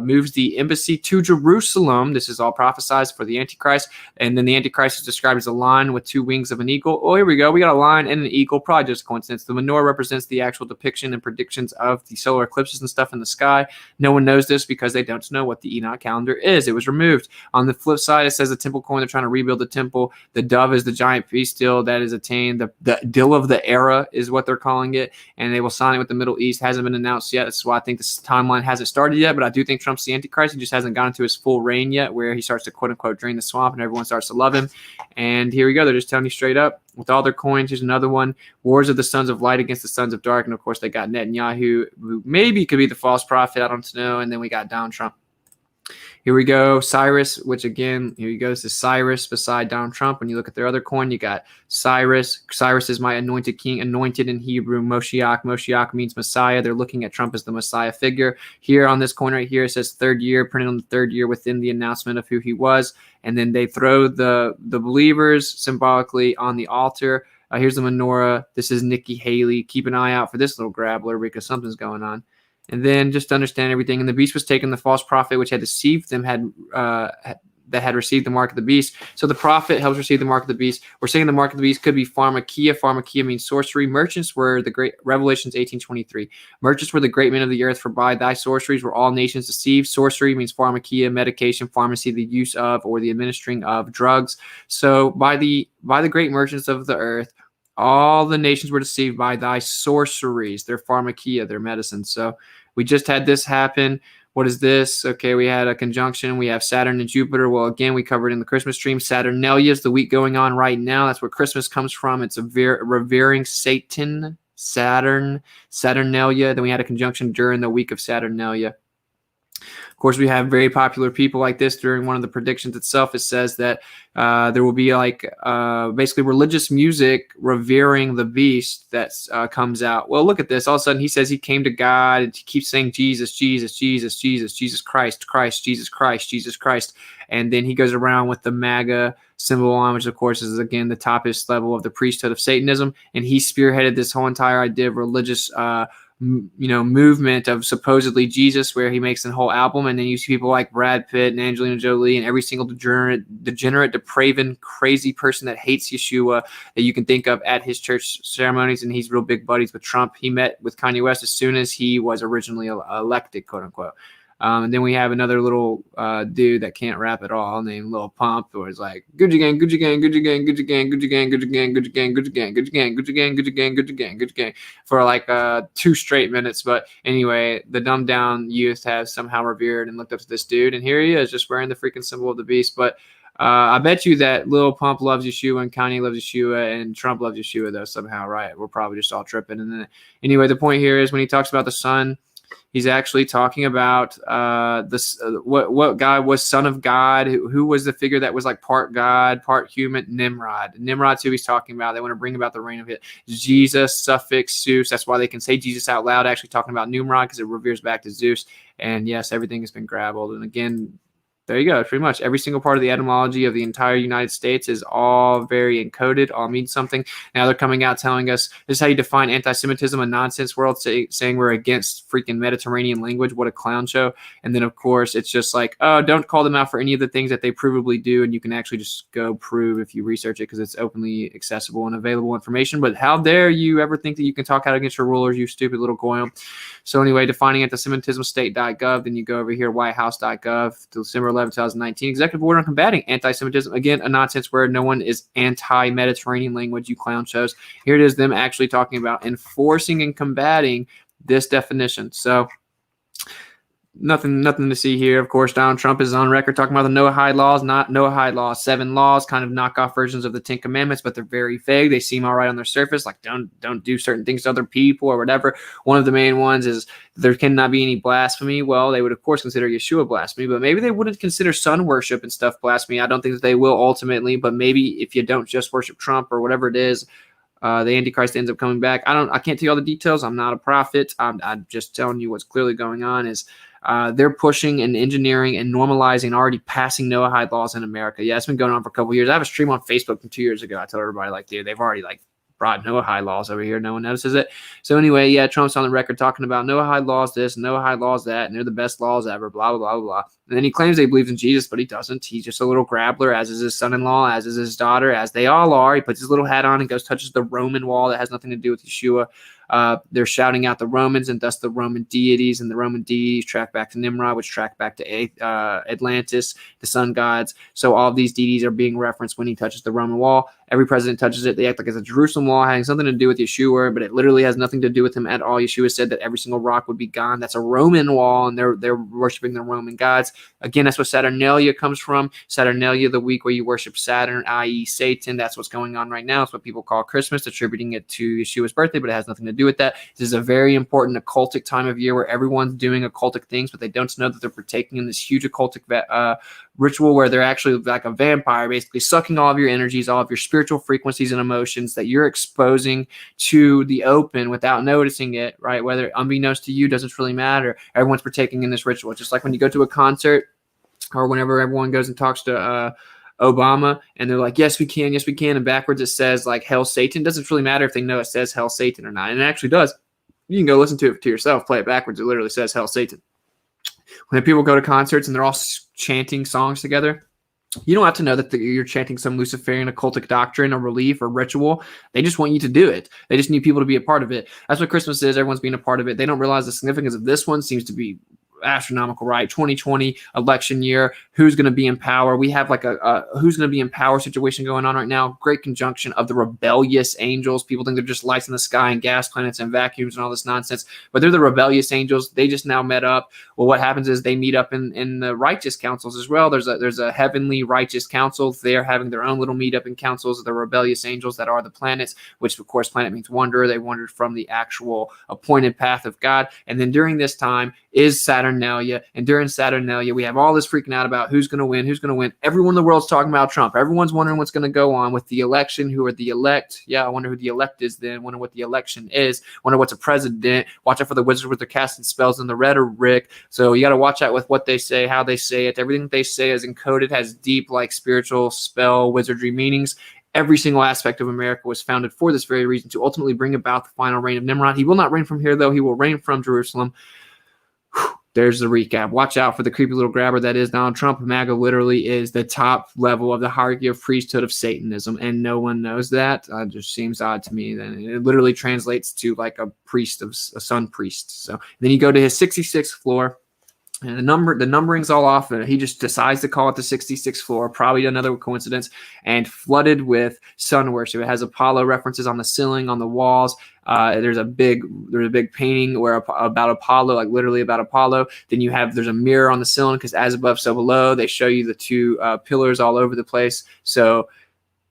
moves the embassy to Jerusalem. This is all prophesized for the Antichrist. And then the Antichrist is described as a lion with two wings of an eagle. Oh, here we go. We got a lion and an eagle. Probably just a coincidence. The menorah represents the actual depiction and predictions of the solar eclipses and stuff in the sky. No one knows this because they don't know what the Enoch calendar is. It was removed. On the flip side, it says the temple coin. They're trying to rebuild the temple. The dove is the giant feast deal that is attained. The deal of the era is what they're calling it. And they will sign it with the Middle East. Hasn't been announced yet. That's why I think this timeline hasn't started yet, but I do think Trump's the Antichrist. He just hasn't gone into his full reign yet, where he starts to quote unquote drain the swamp and everyone starts to love him. And here we go. They're just telling you straight up with all their coins. Here's another one. Wars of the sons of light against the sons of dark. And of course they got Netanyahu, who maybe could be the false prophet. I don't know. And then we got Donald Trump. Here we go. Cyrus, which again, here you go. This is Cyrus beside Donald Trump. When you look at their other coin, you got Cyrus. Cyrus is my anointed king, anointed in Hebrew, Moshiach. Moshiach means Messiah. They're looking at Trump as the Messiah figure. Here on this coin right here, it says third year, printed on the third year within the announcement of who he was. And then they throw the believers symbolically on the altar. Here's the menorah. This is Nikki Haley. Keep an eye out for this little grabbler because something's going on. And then just to understand everything, and the beast was taken, the false prophet, which had deceived them, that had received the mark of the beast. So the prophet helps receive the mark of the beast. We're saying the mark of the beast could be pharmakia. Pharmakia means sorcery. Merchants were the great, Revelations 18:23. Merchants were the great men of the earth, for by thy sorceries were all nations deceived. Sorcery means pharmakia, medication, pharmacy, the use of or the administering of drugs. So by the great merchants of the earth, all the nations were deceived by thy sorceries, their pharmakia, their medicine. So we just had this happen. What is this? Okay, we had a conjunction. We have Saturn and Jupiter. Well, again, we covered in the Christmas stream. Saturnalia is the week going on right now. That's where Christmas comes from. It's a revering Satan, Saturnalia. Then we had a conjunction during the week of Saturnalia. Of course, we have very popular people like this. During one of the predictions itself, it says that there will be like basically religious music revering the beast that comes out. Well, look at this. All of a sudden, he says he came to God, and he keeps saying Jesus, Jesus, Jesus, Jesus, Jesus Christ, Christ, Jesus Christ, Jesus Christ. And then he goes around with the Maga symbol on, which of course is again the toppest level of the priesthood of Satanism. And he spearheaded this whole entire idea of religious movement of supposedly Jesus, where he makes a whole album, and then you see people like Brad Pitt and Angelina Jolie and every single degenerate, depraved, crazy person that hates Yeshua that you can think of at his church ceremonies. And he's real big buddies with Trump. He met with Kanye West as soon as he was originally elected, quote unquote. And then we have another little dude that can't rap at all named Lil Pump, who is like Gucci gang, Gucci gang, Gucci gang, Gucci gang, Gucci gang, Gucci gang, Gucci gang, Gucci gang, Gucci gang, Gucci gang, Gucci gang, Gucci gang, Gucci gang for like 2 straight minutes. But anyway, the dumbed down youth has somehow revered and looked up to this dude, and here he is just wearing the freaking symbol of the beast. But I bet you that Lil Pump loves Yeshua and Kanye loves Yeshua and Trump loves Yeshua though somehow, right? We're probably just all tripping. And then anyway, the point here is when he talks about the son, he's actually talking about what God was, son of God, who was the figure that was like part God, part human, Nimrod. Nimrod's who he's talking about. They want to bring about the reign of it. Jesus, suffix, Zeus. That's why they can say Jesus out loud, actually talking about Nimrod because it reveres back to Zeus. And yes, everything has been grabbled. And again, there you go. Pretty much every single part of the etymology of the entire United States is all very encoded, all means something. Now they're coming out telling us this is how you define anti-Semitism, a nonsense world, saying we're against freaking Mediterranean language. What a clown show. And then, of course, it's just like, oh, don't call them out for any of the things that they provably do. And you can actually just go prove if you research it because it's openly accessible and available information. But how dare you ever think that you can talk out against your rulers, you stupid little goyim. So anyway, defining anti-Semitism, state.gov. Then you go over here, whitehouse.gov, December 11, 2019, executive order on combating anti-Semitism. Again, a nonsense word. No one is anti-Mediterranean language, you clown shows. Here it is, them actually talking about enforcing and combating this definition. So nothing to see here. Of course, Donald Trump is on record talking about the Noahide laws, not Noahide laws, 7 laws, kind of knockoff versions of the 10 Commandments, but they're very vague. They seem all right on their surface, like don't do certain things to other people or whatever. One of the main ones is there cannot be any blasphemy. Well, they would, of course, consider Yeshua blasphemy, but maybe they wouldn't consider sun worship and stuff blasphemy. I don't think that they will ultimately, but maybe if you don't just worship Trump or whatever it is, the Antichrist ends up coming back. I can't tell you all the details. I'm not a prophet. I'm just telling you what's clearly going on is they're pushing and engineering and normalizing already passing Noahide laws in America. Yeah, it's been going on for a couple of years. I have a stream on Facebook from 2 years ago. I tell everybody, like, dude, they've already like brought Noahide laws over here. No one notices it. So anyway, yeah, Trump's on the record talking about Noahide laws this, Noahide laws that, and they're the best laws ever, blah, blah, blah, blah. And then he claims he believes in Jesus, but he doesn't. He's just a little grabbler, as is his son-in-law, as is his daughter, as they all are. He puts his little hat on and goes touches the Roman wall that has nothing to do with Yeshua. They're shouting out the Romans and thus the Roman deities, and the Roman deities track back to Nimrod, which track back to Atlantis, the sun gods. So all of these deities are being referenced when he touches the Roman wall. Every president touches it. They act like it's a Jerusalem wall having something to do with Yeshua, but it literally has nothing to do with him at all. Yeshua said that every single rock would be gone. That's a Roman wall, and they're worshiping the Roman gods. Again, that's what Saturnalia comes from. Saturnalia, the week where you worship Saturn, i.e. Satan. That's what's going on right now. It's what people call Christmas, attributing it to Yeshua's birthday, but it has nothing to do with that. This is a very important occultic time of year where everyone's doing occultic things, but they don't know that they're partaking in this huge occultic ritual where they're actually like a vampire, basically sucking all of your energies, all of your spiritual frequencies and emotions that you're exposing to the open without noticing it, right? Whether unbeknownst to you, doesn't really matter. Everyone's partaking in this ritual. Just like when you go to a concert or whenever everyone goes and talks to Obama and they're like, yes, we can. And backwards it says like hell Satan. Doesn't really matter if they know it says hell Satan or not. And it actually does. You can go listen to it to yourself, play it backwards. It literally says hell Satan. When people go to concerts and they're all chanting songs together, you don't have to know that you're chanting some Luciferian occultic doctrine or relief or ritual. They just want you to do it. They just need people to be a part of it. That's what Christmas is. Everyone's being a part of it. They don't realize the significance of this one seems to be astronomical, right? 2020 election year. Who's going to be in power? We have like a who's going to be in power situation going on right now. Great conjunction of the rebellious angels. People think they're just lights in the sky and gas planets and vacuums and all this nonsense, but they're the rebellious angels. They just now met up. Well, what happens is they meet up in the righteous councils as well. There's a heavenly righteous council. They're having their own little meetup in councils of the rebellious angels that are the planets, which of course planet means wanderer. They wandered from the actual appointed path of God. And then during this time is Saturnalia. And during Saturnalia, we have all this freaking out about who's going to win. Everyone in the world's talking about Trump. Everyone's wondering what's going to go on with the election. Who are the elect? Yeah, I wonder who the elect is then. Wonder what the election is. Wonder what's a president. Watch out for the wizards with their casting spells and the rhetoric. So you got to watch out with what they say, how they say it. Everything they say is encoded, has deep like spiritual spell wizardry meanings. Every single aspect of America was founded for this very reason, to ultimately bring about the final reign of Nimrod. He will not reign from here, though. He will reign from Jerusalem. There's the recap. Watch out for the creepy little grabber that is Donald Trump. Maga literally is the top level of the hierarchy of priesthood of Satanism, and no one knows that. It just seems odd to me. Then it literally translates to like a priest of a sun priest. So then you go to his 66th floor. And the numbering's all off, and he just decides to call it the 66th floor, probably another coincidence, and flooded with sun worship. It has Apollo references on the ceiling, on the walls. There's a big painting where about Apollo, like literally about Apollo. Then there's a mirror on the ceiling because as above, so below. They show you the two pillars all over the place. So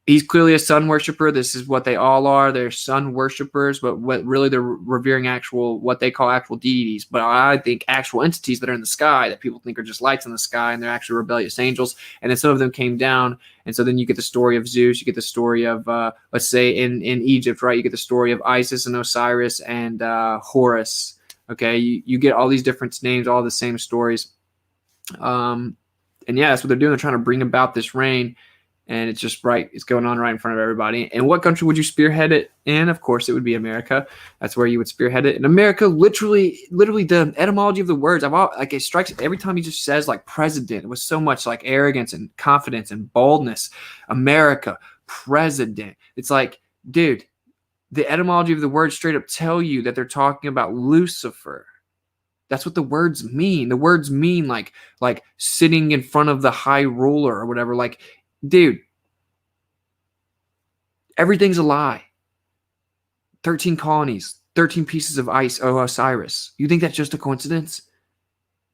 he's clearly a sun worshiper. This is what they all are. They're sun worshipers, but what really they're revering what they call actual deities. But I think actual entities that are in the sky that people think are just lights in the sky, and they're actually rebellious angels. And then some of them came down. And so then you get the story of Zeus. You get the story of, let's say in Egypt, right? You get the story of Isis and Osiris and Horus. Okay, you get all these different names, all the same stories. And yeah, that's what they're doing. They're trying to bring about this reign. And it's just right. It's going on right in front of everybody. And what country would you spearhead it in? Of course, it would be America. That's where you would spearhead it. In America, literally, the etymology of the words, it strikes every time he just says like president with so much like arrogance and confidence and boldness. America, president. It's like, dude, the etymology of the words straight up tell you that they're talking about Lucifer. That's what the words mean. The words mean like sitting in front of the high ruler or whatever. Like, dude, everything's a lie. 13 colonies, 13 pieces of ice, Osiris. You think that's just a coincidence?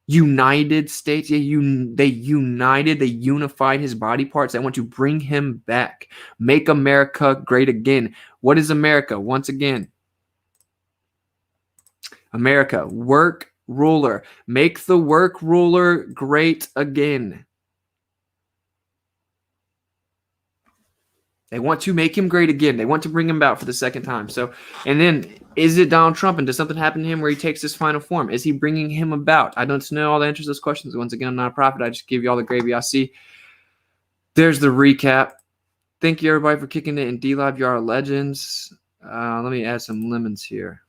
United States, they unified his body parts. They want to bring him back. Make America great again. What is America? Once again, America, work ruler. Make the work ruler great again. They want to make him great again. They want to bring him back for the second time. So, and then is it Donald Trump? And does something happen to him where he takes this final form? Is he bringing him about? I don't know all the answers to those questions. Once again, I'm not a prophet. I just give you all the gravy I see. There's the recap. Thank you, everybody, for kicking it. And Dlive, you are legends. Let me add some lemons here.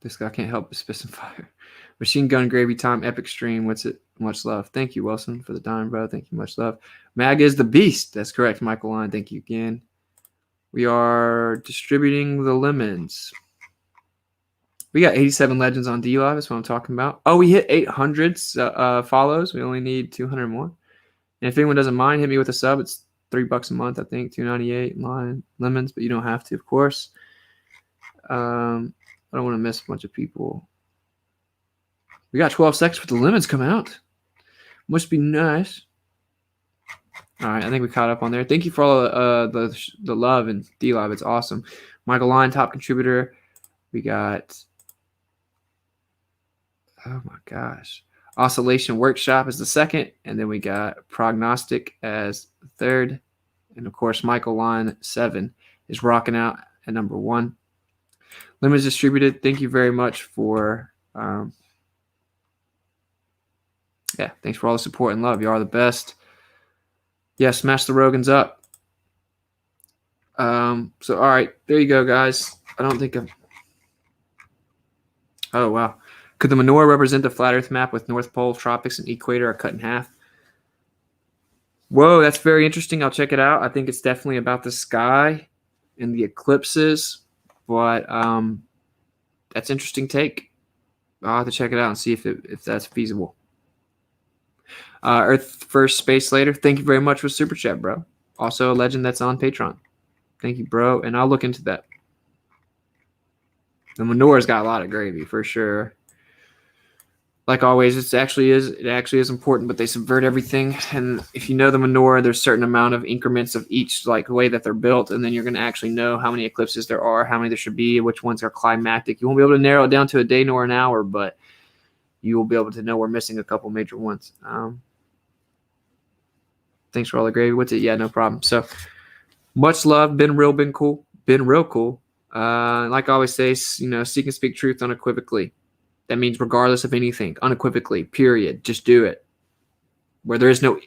This guy can't help but spit some fire. Machine gun gravy time, epic stream. What's it? Much love. Thank you, Wilson, for the dime, bro. Thank you, much love. Maga is the beast. That's correct, Michael Line. Thank you again. We are distributing the lemons. We got 87 legends on Dlive. That's what I'm talking about. Oh, we hit 800 follows. We only need 200 more. And if anyone doesn't mind, hit me with a sub. It's $3 a month, I think. $2.98 lemons, but you don't have to, of course. I don't want to miss a bunch of people. We got 12 seconds for the lemons come out. Must be nice. All right, I think we caught up on there. Thank you for all the love and Dlive. It's awesome. Michael Line, top contributor. We got, oh my gosh, Oscillation Workshop is the second, and then we got Prognostic as the third, and of course Michael Line 7 is rocking out at number 1. Lemons distributed. Thank you very much for. Yeah, thanks for all the support and love. You are the best. Yeah, smash the Rogans up. So, all right, there you go, guys. I don't think Oh, wow. Could the menorah represent the flat Earth map with North Pole, tropics, and equator are cut in half? Whoa, that's very interesting. I'll check it out. I think it's definitely about the sky and the eclipses, but that's an interesting take. I'll have to check it out and see if that's feasible. Earth first, space later. Thank you very much for Super Chat, bro. Also a legend that's on Patreon. Thank you, bro. And I'll look into that. The menorah's got a lot of gravy for sure. Like always, it actually is important, but they subvert everything. And if you know the menorah, there's a certain amount of increments of each like way that they're built, and then you're going to actually know how many eclipses there are, how many there should be, which ones are climactic. You won't be able to narrow it down to a day nor an hour, but you will be able to know we're missing a couple major ones. Thanks for all the gravy. Whitsitt? Yeah, no problem. So much love. Been real cool. Like I always say, seek and speak truth unequivocally. That means regardless of anything, unequivocally, period. Just do it. Where there is no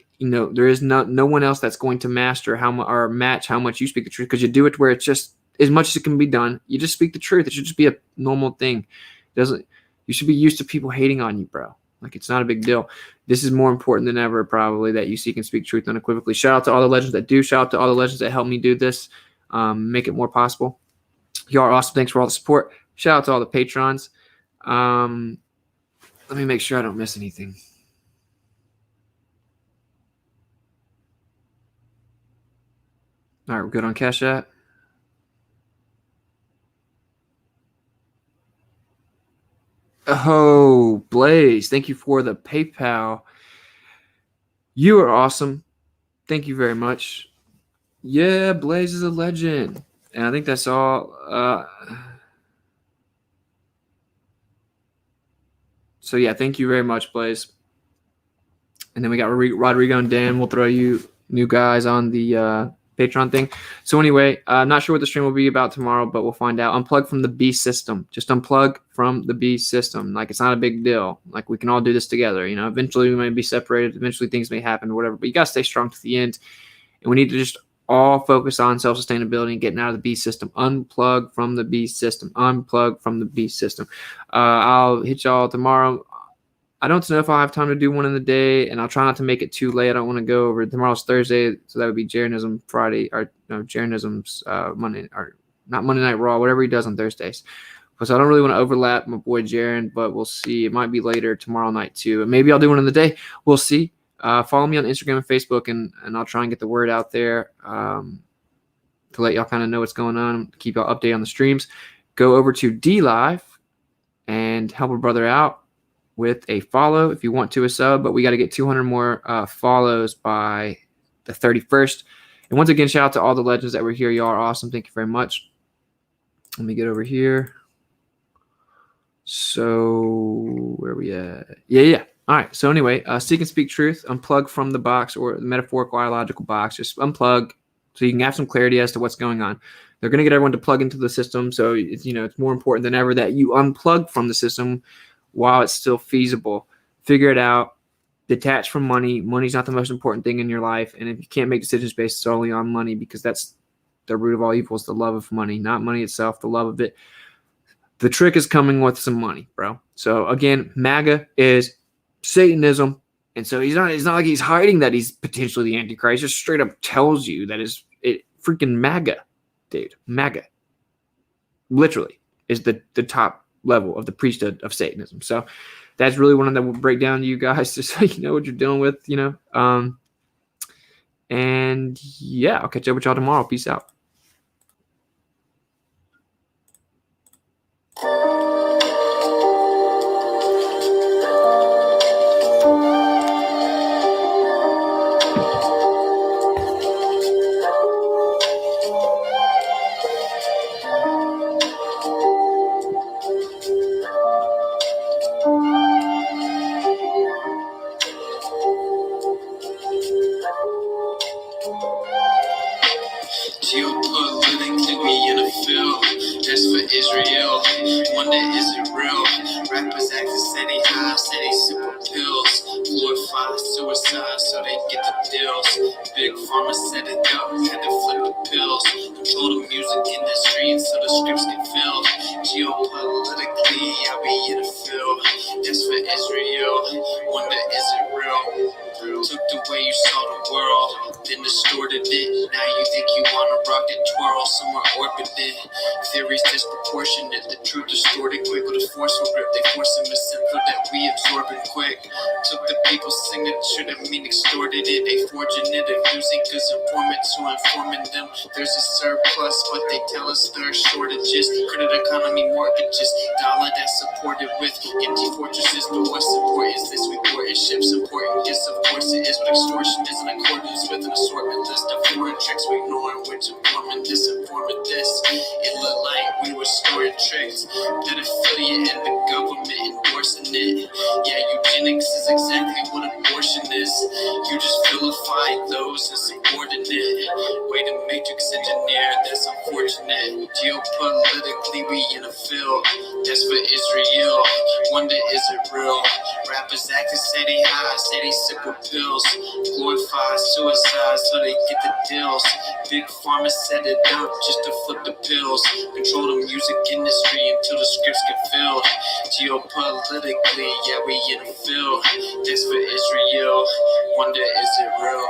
one else that's going to master or match how much you speak the truth, because you do it where it's just as much as it can be done. You just speak the truth. It should just be a normal thing. You should be used to people hating on you, bro. Like, it's not a big deal. This is more important than ever, probably, that you seek and speak truth unequivocally. Shout out to all the legends that do. Shout out to all the legends that help me do this. make it more possible. You are awesome. Thanks for all the support. Shout out to all the patrons. Let me make sure I don't miss anything. All right, we're good on Cash App. Oh, Blaze, thank you for the PayPal. You are awesome. Thank you very much. Yeah, Blaze is a legend. And I think that's all. So, yeah, thank you very much, Blaze. And then we got Rodrigo and Dan. We'll throw you new guys on the Patreon thing. So anyway, I'm not sure what the stream will be about tomorrow, but we'll find out. Unplug from the B system. Just unplug from the B system. Like, it's not a big deal. Like, we can all do this together. You know, eventually we may be separated. Eventually things may happen or whatever. But you got to stay strong to the end. And we need to just all focus on self-sustainability and getting out of the B system. Unplug from the B system. Unplug from the B system. I'll hit y'all tomorrow. I don't know if I'll have time to do one in the day, and I'll try not to make it too late. I don't want to go over. Tomorrow's Thursday, so that would be Jaronism Friday, or no, Jaronism's Monday, or not Monday Night Raw, whatever he does on Thursdays. So I don't really want to overlap my boy Jaron, but we'll see. It might be later tomorrow night too, and maybe I'll do one in the day. We'll see. Follow me on Instagram and Facebook, and I'll try and get the word out there to let y'all kind of know what's going on, keep y'all updated on the streams. Go over to Dlive and help a brother out with a follow if you want to, a sub, but we got to get 200 more follows by the 31st. And once again, shout out to all the legends that were here. Y'all are awesome. Thank you very much. Let me get over here. So where are we at? Yeah. All right. So anyway, seek and speak truth. Unplug from the box or the metaphorical ideological box. Just unplug so you can have some clarity as to what's going on. They're going to get everyone to plug into the system. So, it's more important than ever that you unplug from the system while it's still feasible. Figure it out. Detach from money. Money's not the most important thing in your life. And if you can't make decisions based solely on money, because that's the root of all evil, is the love of money, not money itself, the love of it. The trick is coming with some money, bro. So again, Maga is Satanism. And so it's not like he's hiding that he's potentially the Antichrist. Just straight up tells you that is it. Freaking Maga, dude. Maga literally is the top level of the priesthood of Satanism. So that's really one that will break down to you guys just so you know what you're dealing with, and yeah, I'll catch up with y'all tomorrow. Peace out. Geopolitically, we in a field. Just for Israel. Wonder is it real? Rappers acting steady high, steady simple pills. Glorify suicide so they get the deals. Big pharma set it up, had to flip the pills. Control the music industry so the scripts get filled. Geopolitically, yeah, we in a field. Just for Israel. Wonder is it real? Took the way you saw the world, then distorted it. Now you think you wanna rock it, twirl somewhere orbiting. Theories disproportionate, the truth distorted quick with a forceful grip. They force them to simple that we absorb it quick. Took the people's signature, that mean extorted it. They forging it, abusing cause informants who informing them. There's a surplus, but they tell us there are shortages. Credit economy mortgages, dollar that's supported with empty fortresses. But what support is this? We port in ships supporting gifts. Of course it is, but extortion is in accordance with an assortment list of foreign tricks we ignoring, which informant disinformant this. It looked like we were storing tricks. That affiliate and the government endorsing it. Yeah, eugenics is exactly what abortion is. You just vilify those as subordinate. Way to matrix engineer, that's unfortunate. Geopolitically, we in a field. That's for Israel. Wonder is it real? Rappers acting steady high, steady simple pills. Glorify suicide so they get the deals. Big pharma set it up just to flip the pills. Control the music industry until the scripts get filled. Geopolitically, yeah, we in the field. That's for Israel. Wonder is it real?